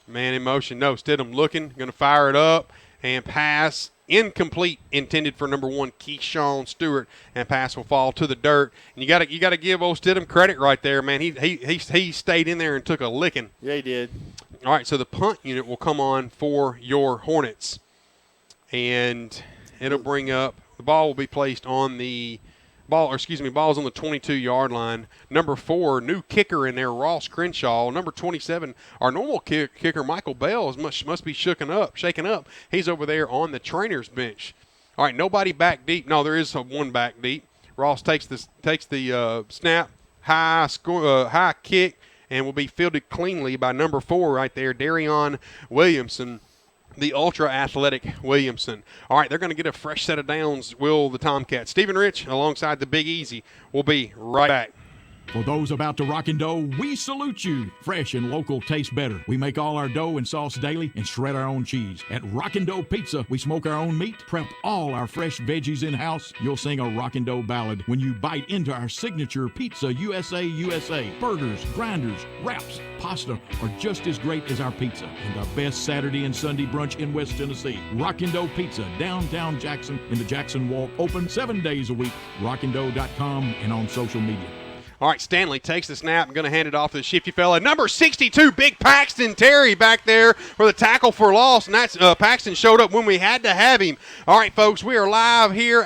Man in motion. No, Stidham looking, going to fire it up and pass. Incomplete, intended for number 1, Keyshawn Stewart, and pass will fall to the dirt. And you got to give old Stidham credit right there, man. He stayed in there and took a licking. Yeah, he did. All right, so the punt unit will come on for your Hornets, and it'll bring up the ball will be placed on the ball's on the 22-yard line. Number 4, new kicker in there, Ross Crenshaw. Number 27, our normal kicker, Michael Bell, must be shaken up. He's over there on the trainer's bench. All right, nobody back deep. No, there is one back deep. Ross takes the snap, high kick, and will be fielded cleanly by number 4 right there, Darion Williamson, the ultra-athletic Williamson. All right, they're going to get a fresh set of downs, will the Tomcats. Stephen Rich alongside the Big Easy will be right back. For those about to rock and dough, we salute you. Fresh and local tastes better. We make all our dough and sauce daily and shred our own cheese. At Rock and Dough Pizza, we smoke our own meat, prep all our fresh veggies in-house. You'll sing a Rock and Dough ballad when you bite into our signature Pizza USA. Burgers, grinders, wraps, pasta are just as great as our pizza. And the best Saturday and Sunday brunch in West Tennessee. Rock and Dough Pizza, downtown Jackson, in the Jackson Walk, open 7 days a week. rockanddough.com and on social media. All right, Stanley takes the snap. I'm going to hand it off to the shifty fella. Number 62, Big Paxton Terry back there for the tackle for loss. And that's Paxton showed up when we had to have him. All right, folks, we are live here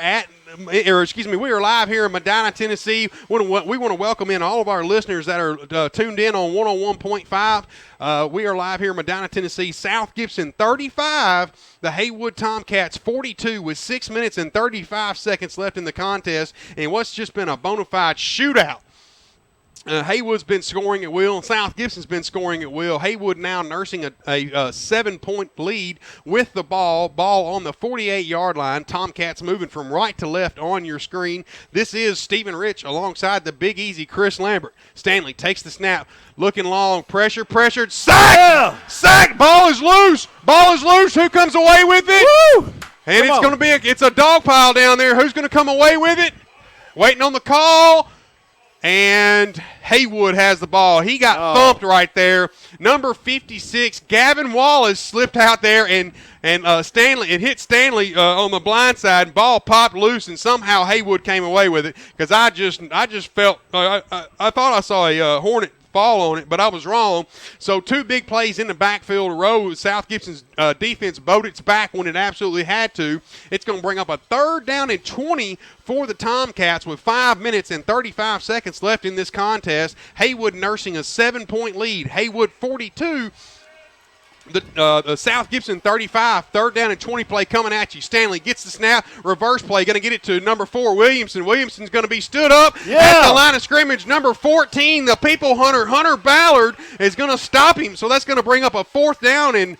we are live here in Medina, Tennessee. We want to welcome in all of our listeners that are tuned in on 101.5. We are live here in Medina, Tennessee. South Gibson 35, the Haywood Tomcats 42 with 6 minutes and 35 seconds left in the contest. And what's just been a bona fide shootout. Haywood's been scoring at will, and South Gibson's been scoring at will. Haywood now nursing a 7-point lead with the ball on the 48-yard line. Tomcats moving from right to left on your screen. This is Stephen Rich alongside the Big Easy Chris Lambert. Stanley takes the snap, looking long, pressured, sack, ball is loose. Who comes away with it? Woo! And it's going to be it's a dog pile down there. Who's going to come away with it? Waiting on the call. And Haywood has the ball. He got thumped right there. Number 56, Gavin Wallace slipped out there and hit Stanley on the blind side. Ball popped loose, and somehow Haywood came away with it because I just felt I thought I saw a Hornet fall on it, but I was wrong. So 2 big plays in the backfield row. South Gibson's defense bowed its back when it absolutely had to. It's going to bring up a 3rd down and 20 for the Tomcats with 5 minutes and 35 seconds left in this contest. Haywood nursing a 7-point lead. Haywood 42. The South Gibson 35, 3rd down and 20 play coming at you. Stanley gets the snap, reverse play, going to get it to number 4, Williamson. Williamson's going to be stood up at the line of scrimmage. Number 14, the people hunter, Hunter Ballard, is going to stop him. So that's going to bring up a 4th down and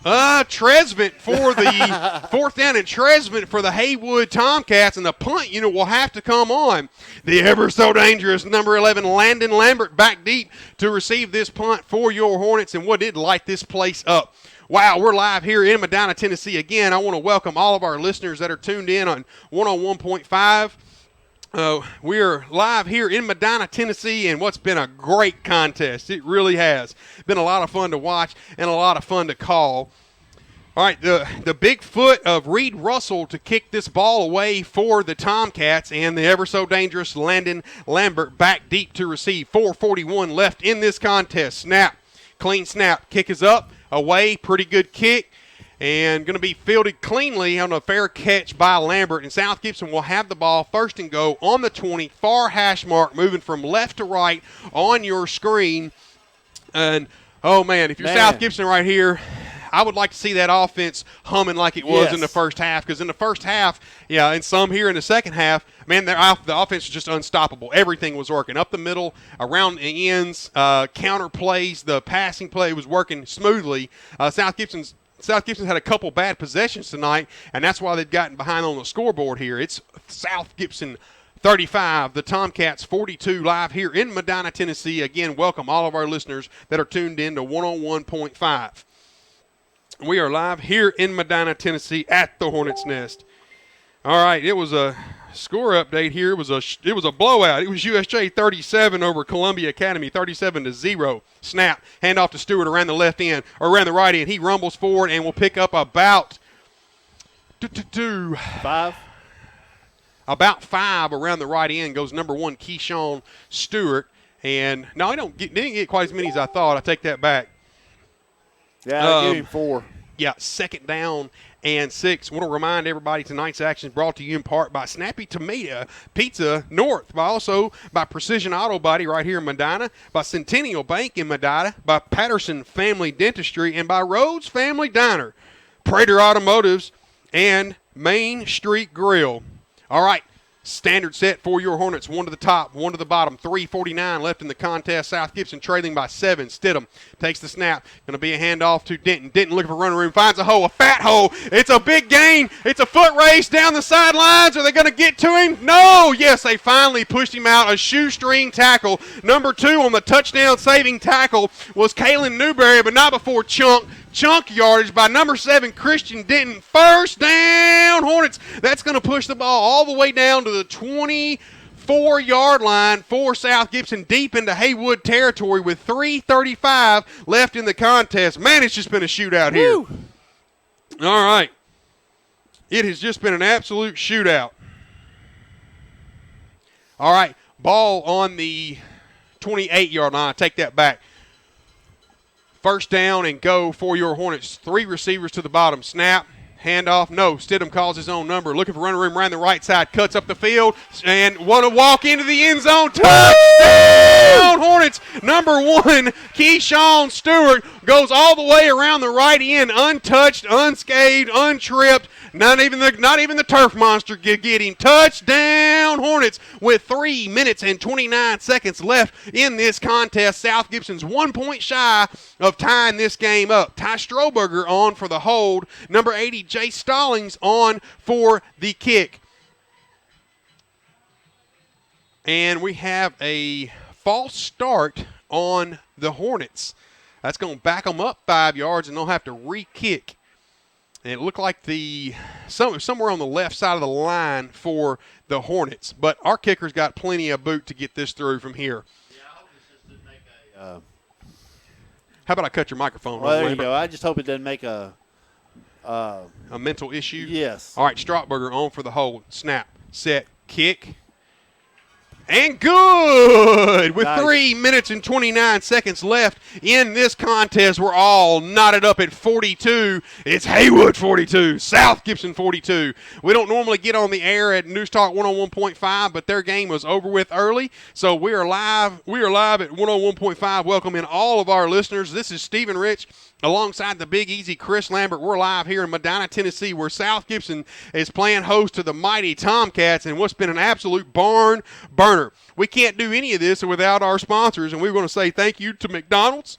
Tresvant for the 4th down and Tresvant for the Haywood Tomcats, and the punt unit will have to come on. The ever so dangerous number 11, Landon Lambert, back deep to receive this punt for your Hornets, and what did light this place up. Wow, we're live here in Medina, Tennessee. Again, I want to welcome all of our listeners that are tuned in on 101.5. We're live here in Medina, Tennessee, and what's been a great contest. It really has been a lot of fun to watch and a lot of fun to call. All right, the big foot of Reed Russell to kick this ball away for the Tomcats, and the ever-so-dangerous Landon Lambert back deep to receive. 4:41 left in this contest. Snap, clean snap. Kick is up, away, pretty good kick. And going to be fielded cleanly on a fair catch by Lambert. And South Gibson will have the ball 1st and goal on the 20, far hash mark, moving from left to right on your screen. And, oh, man, if you're South Gibson right here, I would like to see that offense humming like it was in the first half. Because in the first half, and some here in the second half, man, the offense was just unstoppable. Everything was working. Up the middle, around the ends, counter plays, the passing play was working smoothly. South Gibson had a couple bad possessions tonight, and that's why they've gotten behind on the scoreboard here. It's South Gibson 35, the Tomcats 42, live here in Medina, Tennessee. Again, welcome all of our listeners that are tuned in to 101.5. We are live here in Medina, Tennessee at the Hornets' Nest. All right, it was a score update here. It was a blowout. It was USJ 37 over Columbia Academy, 37-0. Snap, handoff to Stewart around the left end, or around the right end. He rumbles forward and will pick up about 5. About 5 around the right end goes number 1, Keyshawn Stewart. And no, didn't get quite as many as I thought. I take that back. Yeah, I'll give him 4. Yeah, 2nd down and 6. Want to remind everybody tonight's action is brought to you in part by Snappy Tomato Pizza North, by Precision Auto Body right here in Medina, by Centennial Bank in Medina, by Patterson Family Dentistry, and by Rhodes Family Diner, Prater Automotives, and Main Street Grill. All right. Standard set for your Hornets, 1 to the top, 1 to the bottom, 3:49 left in the contest. South Gibson trailing by 7. Stidham takes the snap. Going to be a handoff to Denton. Denton looking for running room, finds a hole, a fat hole. It's a big gain. It's a foot race down the sidelines. Are they going to get to him? No. Yes, they finally pushed him out. A shoestring tackle. Number 2 on the touchdown saving tackle was Kalen Newberry, but not before chunk yardage by number 7, Christian Denton. 1st down, Hornets. That's going to push the ball all the way down to the 24-yard line for South Gibson, deep into Haywood territory with 3:35 left in the contest. Man, it's just been a shootout here. Woo. All right. It has just been an absolute shootout. All right. Ball on the 28-yard line. I take that back. 1st down and go for your Hornets. 3 receivers to the bottom. Snap, handoff. No, Stidham calls his own number. Looking for running room around the right side. Cuts up the field and want to walk into the end zone. Touchdown, Hornets. Number 1, Keyshawn Stewart goes all the way around the right end, untouched, unscathed, untripped. Not even the turf monster get him. Touchdown, Hornets, with 3 minutes and 29 seconds left in this contest. South Gibson's 1 point shy of tying this game up. Ty Stroberger on for the hold. Number 80, Jay Stallings on for the kick. And we have a false start on the Hornets. That's going to back them up 5 yards, and they'll have to re-kick. And it looked like somewhere on the left side of the line for the Hornets. But our kicker's got plenty of boot to get this through from here. Yeah, I hope this doesn't make a how about I cut your microphone? Well, there you go. I just hope it doesn't make a mental issue? Yes. All right, Strotberger on for the hold. Snap, set, kick. And good! With Nice. 3 minutes and 29 seconds left in this contest, we're all knotted up at 42. It's Haywood 42, South Gibson 42. We don't normally get on the air at News Talk 101.5, but their game was over with early, so we are live. We are live at 101.5, welcoming all of our listeners. This is Stephen Rich. Alongside the Big Easy Chris Lambert, we're live here in Medina, Tennessee, where South Gibson is playing host to the mighty Tomcats in what's been an absolute barn burner. We can't do any of this without our sponsors, and we're going to say thank you to McDonald's,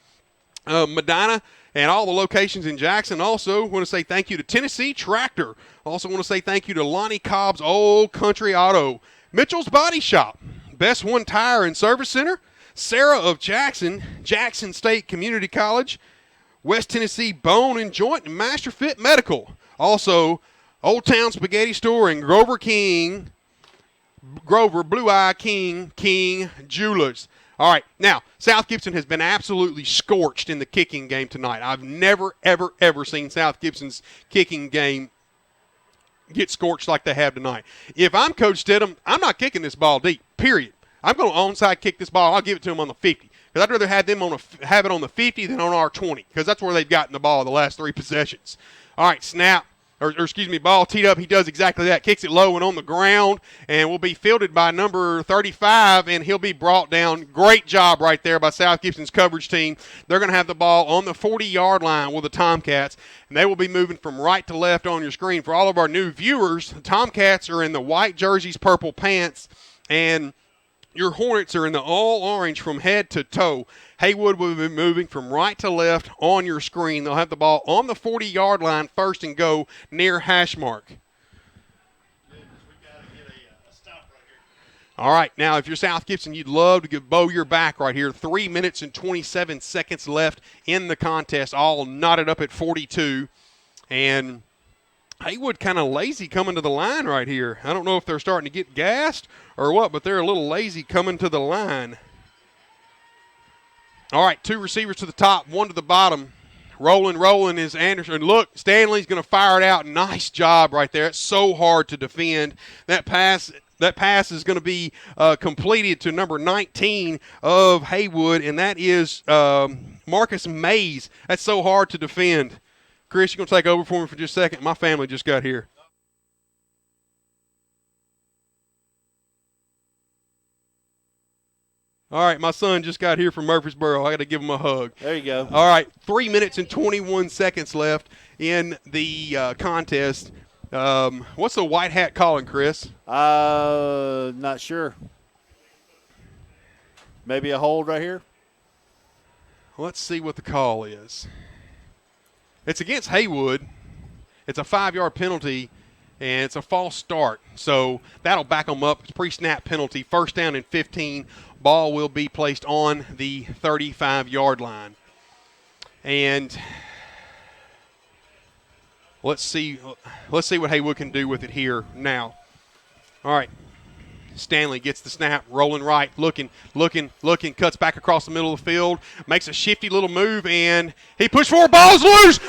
Medina, and all the locations in Jackson. Also, want to say thank you to Tennessee Tractor. Also want to say thank you to Lonnie Cobb's Old Country Auto, Mitchell's Body Shop, Best One Tire and Service Center, Sarah of Jackson, Jackson State Community College, West Tennessee Bone and Joint, and Master Fit Medical. Also, Old Town Spaghetti Store and Grover Blue Eye King Jewelers. All right, now, South Gibson has been absolutely scorched in the kicking game tonight. I've never, ever, ever seen South Gibson's kicking game get scorched like they have tonight. If I'm Coach Stidham, I'm not kicking this ball deep, period. I'm going to onside kick this ball. I'll give it to them on the 50. Because I'd rather have them have it on the 50 than on our 20, because that's where they've gotten the ball the last 3 possessions. All right, snap, or excuse me, ball teed up. He does exactly that. Kicks it low and on the ground, and will be fielded by number 35, and he'll be brought down. Great job right there by South Gibson's coverage team. They're going to have the ball on the 40-yard line with the Tomcats, and they will be moving from right to left on your screen. For all of our new viewers, the Tomcats are in the white jerseys, purple pants, and your Hornets are in the all orange from head to toe. Haywood will be moving from right to left on your screen. They'll have the ball on the 40-yard line, first and go, near hash mark. All right, now if you're South Gibson, you'd love to give Bo your back right here. 3 minutes and 27 seconds left in the contest, all knotted up at 42. And Haywood kind of lazy coming to the line right here. I don't know if they're starting to get gassed or what, but they're a little lazy coming to the line. All right, 2 receivers to the top, 1 to the bottom. Rolling is Anderson. Look, Stanley's going to fire it out. Nice job right there. It's so hard to defend. That pass is going to be completed to number 19 of Haywood, and that is Marcus Mays. That's so hard to defend. Chris, you're going to take over for me for just a second? My family just got here. All right, my son just got here from Murfreesboro. I got to give him a hug. There you go. All right, 3 minutes and 21 seconds left in the contest. What's the white hat calling, Chris? Not sure. Maybe a hold right here? Let's see what the call is. It's against Haywood. It's a 5-yard penalty, and it's a false start. So that'll back them up. It's a pre-snap penalty. First down and 15. Ball will be placed on the 35-yard line. And let's see what Haywood can do with it here now. All right. Stanley gets the snap, rolling right, looking, cuts back across the middle of the field, makes a shifty little move, and he pushed forward. Ball's loose.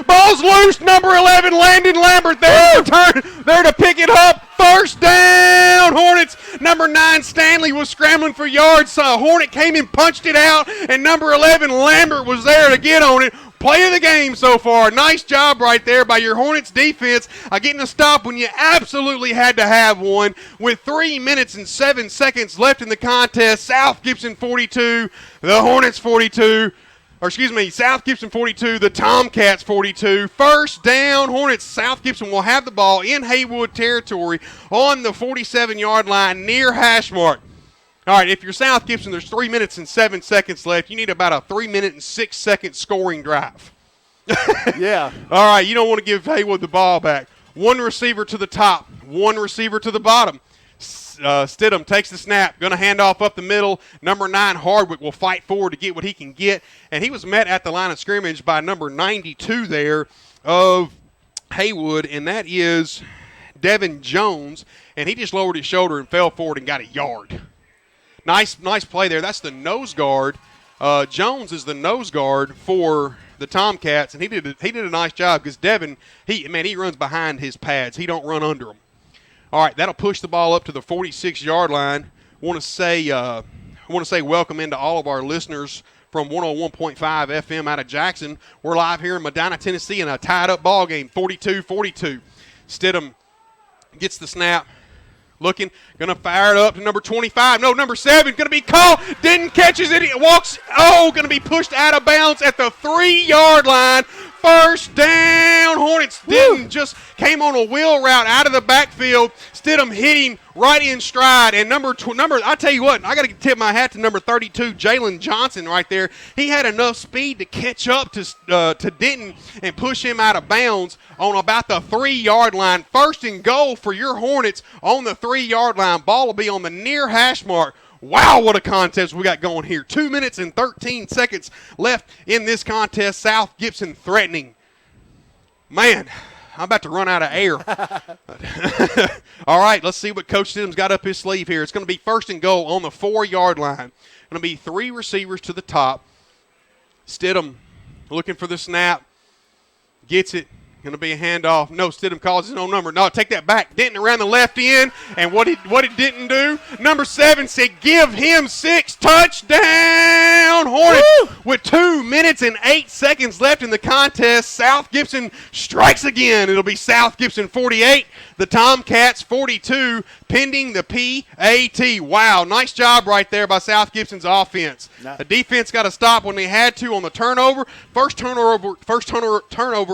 Number 11, Landon Lambert there to pick it up. First down, Hornets. Number 9, Stanley was scrambling for yards. So Hornet came and punched it out, and number 11, Lambert was there to get on it. Play of the game so far. Nice job right there by your Hornets defense getting a stop when you absolutely had to have one. With 3 minutes and 7 seconds left in the contest, South Gibson 42, the Hornets 42. South Gibson 42, the Tomcats 42. First down, Hornets. South Gibson will have the ball in Haywood territory on the 47-yard line near hash mark. All right, if you're South Gibson, there's 3 minutes and 7 seconds left. You need about a 3 minute and 6 second scoring drive. Yeah. All right, you don't want to give Haywood the ball back. 1 receiver to the top, 1 receiver to the bottom. Stidham takes the snap, going to hand off up the middle. Number 9, Hardwick, will fight forward to get what he can get. And he was met at the line of scrimmage by number 92 there of Haywood, and that is Devin Jones. And he just lowered his shoulder and fell forward and got a yard. Nice play there. That's the nose guard. Jones is the nose guard for the Tomcats, and he did a nice job because Devin, he runs behind his pads. He don't run under them. All right, that'll push the ball up to the 46-yard line want to say welcome into all of our listeners from 101.5 FM out of Jackson. We're live here in Medina, Tennessee in a tied-up ball game, 42-42. Stidham gets the snap. Looking, going to fire it up to number 25. No, number 7, going to be caught. Didn't catches it. Walks. Oh, going to be pushed out of bounds at the 3-yard line. First down. Hornets just came on a wheel route out of the backfield. Stidham hit him right in stride. And number I tell you what, I got to tip my hat to number 32, Jalen Johnson right there. He had enough speed to catch up to Denton and push him out of bounds on about the 3-yard line. First and goal for your Hornets on the 3-yard line. Ball will be on the near hash mark. Wow, what a contest we got going here. 2 minutes and 13 seconds left in this contest. South Gibson threatening. Man, I'm about to run out of air. All right, let's see what Coach Stidham's got up his sleeve here. It's going to be first and goal on the 4-yard line. Going to be 3 receivers to the top. Stidham looking for the snap. Gets it. Going to be a handoff. No, Stidham calls his own number. No, take that back. Denton around the left end. And what did Denton do? Number 7 said, give him 6. Touchdown, Hornets. With 2 minutes and 8 seconds left in the contest, South Gibson strikes again. It'll be South Gibson 48, the Tomcats 42, pending the PAT. Wow, nice job right there by South Gibson's offense. The defense got to stop when they had to on the turnover. First turnover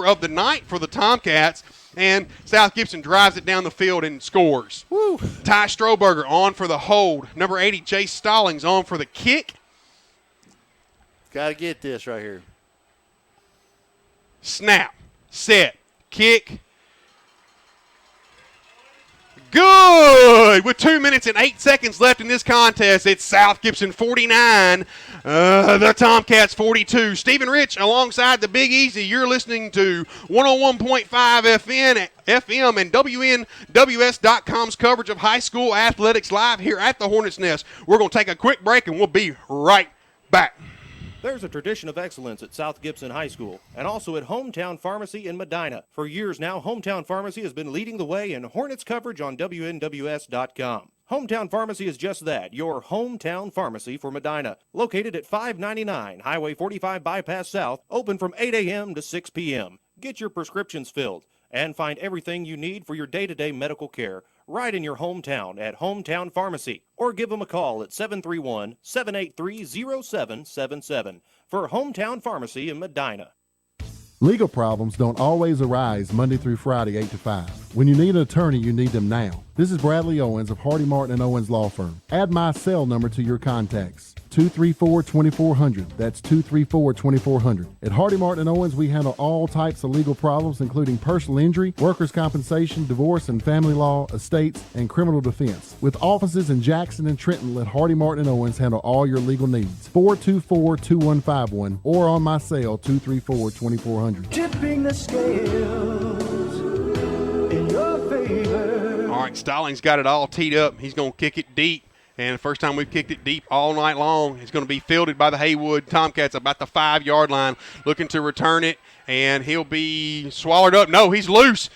of the night for the Tomcats, and South Gibson drives it down the field and scores. Woo. Ty Stroberger on for the hold. Number 80, Jay Stallings on for the kick. Got to get this right here. Snap, set, kick. Good! With 2 minutes and 8 seconds left in this contest, it's South Gibson 49, the Tomcats 42. Stephen Rich alongside the Big Easy. You're listening to 101.5 FM and WNWS.com's coverage of high school athletics live here at the Hornets Nest. We're going to take a quick break, and we'll be right back. There's a tradition of excellence at South Gibson High School and also at Hometown Pharmacy in Medina. For years now, Hometown Pharmacy has been leading the way in Hornets coverage on WNWS.com. Hometown Pharmacy is just that, your hometown pharmacy for Medina. Located at 599 Highway 45 Bypass South, open from 8 a.m. to 6 p.m. Get your prescriptions filled and find everything you need for your day-to-day medical care right in your hometown at Hometown Pharmacy, or give them a call at 731-783-0777 for Hometown Pharmacy in Medina. Legal problems don't always arise Monday through Friday, 8 to 5. When you need an attorney, you need them now. This is Bradley Owens of Hardy Martin & Owens Law Firm. Add my cell number to your contacts, 234-2400. That's 234-2400. At Hardy Martin & Owens, we handle all types of legal problems, including personal injury, workers' compensation, divorce and family law, estates, and criminal defense. With offices in Jackson and Trenton, let Hardy Martin & Owens handle all your legal needs. 424-2151 or on my cell, 234-2400. Tipping the scales in your favor. All right, Stallings got it all teed up. He's going to kick it deep. And the first time we've kicked it deep all night long, it's going to be fielded by the Haywood Tomcats about the 5-yard line, looking to return it, and he'll be swallowed up. No, he's loose.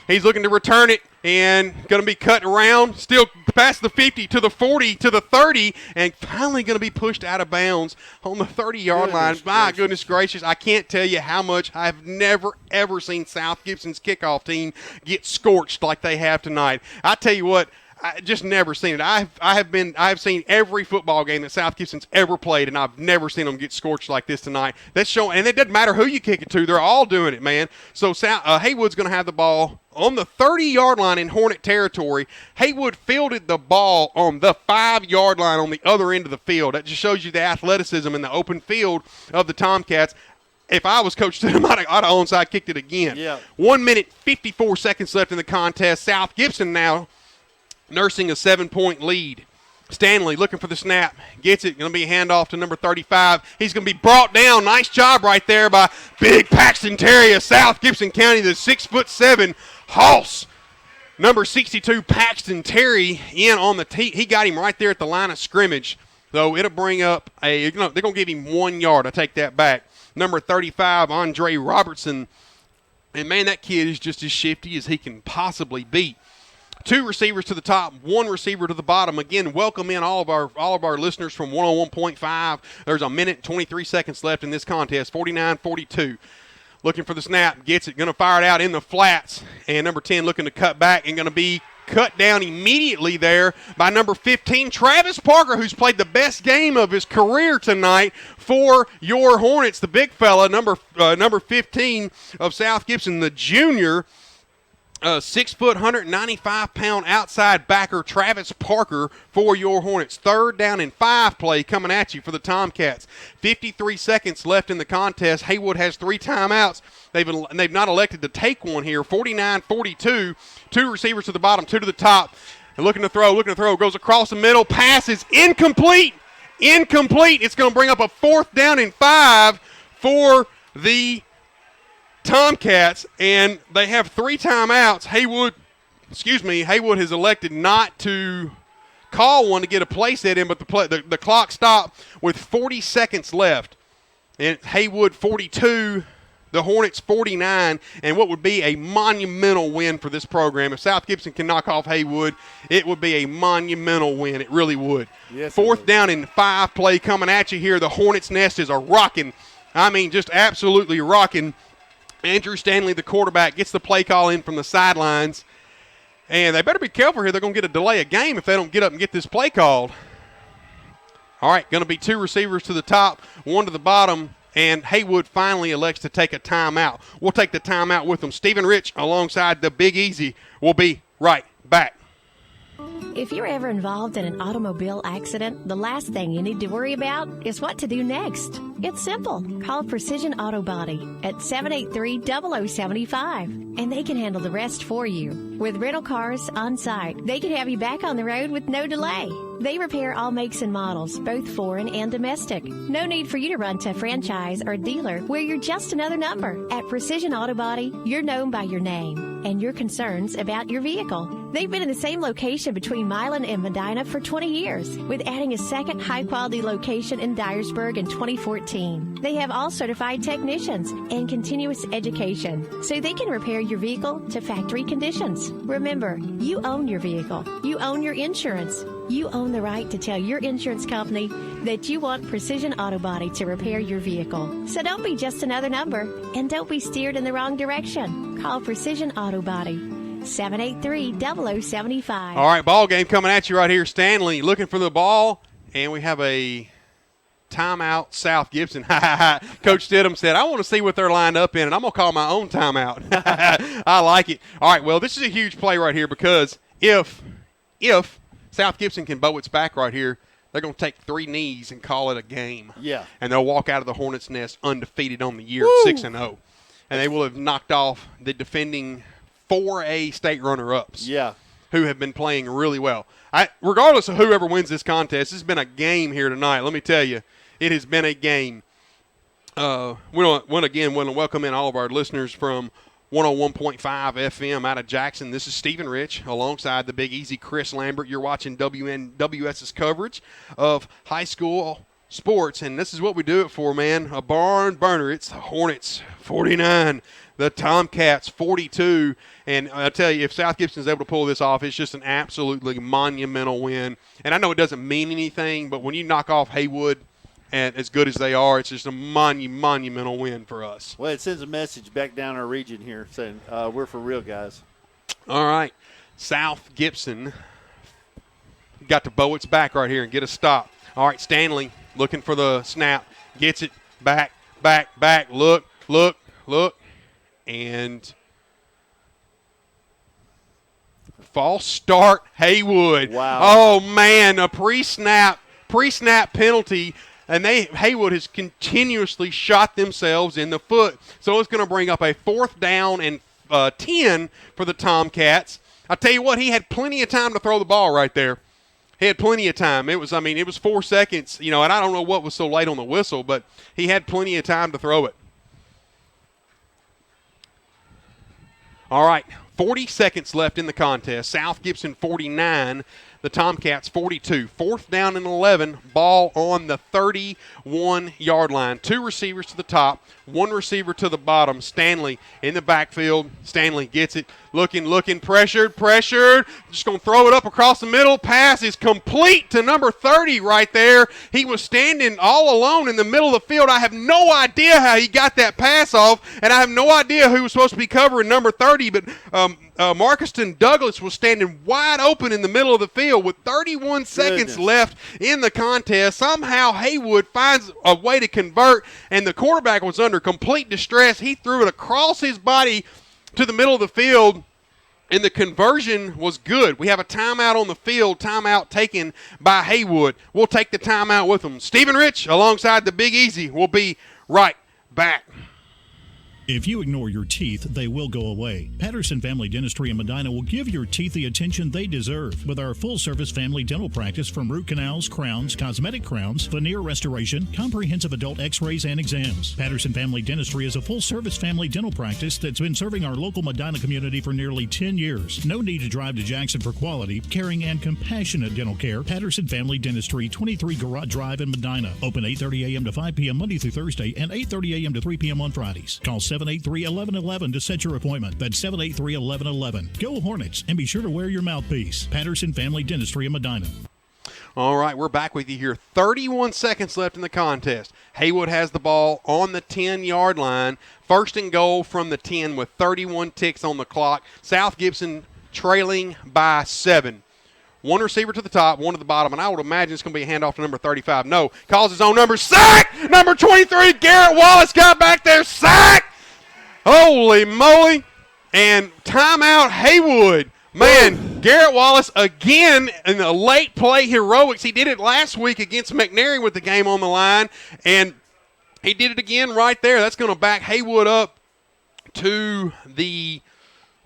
He's looking to return it and going to be cut around, still past the 50 to the 40 to the 30, and finally going to be pushed out of bounds on the 30-yard line. My goodness gracious, I can't tell you how much I've never, ever seen South Gibson's kickoff team get scorched like they have tonight. I tell you what, I just never seen it. I've seen every football game that South Gibson's ever played, and I've never seen them get scorched like this tonight. That's showing, and it doesn't matter who you kick it to; they're all doing it, man. So Haywood's going to have the ball on the 30-yard line in Hornet territory. Haywood fielded the ball on the 5-yard line on the other end of the field. That just shows you the athleticism in the open field of the Tomcats. If I was Coach Stidham, I'd have onside kicked it again. Yeah. 1 minute, 54 seconds left in the contest. South Gibson now nursing a 7-point lead. Stanley looking for the snap. Gets it. Going to be a handoff to number 35. He's going to be brought down. Nice job right there by big Paxton Terry of South Gibson County, the 6'7" hoss. Number 62, Paxton Terry, in on the tee. He got him right there at the line of scrimmage. So it'll bring up they're going to give him 1 yard. I take that back. Number 35, Andre Robertson. And, man, that kid is just as shifty as he can possibly be. 2 receivers to the top, 1 receiver to the bottom. Again, welcome in all of our listeners from 101.5. There's a minute and 23 seconds left in this contest. 49-42. Looking for the snap, gets it, going to fire it out in the flats. And number 10 looking to cut back and going to be cut down immediately there by number 15, Travis Parker, who's played the best game of his career tonight for your Hornets. The big fella, number 15 of South Gibson, the junior, 6 foot, 195-pound outside backer Travis Parker for your Hornets. 3rd down and 5 play coming at you for the Tomcats. 53 seconds left in the contest. Haywood has 3 timeouts. They've not elected to take one here. 49-42. 2 receivers to the bottom, 2 to the top. And looking to throw. Goes across the middle. Pass is incomplete. It's going to bring up a 4th down and 5 for the Tomcats, and they have 3 timeouts. Haywood has elected not to call one to get a play set in, but the clock stopped with 40 seconds left. And Haywood 42, the Hornets 49, and what would be a monumental win for this program. If South Gibson can knock off Haywood, it would be a monumental win. It really would. Yes, 4th down and 5 play coming at you here. The Hornets' nest is a rocking. I mean, just absolutely rocking. Andrew Stanley, the quarterback, gets the play call in from the sidelines. And they better be careful here. They're going to get a delay of game if they don't get up and get this play called. All right, going to be 2 receivers to the top, 1 to the bottom. And Haywood finally elects to take a timeout. We'll take the timeout with them. Stephen Rich alongside the Big Easy will be right back. If you're ever involved in an automobile accident, the last thing you need to worry about is what to do next. It's simple. Call Precision Auto Body at 783-0075, and they can handle the rest for you. With rental cars on site, they can have you back on the road with no delay. They repair all makes and models, both foreign and domestic. No need for you to run to a franchise or dealer where you're just another number. At Precision Auto Body, you're known by your name and your concerns about your vehicle. They've been in the same location between Milan and Medina for 20 years, with adding a second high-quality location in Dyersburg in 2014. They have all certified technicians and continuous education, so they can repair your vehicle to factory conditions. Remember, you own your vehicle. You own your insurance. You own the right to tell your insurance company that you want Precision Auto Body to repair your vehicle. So don't be just another number, and don't be steered in the wrong direction. Call Precision Auto Body, 783-0075. All right, ball game coming at you right here. Stanley looking for the ball, and we have a timeout, South Gibson. Coach Stidham said, I want to see what they're lined up in, and I'm going to call my own timeout. I like it. All right, well, this is a huge play right here because if South Gibson can bow its back right here, they're going to take 3 knees and call it a game. Yeah. And they'll walk out of the Hornets' nest undefeated on the year, 6-0. And they will have knocked off the defending 4A state runner-ups. Yeah. Who have been playing really well. Regardless of whoever wins this contest, this has been a game here tonight. Let me tell you, it has been a game. We want to welcome in all of our listeners from 101.5 FM out of Jackson. This is Stephen Rich alongside the Big Easy Chris Lambert. You're watching WNWS's coverage of high school sports, and this is what we do it for, man. A barn burner. It's the Hornets 49, the Tomcats 42, and I tell you, if South Gibson is able to pull this off, it's just an absolutely monumental win. And I know it doesn't mean anything, but when you knock off Haywood, and as good as they are, it's just a monumental win for us. Well, it sends a message back down our region here saying we're for real, guys. All right. South Gibson got to bow its back right here and get a stop. All right, Stanley looking for the snap. Gets it back. Look. And false start, Haywood. Wow. Oh, man, a pre-snap penalty. And Haywood has continuously shot themselves in the foot. So it's going to bring up a 4th down and 10 for the Tomcats. I tell you what, he had plenty of time to throw the ball right there. He had plenty of time. It was 4 seconds, and I don't know what was so late on the whistle, but he had plenty of time to throw it. All right, 40 seconds left in the contest. South Gibson 49, the Tomcats 42. 4th down and 11, ball on the 31-yard line. 2 receivers to the top, 1 receiver to the bottom. Stanley in the backfield. Stanley gets it, looking, pressured. Just going to throw it up across the middle. Pass is complete to number 30 right there. He was standing all alone in the middle of the field. I have no idea how he got that pass off, and I have no idea who was supposed to be covering number 30, but Marcuston Douglas was standing wide open in the middle of the field with 31 seconds left in the contest. Somehow Haywood finds a way to convert, and the quarterback was under complete distress. He threw it across his body to the middle of the field, and the conversion was good. We have a timeout on the field, timeout taken by Haywood. We'll take the timeout with them. Stephen Rich alongside the Big Easy. We'll be right back. If you ignore your teeth, they will go away. Patterson Family Dentistry in Medina will give your teeth the attention they deserve with our full-service family dental practice from root canals, crowns, cosmetic crowns, veneer restoration, comprehensive adult x-rays, and exams. Patterson Family Dentistry is a full-service family dental practice that's been serving our local Medina community for nearly 10 years. No need to drive to Jackson for quality, caring, and compassionate dental care. Patterson Family Dentistry, 23 Garage Drive in Medina. Open 8:30 a.m. to 5 p.m. Monday through Thursday and 8:30 a.m. to 3 p.m. on Fridays. Call 783-1111 to set your appointment. That's 783-1111. Go Hornets, and be sure to wear your mouthpiece. Patterson Family Dentistry in Medina. All right, we're back with you here. 31 seconds left in the contest. Haywood has the ball on the 10-yard line. 1st and goal from the 10 with 31 ticks on the clock. South Gibson trailing by 7. 1 receiver to the top, 1 to the bottom, and I would imagine it's going to be a handoff to number 35. No, calls his own number. Sack! Number 23, Garrett Wallace got back there. Sack! Holy moly. And timeout Haywood. Man, Garrett Wallace again in the late play heroics. He did it last week against McNary with the game on the line, and he did it again right there. That's going to back Haywood up to the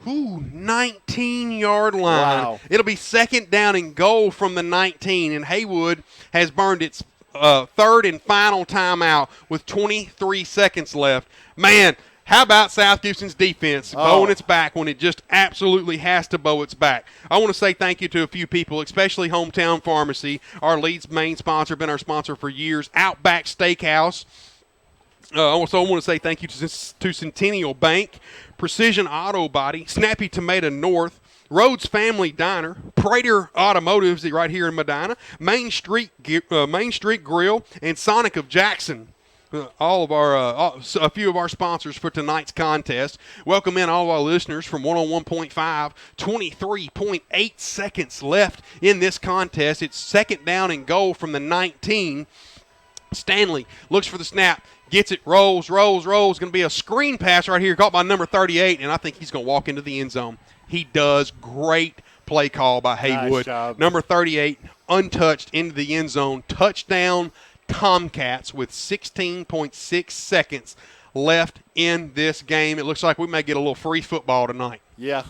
19-yard line. Wow. It'll be 2nd down and goal from the 19, and Haywood has burned its 3rd and final timeout with 23 seconds left. Man, how about South Gibson's defense bowing its back when it just absolutely has to bow its back? I want to say thank you to a few people, especially Hometown Pharmacy, our lead's main sponsor, been our sponsor for years, Outback Steakhouse. Also, I want to say thank you to Centennial Bank, Precision Auto Body, Snappy Tomato North, Rhodes Family Diner, Prater Automotives right here in Medina, Main Street Grill, and Sonic of Jackson. All of our a few of our sponsors for tonight's contest. Welcome in all of our listeners from 101.5. 23.8 seconds left in this contest. It's 2nd down and goal from the 19. Stanley looks for the snap, gets it, rolls. Going to be a screen pass right here, caught by number 38, and I think he's going to walk into the end zone. He does. Great play call by Haywood. Nice job. Number 38, untouched into the end zone. Touchdown Tomcats with 16.6 seconds left in this game. It looks like we may get a little free football tonight. Yeah.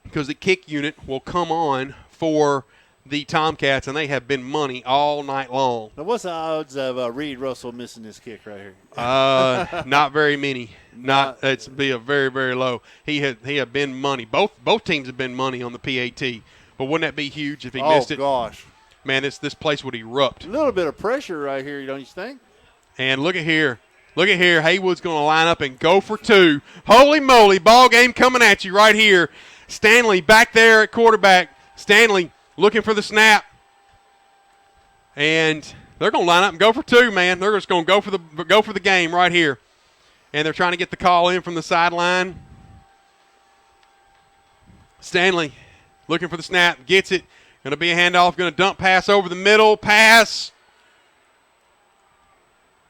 Because the kick unit will come on for the Tomcats, and they have been money all night long. Now, what's the odds of Reed Russell missing this kick right here? Not very many. It's be a very, very low. He had been money. Both teams have been money on the PAT. But wouldn't that be huge if he missed it? Oh, gosh. Man, this place would erupt. A little bit of pressure right here, don't you think? And look at here. Haywood's going to line up and go for 2. Holy moly, ball game coming at you right here. Stanley back there at quarterback. Stanley looking for the snap. And they're going to line up and go for 2, man. They're just going to go for the game right here. And they're trying to get the call in from the sideline. Stanley looking for the snap, gets it. Going to be a handoff, going to dump pass over the middle. Pass.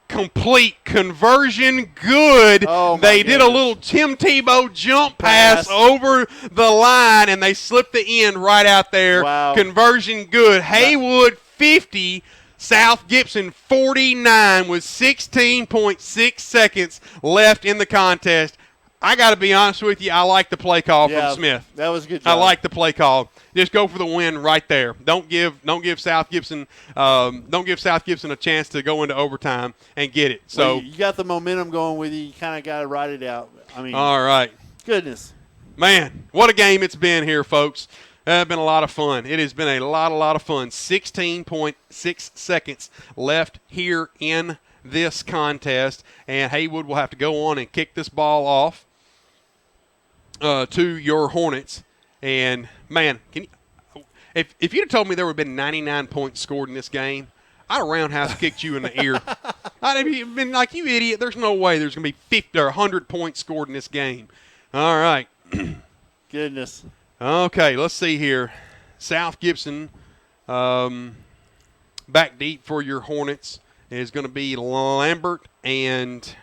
Complete. Conversion good. They did a little Tim Tebow jump pass over the line, and they slipped the end right out there. Wow. Conversion good. Haywood 50, South Gibson 49 with 16.6 seconds left in the contest. I got to be honest with you, I like the play call from Smith. That was a good job. I like the play call. Just go for the win right there. Don't give South Gibson a chance to go into overtime and get it. So you got the momentum going with you. You kind of got to ride it out. I mean, all right. Goodness. Man, what a game it's been here, folks. It's been a lot of fun. It has been a lot of fun. 16.6 seconds left here in this contest, and Haywood will have to go on and kick this ball off to your Hornets. And, man, if you'd have told me there would have been 99 points scored in this game, I'd have roundhouse kicked you in the ear. I'd have been like, you idiot, there's no way there's going to be 50 or 100 points scored in this game. All right. Goodness. Okay, let's see here. South Gibson, back deep for your Hornets is going to be Lambert and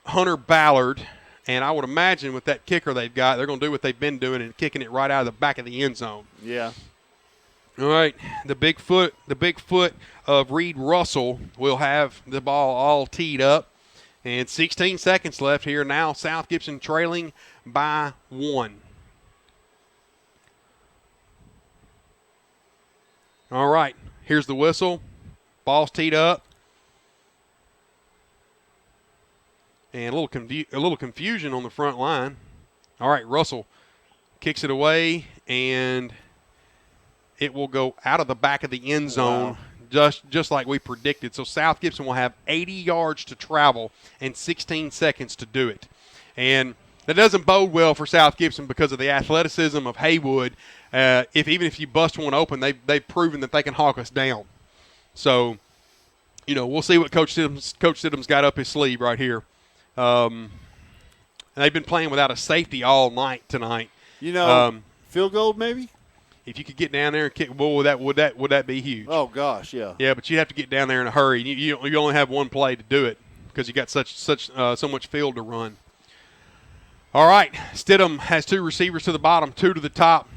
Hunter Ballard. And I would imagine with that kicker they've got, they're going to do what they've been doing and kicking it right out of the back of the end zone. Yeah. All right, the big foot of Reed Russell will have the ball all teed up. And 16 seconds left here now. South Gibson trailing by 1. All right, here's the whistle. Ball's teed up. And a little confusion on the front line. All right, Russell kicks it away, and it will go out of the back of the end zone. Wow. Just like we predicted. So South Gibson will have 80 yards to travel and 16 seconds to do it. And that doesn't bode well for South Gibson because of the athleticism of Haywood. Even if you bust one open, they've proven that they can hawk us down. So, we'll see what Coach Stidham's got up his sleeve right here. They've been playing without a safety all night tonight. Field goal maybe? If you could get down there and kick, boy, would that be huge? Oh gosh, yeah. Yeah, but you have to get down there in a hurry. You only have one play to do it because you got so much field to run. All right, Stidham has 2 receivers to the bottom, 2 to the top.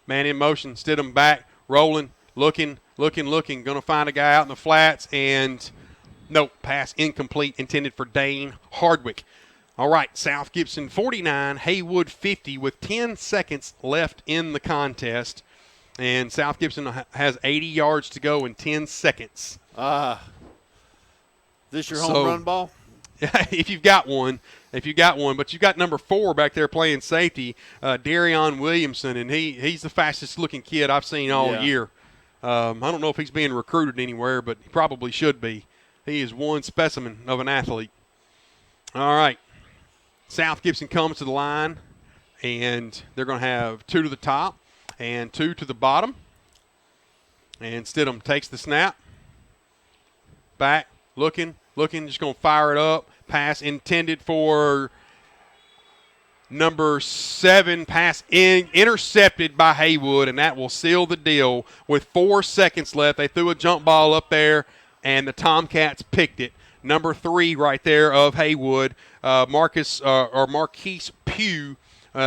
Man in motion. Stidham back, rolling, looking, going to find a guy out in the flats, and nope, pass incomplete, intended for Dane Hardwick. All right, South Gibson 49, Haywood 50 with 10 seconds left in the contest. And South Gibson has 80 yards to go in 10 seconds. This your home run ball? If you've got one. But you've got number 4 back there playing safety, Darion Williamson, and he's the fastest-looking kid I've seen all year. I don't know if he's being recruited anywhere, but he probably should be. He is one specimen of an athlete. All right. South Gibson comes to the line, and they're going to have 2 to the top and 2 to the bottom. And Stidham takes the snap. Back, looking, just going to fire it up. Pass intended for number 7. Pass intercepted by Haywood, and that will seal the deal with 4 seconds left. They threw a jump ball up there, and the Tomcats picked it. Number 3 right there of Haywood, Marquise Pugh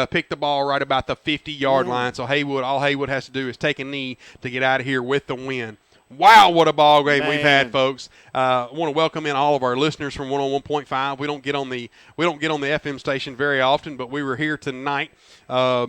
picked the ball right about the 50-yard line. So all Haywood has to do is take a knee to get out of here with the win. Wow, what a ball game we've had, folks! I want to welcome in all of our listeners from 101.5. We don't get on the FM station very often, but we were here tonight. I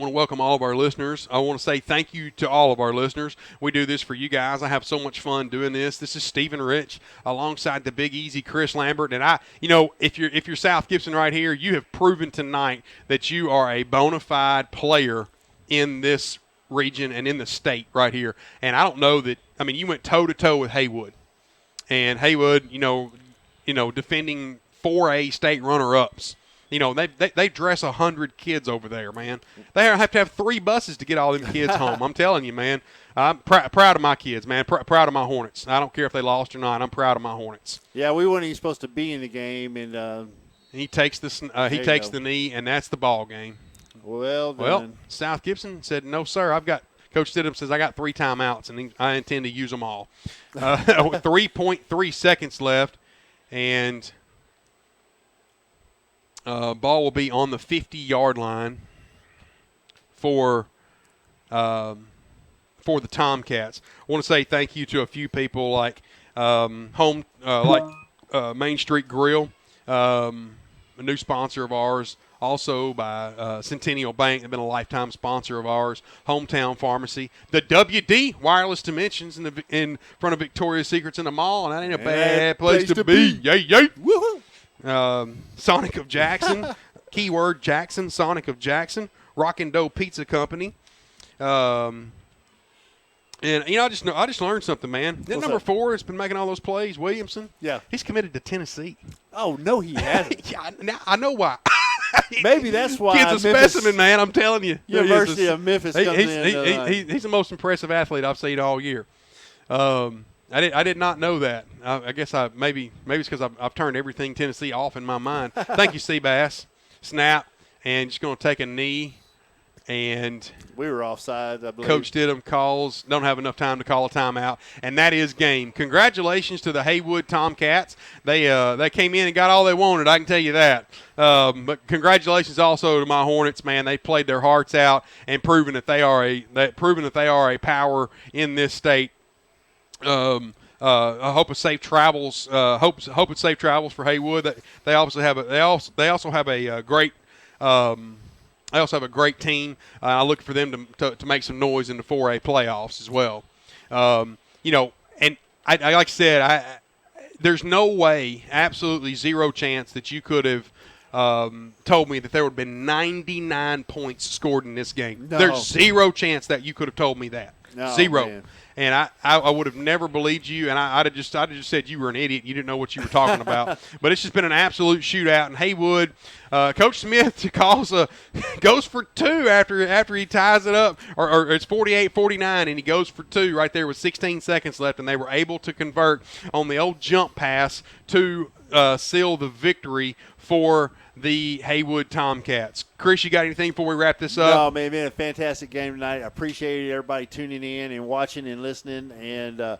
want to welcome all of our listeners. I want to say thank you to all of our listeners. We do this for you guys. I have so much fun doing this. This is Stephen Rich alongside the Big Easy Chris Lambert. And if you're South Gibson right here, you have proven tonight that you are a bona fide player in this region and in the state right here. And I don't know that. I mean, you went toe to toe with Haywood, and Haywood, defending 4A state runner-ups. They dress 100 kids over there, man. They have to have 3 buses to get all them kids home. I'm telling you, man. I'm proud of my kids, man. Proud of my Hornets. I don't care if they lost or not. I'm proud of my Hornets. Yeah, we weren't even supposed to be in the game, and he takes the knee, and that's the ball game. Well, South Gibson said, "No, sir. Coach Stidham says I got 3 timeouts, and I intend to use them all." 3.3 seconds left, and. Ball will be on the 50-yard line for the Tomcats. I want to say thank you to a few people like Main Street Grill, a new sponsor of ours. Also by Centennial Bank, they've been a lifetime sponsor of ours. Hometown Pharmacy, the WD Wireless Dimensions in front of Victoria's Secrets in the mall, and that ain't a bad place to be. Yay! Woohoo! Sonic of Jackson, keyword Jackson, Sonic of Jackson, Rockin' Dough Pizza Company. And I just learned something, man. That number 4 has been making all those plays, Williamson. Yeah, he's committed to Tennessee. Oh no, he hasn't. Yeah, now I know why. Maybe that's why. Kid's a specimen, man. I'm telling you. University of Memphis comes in. He's the most impressive athlete I've seen all year. I did not know that. I guess maybe it's because I've turned everything Tennessee off in my mind. Thank you, Seabass. Snap, and just going to take a knee. And we were offside, I believe. Coach Stidham calls. Don't have enough time to call a timeout, and that is game. Congratulations to the Haywood Tomcats. They came in and got all they wanted. I can tell you that. But congratulations also to my Hornets, man. They played their hearts out and proven that they are a power in this state. I hope it's safe travels. Hope it's safe travels for Haywood. They also have a great. I also have a great team. I look for them to make some noise in the 4A playoffs as well. And I like I said, there's no way, absolutely zero chance that you could have told me that there would have been 99 points scored in this game. No. There's zero chance that you could have told me that. No, zero. Man. And I would have never believed you, and I'd have just said you were an idiot. You didn't know what you were talking about. But it's just been an absolute shootout. And Haywood, Coach Smith goes for 2 after he ties it up, or it's 48-49, and he goes for 2 right there with 16 seconds left, and they were able to convert on the old jump pass to seal the victory for the Haywood Tomcats. Chris, you got anything before we wrap this up? No, man, been a fantastic game tonight. I appreciate everybody tuning in and watching and listening. And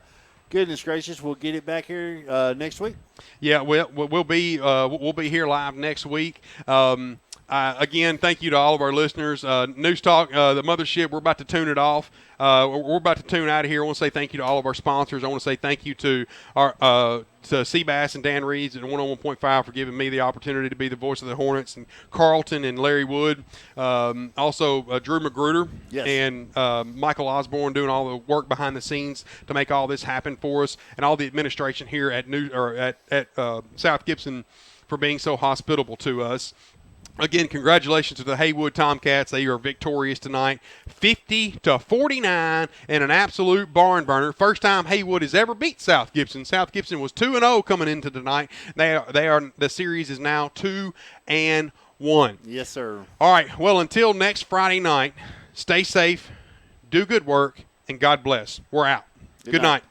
goodness gracious, we'll get it back here next week. Yeah, we'll be here live next week. Again, thank you to all of our listeners. News Talk, the mothership, we're about to tune it off. We're about to tune out of here. I want to say thank you to all of our sponsors. I want to say thank you to our to Seabass and Dan Reeves at 101.5 for giving me the opportunity to be the voice of the Hornets, and Carlton and Larry Wood. Also, Drew Magruder and Michael Osborne doing all the work behind the scenes to make all this happen for us, and all the administration here at South Gibson for being so hospitable to us. Again, congratulations to the Haywood Tomcats. They are victorious tonight, 50-49, in an absolute barn burner. First time Haywood has ever beat South Gibson. South Gibson was 2-0 coming into tonight. The series is now 2-1. Yes, sir. All right. Well, until next Friday night, stay safe, do good work, and God bless. We're out. Good night.